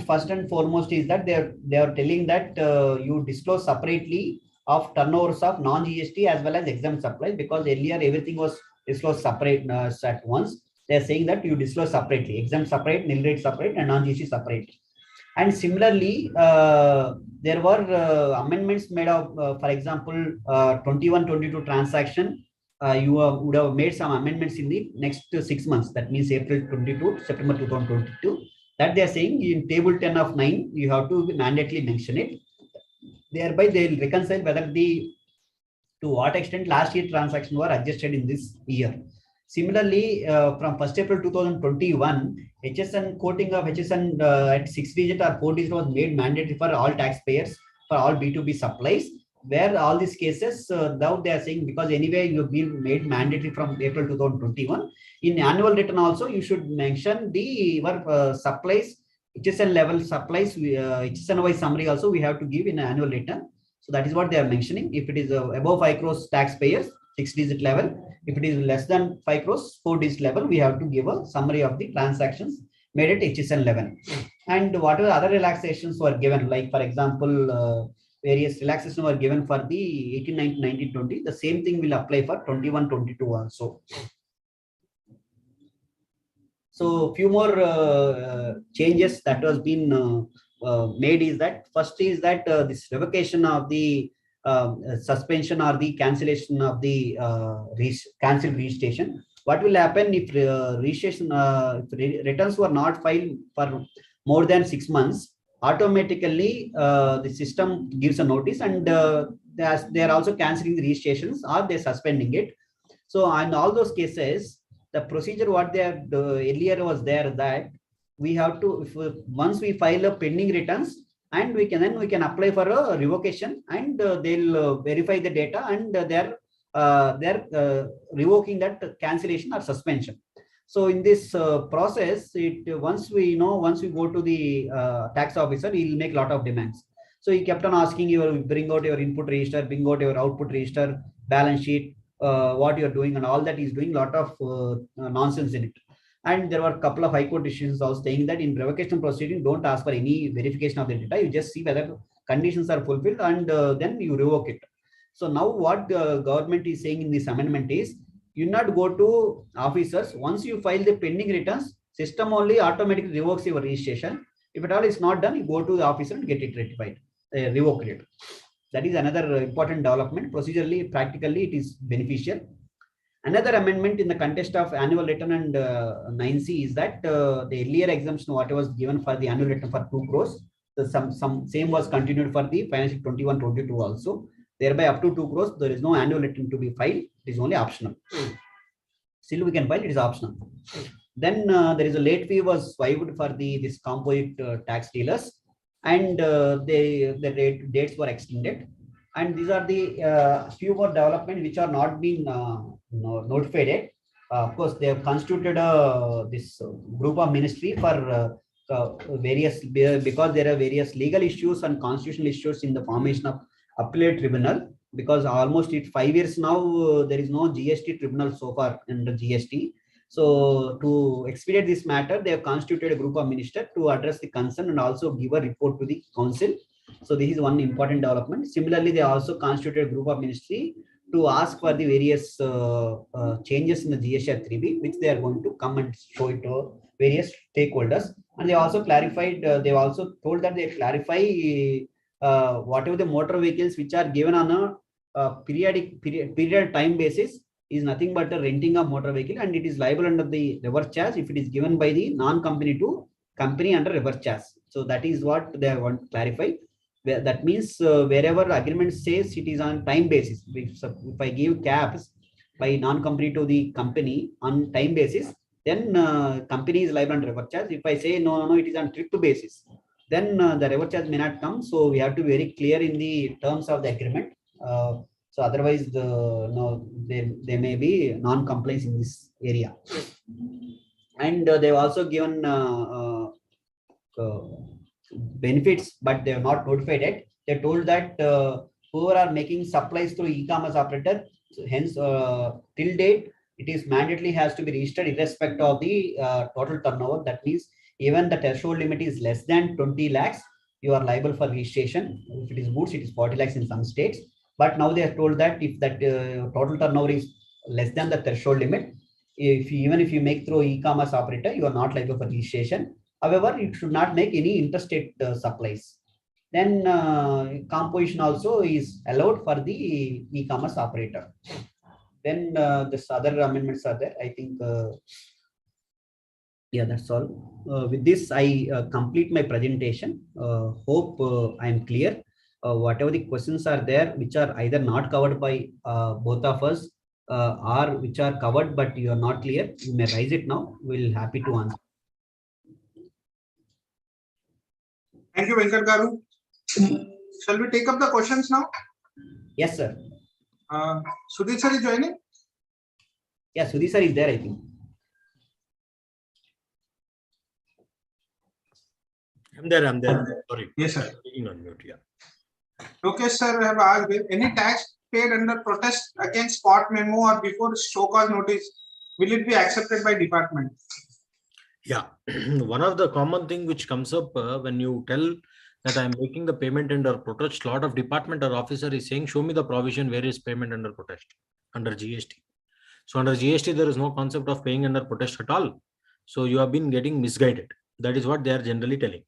First and foremost is that they are telling that you disclose separately of turnovers of non-GST as well as exempt supplies, because earlier everything was disclosed separate at once. They are saying that you disclose separately, exempt separate, nil rate separate, and non-GST separate. And similarly, there were amendments made of, for example, 21-22 transaction. You would have made some amendments in the next 6 months. That means April 22 to September 2022. That they are saying in table 10 of 9, you have to mandatorily mention it. Thereby, they will reconcile whether to what extent last year transactions were adjusted in this year. Similarly, from 1st April 2021, HSN quoting of HSN at 6-digit or 4-digit was made mandatory for all taxpayers for all B2B supplies. Where all these cases, now they are saying, because anyway you have been made mandatory from April 2021, in annual return also you should mention your supplies, HSN level supplies, HSN wise summary also we have to give in annual return. So that is what they are mentioning. If it is above 5 crores taxpayers, 6-digit level. If it is less than 5 crores, 4-digit level, we have to give a summary of the transactions made at HSN level. And whatever other relaxations were given, like for example, various relaxations were given for the 18, 19, 19, 20. The same thing will apply for 21, 22 also. So few more changes that was been made is that first is that this revocation of the suspension or the cancellation of the cancelled registration. What will happen if registration returns were not filed for more than 6 months? Automatically, the system gives a notice, and they are also cancelling the registrations or they're suspending it. So in all those cases, the procedure what they had earlier was there that we have to, once we file a pending returns, and we can apply for a revocation, and they'll verify the data, and they're revoking that cancellation or suspension. So in this process, once we go to the tax officer, he'll make a lot of demands. So he kept on asking you, bring out your input register, bring out your output register, balance sheet, what you're doing, and all that. He's doing a lot of nonsense in it. And there were a couple of high court decisions also saying that in revocation proceeding, don't ask for any verification of the data. You just see whether conditions are fulfilled, and then you revoke it. So now what the government is saying in this amendment is, you not go to officers. Once you file the pending returns, system only automatically revokes your registration. If at all is not done, you go to the officer and get it rectified, revoke it. That is another important development. Procedurally, practically, it is beneficial. Another amendment in the context of annual return and 9C is that the earlier exemption, what was given for the annual return for 2 crores, some same was continued for the financial 21-22 also. Thereby, up to 2 crores, there is no annual return to be filed. It is only optional. Still, we can file. It is optional. Then there is a late fee was waived for this composite tax dealers, and the dates were extended. And these are the few more developments which are not being notified yet. Of course, they have constituted this group of ministry for various, because there are various legal issues and constitutional issues in the formation of appellate tribunal, because almost 5 years now there is no GST tribunal so far under GST. So to expedite this matter, they have constituted a group of ministers to address the concern and also give a report to the council. So this is one important development. Similarly, they also constituted a group of ministry to ask for the various changes in the GST 3B, which they are going to come and show it to various stakeholders. And they also clarified, they've also told that they clarify whatever the motor vehicles which are given on a period time basis is nothing but a renting of motor vehicle, and it is liable under the reverse charge if it is given by the non-company to company under reverse charge. So that is what they want to clarify. That means wherever agreement says it is on time basis, if I give cabs by non-company to the company on time basis, then company is liable under reverse charge. If I say no, it is on trip basis, then the reverse charge may not come. So we have to be very clear in the terms of the agreement. So otherwise, there may be non-compliance in this area. And they've also given benefits, but they have not notified it. They told that whoever are making supplies through e-commerce operator, hence till date, it is mandatorily has to be registered irrespective of the total turnover. That means even the threshold limit is less than 20 lakhs, you are liable for registration. If it is goods, it is 40 lakhs in some states. But now they have told that if that total turnover is less than the threshold limit, even if you make through e-commerce operator, you are not liable for registration. However, it should not make any interstate supplies. Then composition also is allowed for the e-commerce operator. Then this other amendments are there. I think, yeah, that's all. With this, I complete my presentation. Hope I am clear. Whatever the questions are there, which are either not covered by both of us or which are covered but you are not clear, you may raise it now. We'll happy to answer. Thank you, Venkat Garu. Shall we take up the questions now? Yes, sir. Sudhir sir is joining? Yeah, Sudhir sir is there, I think. I'm there. Sorry. Yes, sir. On mute, yeah. Okay, sir, I have asked, any tax paid under protest against spot memo or before show cause notice, will it be accepted by department? Yeah, one of the common thing which comes up when you tell that I'm making the payment under protest, lot of department or officer is saying, show me the provision where is payment under protest, under GST. So under GST, there is no concept of paying under protest at all. So you have been getting misguided. That is what they are generally telling.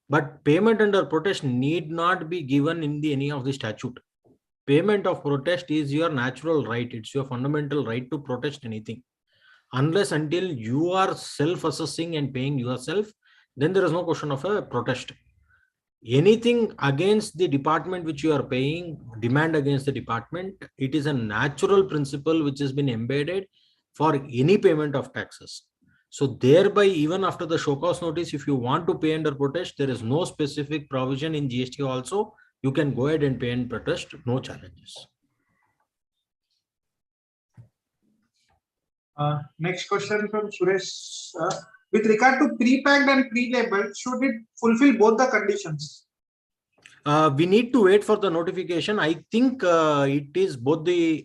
But payment under protest need not be given in any of the statute. payment of protest is your natural right. It's your fundamental right to protest anything. Unless until you are self-assessing and paying yourself, then there is no question of a protest. Anything against the department which you are paying, demand against the department, it is a natural principle which has been embedded for any payment of taxes. So thereby, even after the show cause notice, if you want to pay under protest, there is no specific provision in GST also. You can go ahead and pay and protest, no challenges. Next question from Suresh. With regard to pre-packed and pre-labeled, should it fulfill both the conditions? We need to wait for the notification. I think it is both the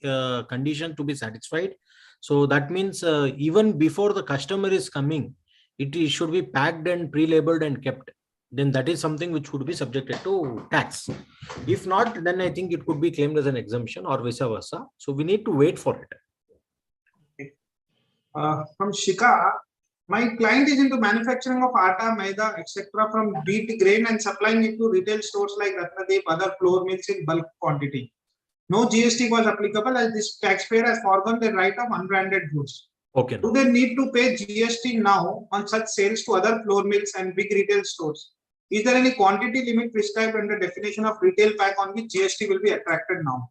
condition to be satisfied. So that means even before the customer is coming, it should be packed and pre-labeled and kept. Then that is something which would be subjected to tax. If not, then I think it could be claimed as an exemption or vice versa. So we need to wait for it. From Shika, my client is into manufacturing of atta, maida, etc. from wheat grain and supplying it to retail stores like Ratnadeep, other flour mills in bulk quantity. No GST was applicable as this taxpayer has forgone the right of unbranded goods. Okay. Do they need to pay GST now on such sales to other flour mills and big retail stores? Is there any quantity limit prescribed under definition of retail pack on which GST will be attracted now?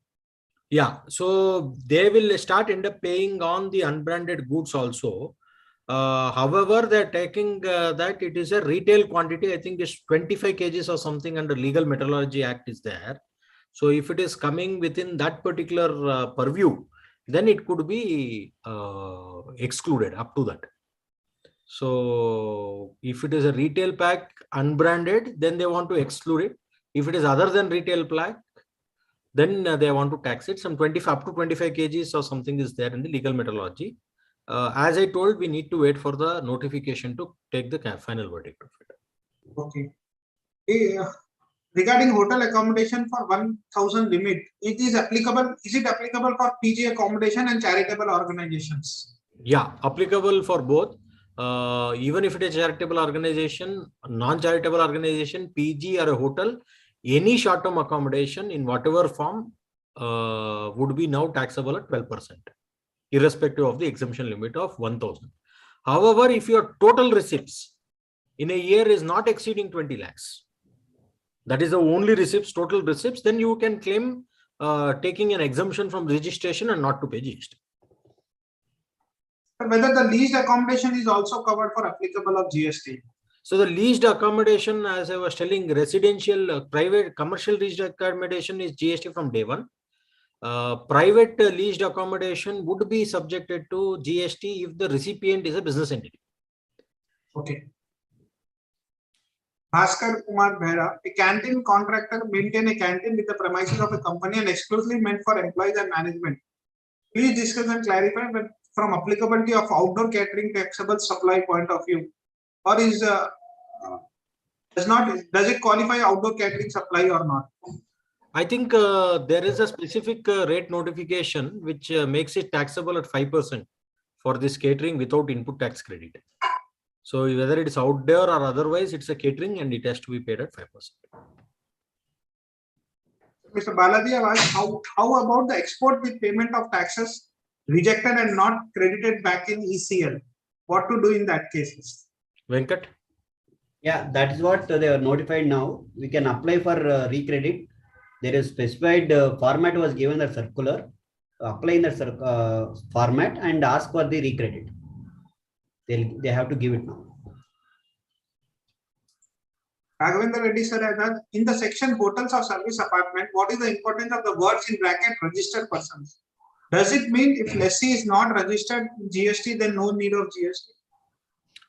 Yeah, so they will end up paying on the unbranded goods also. However, they're taking that it is a retail quantity. I think it's 25 kgs or something under Legal Metrology Act is there. So if it is coming within that particular purview, then it could be excluded up to that. So if it is a retail pack unbranded, then they want to exclude it. If it is other than retail pack, then they want to tax it. Some 25 up to 25 kgs or something is there in the legal methodology. As I told, we need to wait for the notification to take the final verdict of it. Okay. Regarding hotel accommodation for 1,000 limit, it is applicable. Is it applicable for PG accommodation and charitable organizations? Yeah, applicable for both. Even if it is a charitable organization, non-charitable organization, PG or a hotel, any short-term accommodation in whatever form would be now taxable at 12%, irrespective of the exemption limit of 1,000. However, if your total receipts in a year is not exceeding 20 lakhs, that is the only receipts, total receipts, then you can claim taking an exemption from registration and not to pay GST. Whether the leased accommodation is also covered for applicable of GST? So the leased accommodation, as I was telling, residential, private, commercial leased accommodation is GST from day one. Private leased accommodation would be subjected to GST if the recipient is a business entity. Okay. Bhaskar Kumar Behra, a canteen contractor maintain a canteen with the premises of a company and exclusively meant for employees and management. Please discuss and clarify from applicability of outdoor catering taxable supply point of view, or is does it qualify outdoor catering supply or not? I think there is a specific rate notification which makes it taxable at 5% for this catering without input tax credit. So whether it is outdoor or otherwise, it's a catering and it has to be paid at 5%. Mr. Balaji, how about the export with payment of taxes rejected and not credited back in ECL? What to do in that case? Venkat? Yeah, that is what they are notified now. We can apply for recredit. There is specified format was given the circular. Apply in the format and ask for the recredit. They have to give it now. Raghavendra Reddy sir, in the section hotels or service apartment, what is the importance of the words in bracket registered persons? Does it mean if lessee is not registered in GST, then no need of GST?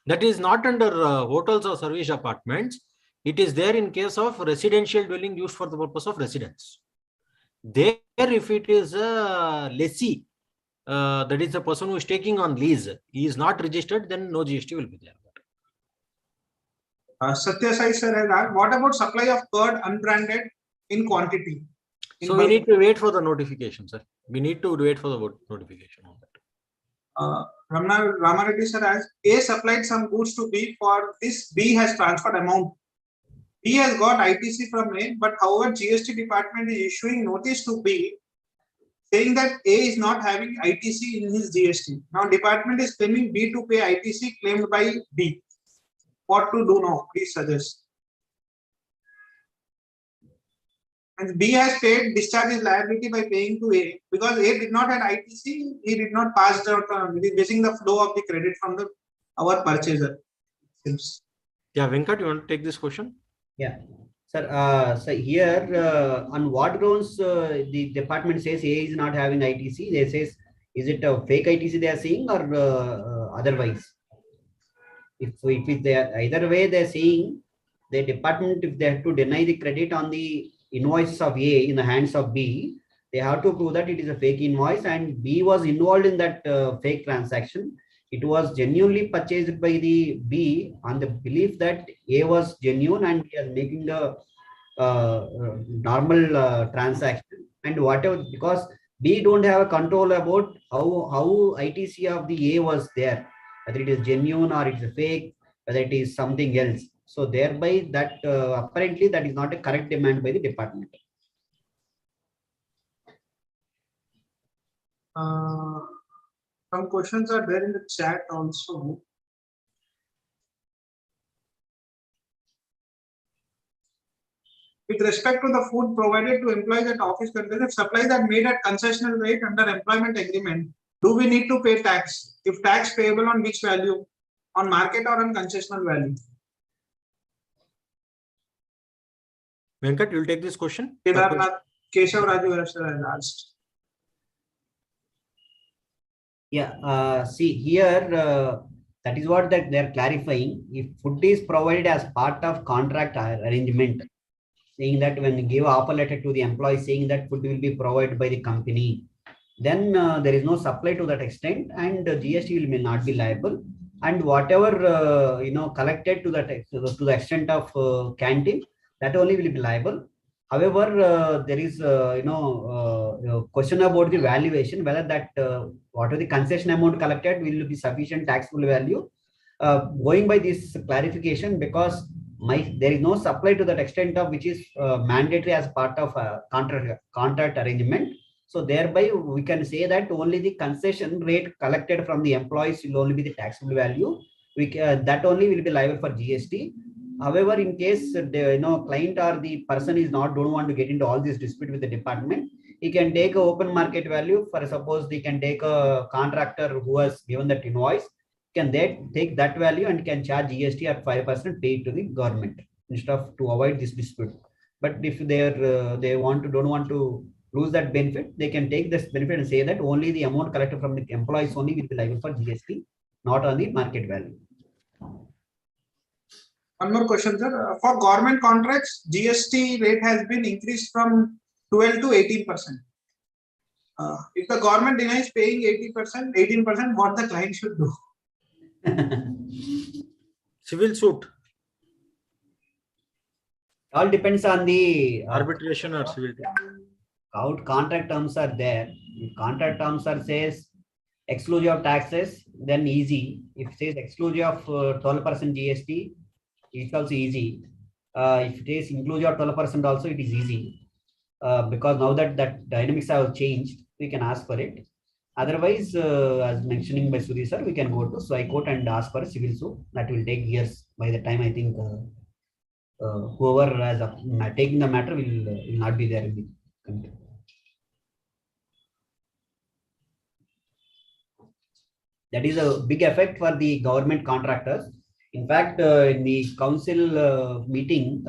That is not under hotels or service apartments. It is there in case of residential dwelling used for the purpose of residence. There, if it is a lessee, that is the person who is taking on lease, he is not registered, then no GST will be there. Satya Sai sir, what about supply of curd unbranded in quantity? So we need to wait for the notification, sir. We need to wait for the notification on that. Ramareddy sir, as A supplied some goods to B, for this B has transferred amount. B has got ITC from A, but however GST department is issuing notice to B saying that A is not having ITC in his GST. Now department is claiming B to pay ITC claimed by B. What to do now? Please suggest. And B has paid discharge his liability by paying to A because A did not have ITC. He did not pass out. It is basing the flow of the credit from our purchaser. Yeah, Venkat, you want to take this question? Yeah, sir. So here, on what grounds the department says A is not having ITC? They says, is it a fake ITC they are saying or otherwise? If they are, either way they are saying, the department, if they have to deny the credit on the invoice of A in the hands of B, they have to prove that it is a fake invoice and B was involved in that fake transaction. It was genuinely purchased by the B on the belief that A was genuine and he is making the normal transaction, and whatever, because B don't have a control about how ITC of the A was there, whether it is genuine or it's a fake, whether it is something else. So thereby that apparently that is not a correct demand by the department. Some questions are there in the chat also. With respect to the food provided to employees at office containers, if supplies are made at concessional rate under employment agreement, do we need to pay tax? If tax payable on which value? On market or on concessional value? Venkat, you'll take this question? Kedarnath, Keshav Raju has asked. Yeah, see here, that is what that they're clarifying. If food is provided as part of contract arrangement, saying that when you give offer letter to the employee saying that food will be provided by the company, then there is no supply to that extent and GST may not be liable. And whatever collected to the extent of canteen, that only will be liable. However, there is question about the valuation, whether that what are the concession amount collected will be sufficient taxable value. Going by this clarification, because there is no supply to that extent of which is mandatory as part of a contract arrangement. So thereby we can say that only the concession rate collected from the employees will only be the taxable value. That only will be liable for GST. However, in case the client or the person don't want to get into all this dispute with the department, he can take a open market value. For suppose they can take a contractor who has given that invoice, can they take that value and can charge GST at 5% paid to the government instead of to avoid this dispute. But if they don't want to lose that benefit, they can take this benefit and say that only the amount collected from the employees only will be liable for GST, not on the market value. One more question, sir. For government contracts, GST rate has been increased from 12 to 18%. If the government denies paying 18%, what the client should do? Civil suit. All depends on the Arbitration or civil. Contract terms are there. If contract terms are says exclusive of taxes, then easy. If it says exclusive of 12% GST, it's also easy. If it is inclusive of 12% also, it is easy. Because now that dynamics have changed, we can ask for it. Otherwise, as mentioning by Sudhi sir, we can go to High Court and ask for a civil suit. That will take years. By the time I think whoever has taking the matter will not be there in the country. That is a big effect for the government contractors. In fact, in the council meeting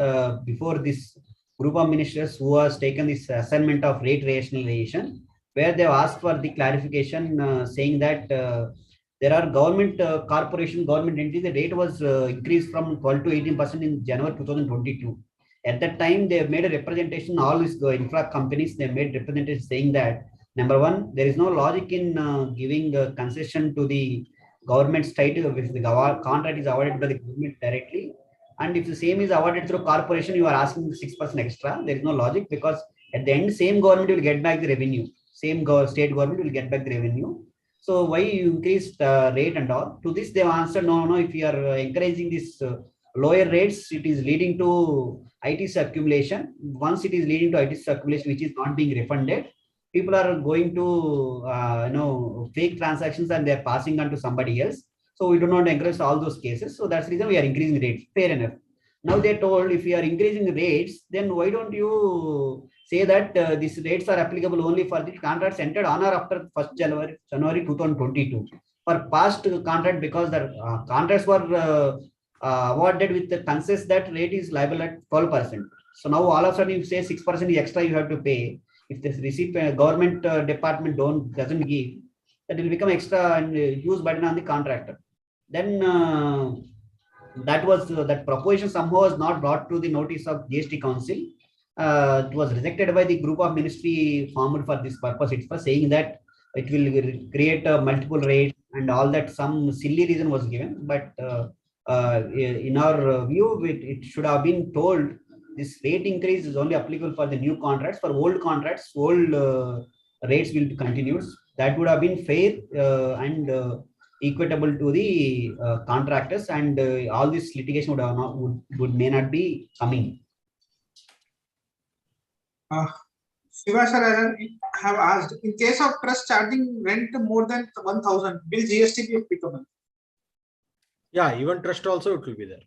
before this group of ministers who has taken this assignment of rate rationalization, where they have asked for the clarification saying that there are government government entities, the rate was increased from 12 to 18% in January 2022. At that time, they have made a representation, all these infra companies, they made representation saying that, number one, there is no logic in giving concession to the government's title if the contract is awarded by the government directly. And if the same is awarded through corporation, you are asking 6% extra. There is no logic, because at the end, same government will get back the revenue. Same state government will get back the revenue. So why you increased rate and all? To this, they have answered, no, if you are encouraging this lower rates, it is leading to IT's accumulation. Once it is leading to IT's accumulation, which is not being refunded, people are going to fake transactions and they are passing on to somebody else. So we do not encourage all those cases. So that's the reason we are increasing rates. Fair enough. Now they told if you are increasing rates, then why don't you say that these rates are applicable only for the contracts entered on or after 1st January 2022. For past contract, because the contracts were awarded with the consensus that rate is liable at 12%. So now all of a sudden you say 6% extra you have to pay. If this receipt government department doesn't give, that will become extra and use burden on the contractor. Then that proposition somehow was not brought to the notice of GST Council. It was rejected by the group of ministry formed for this purpose. It was saying that it will create multiple rates and all that. Some silly reason was given, but in our view, it should have been told this rate increase is only applicable for the new contracts. For old contracts, old rates will be continued. That would have been fair and equitable to the contractors, and all this litigation may not be coming. Shiva sir, I have asked, in case of trust charging rent more than 1,000, will GST be applicable? Yeah, even trust also it will be there.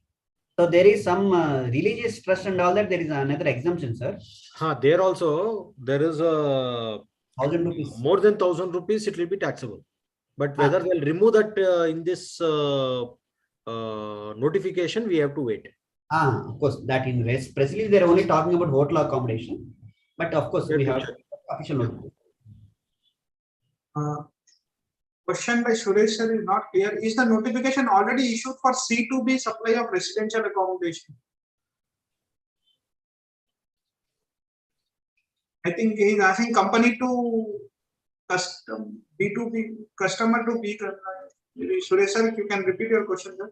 So there is some religious trust and all that. There is another exemption, sir. There also there is a 1,000 rupees. More than 1,000 rupees, it will be taxable. But whether they'll remove that in this notification, we have to wait. Of course, that in press release they're only talking about hotel accommodation. But of course, we have official notification. Question by Suresh sir is not clear. Is the notification already issued for C2B supply of residential accommodation? I think he is asking company to custom B2B customer to B. Suresh sir, if you can repeat your question, sir.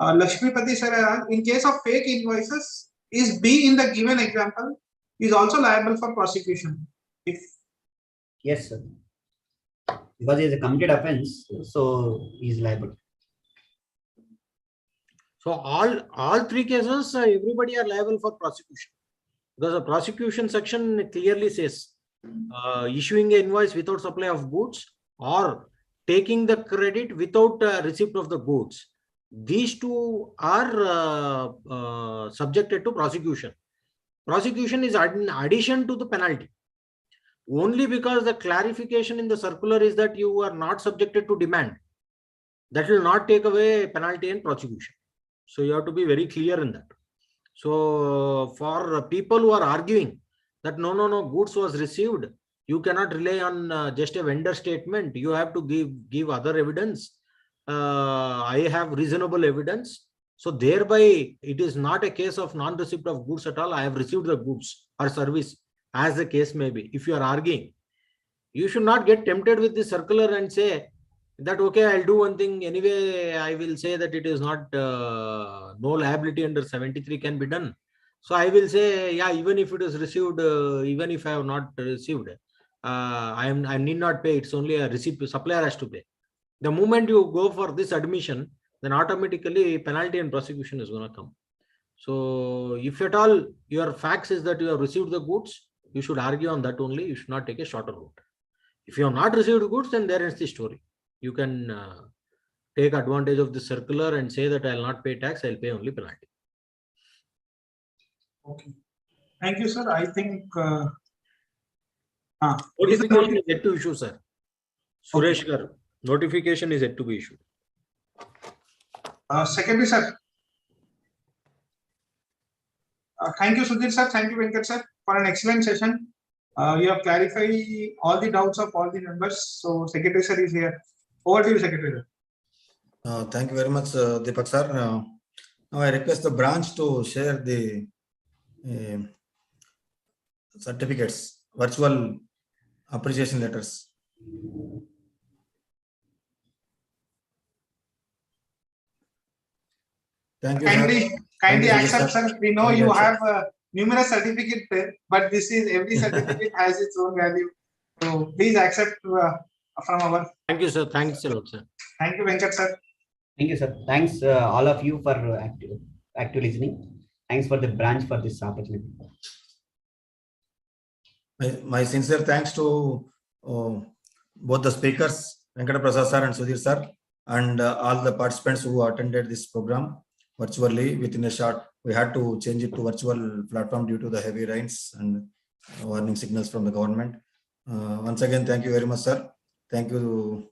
Lakshmipati sir, in case of fake invoices, is B in the given example is also liable for prosecution? If yes, sir. Because it is a committed offense, so he is liable. So all three cases, everybody are liable for prosecution, because the prosecution section clearly says issuing an invoice without supply of goods or taking the credit without receipt of the goods. These two are subjected to prosecution. Prosecution is in addition to the penalty. Only because the clarification in the circular is that you are not subjected to demand. That will not take away penalty and prosecution. So you have to be very clear in that. So for people who are arguing that no, goods was received, you cannot rely on just a vendor statement. You have to give other evidence. I have reasonable evidence. So thereby it is not a case of non-receipt of goods at all. I have received the goods or service, as the case may be. If you are arguing, you should not get tempted with the circular and say that, okay, I'll do one thing anyway. I will say that it is not no liability under 73 can be done. So I will say, yeah, even if it is received, even if I have not received, I need not pay. It's only a receipt. Supplier has to pay. The moment you go for this admission, then automatically penalty and prosecution is going to come. So if at all your facts is that you have received the goods, you should argue on that only. You should not take a shorter route. If you have not received goods, then there is the story. You can take advantage of the circular and say that I will not pay tax, I will pay only penalty. okay. Thank you, sir. I think notification is yet to issue, sir. Suresh Garu, notification is yet to be issued. Secretary sir. Thank you, Sudhir sir. Thank you, Venkat sir, for an excellent session. You have clarified all the doubts of all the members. So Secretary sir is here. Over to you, Secretary. Thank you very much, Deepak sir. Now I request the branch to share the certificates, virtual appreciation letters. Thank you, sir. Kindly accept, sir. We know you have numerous certificates, but this is every certificate has its own value. So please accept from our. Thank you, sir. Thanks a lot, sir. Thank you, Venkat sir. Thank you, sir. Thanks all of you for active listening. Thanks for the branch for this opportunity. My sincere thanks to both the speakers, Venkata Prasad sir and Sudhir sir, and all the participants who attended this program virtually within a short. We had to change it to virtual platform due to the heavy rains and warning signals from the government. Once again, thank you very much, sir. Thank you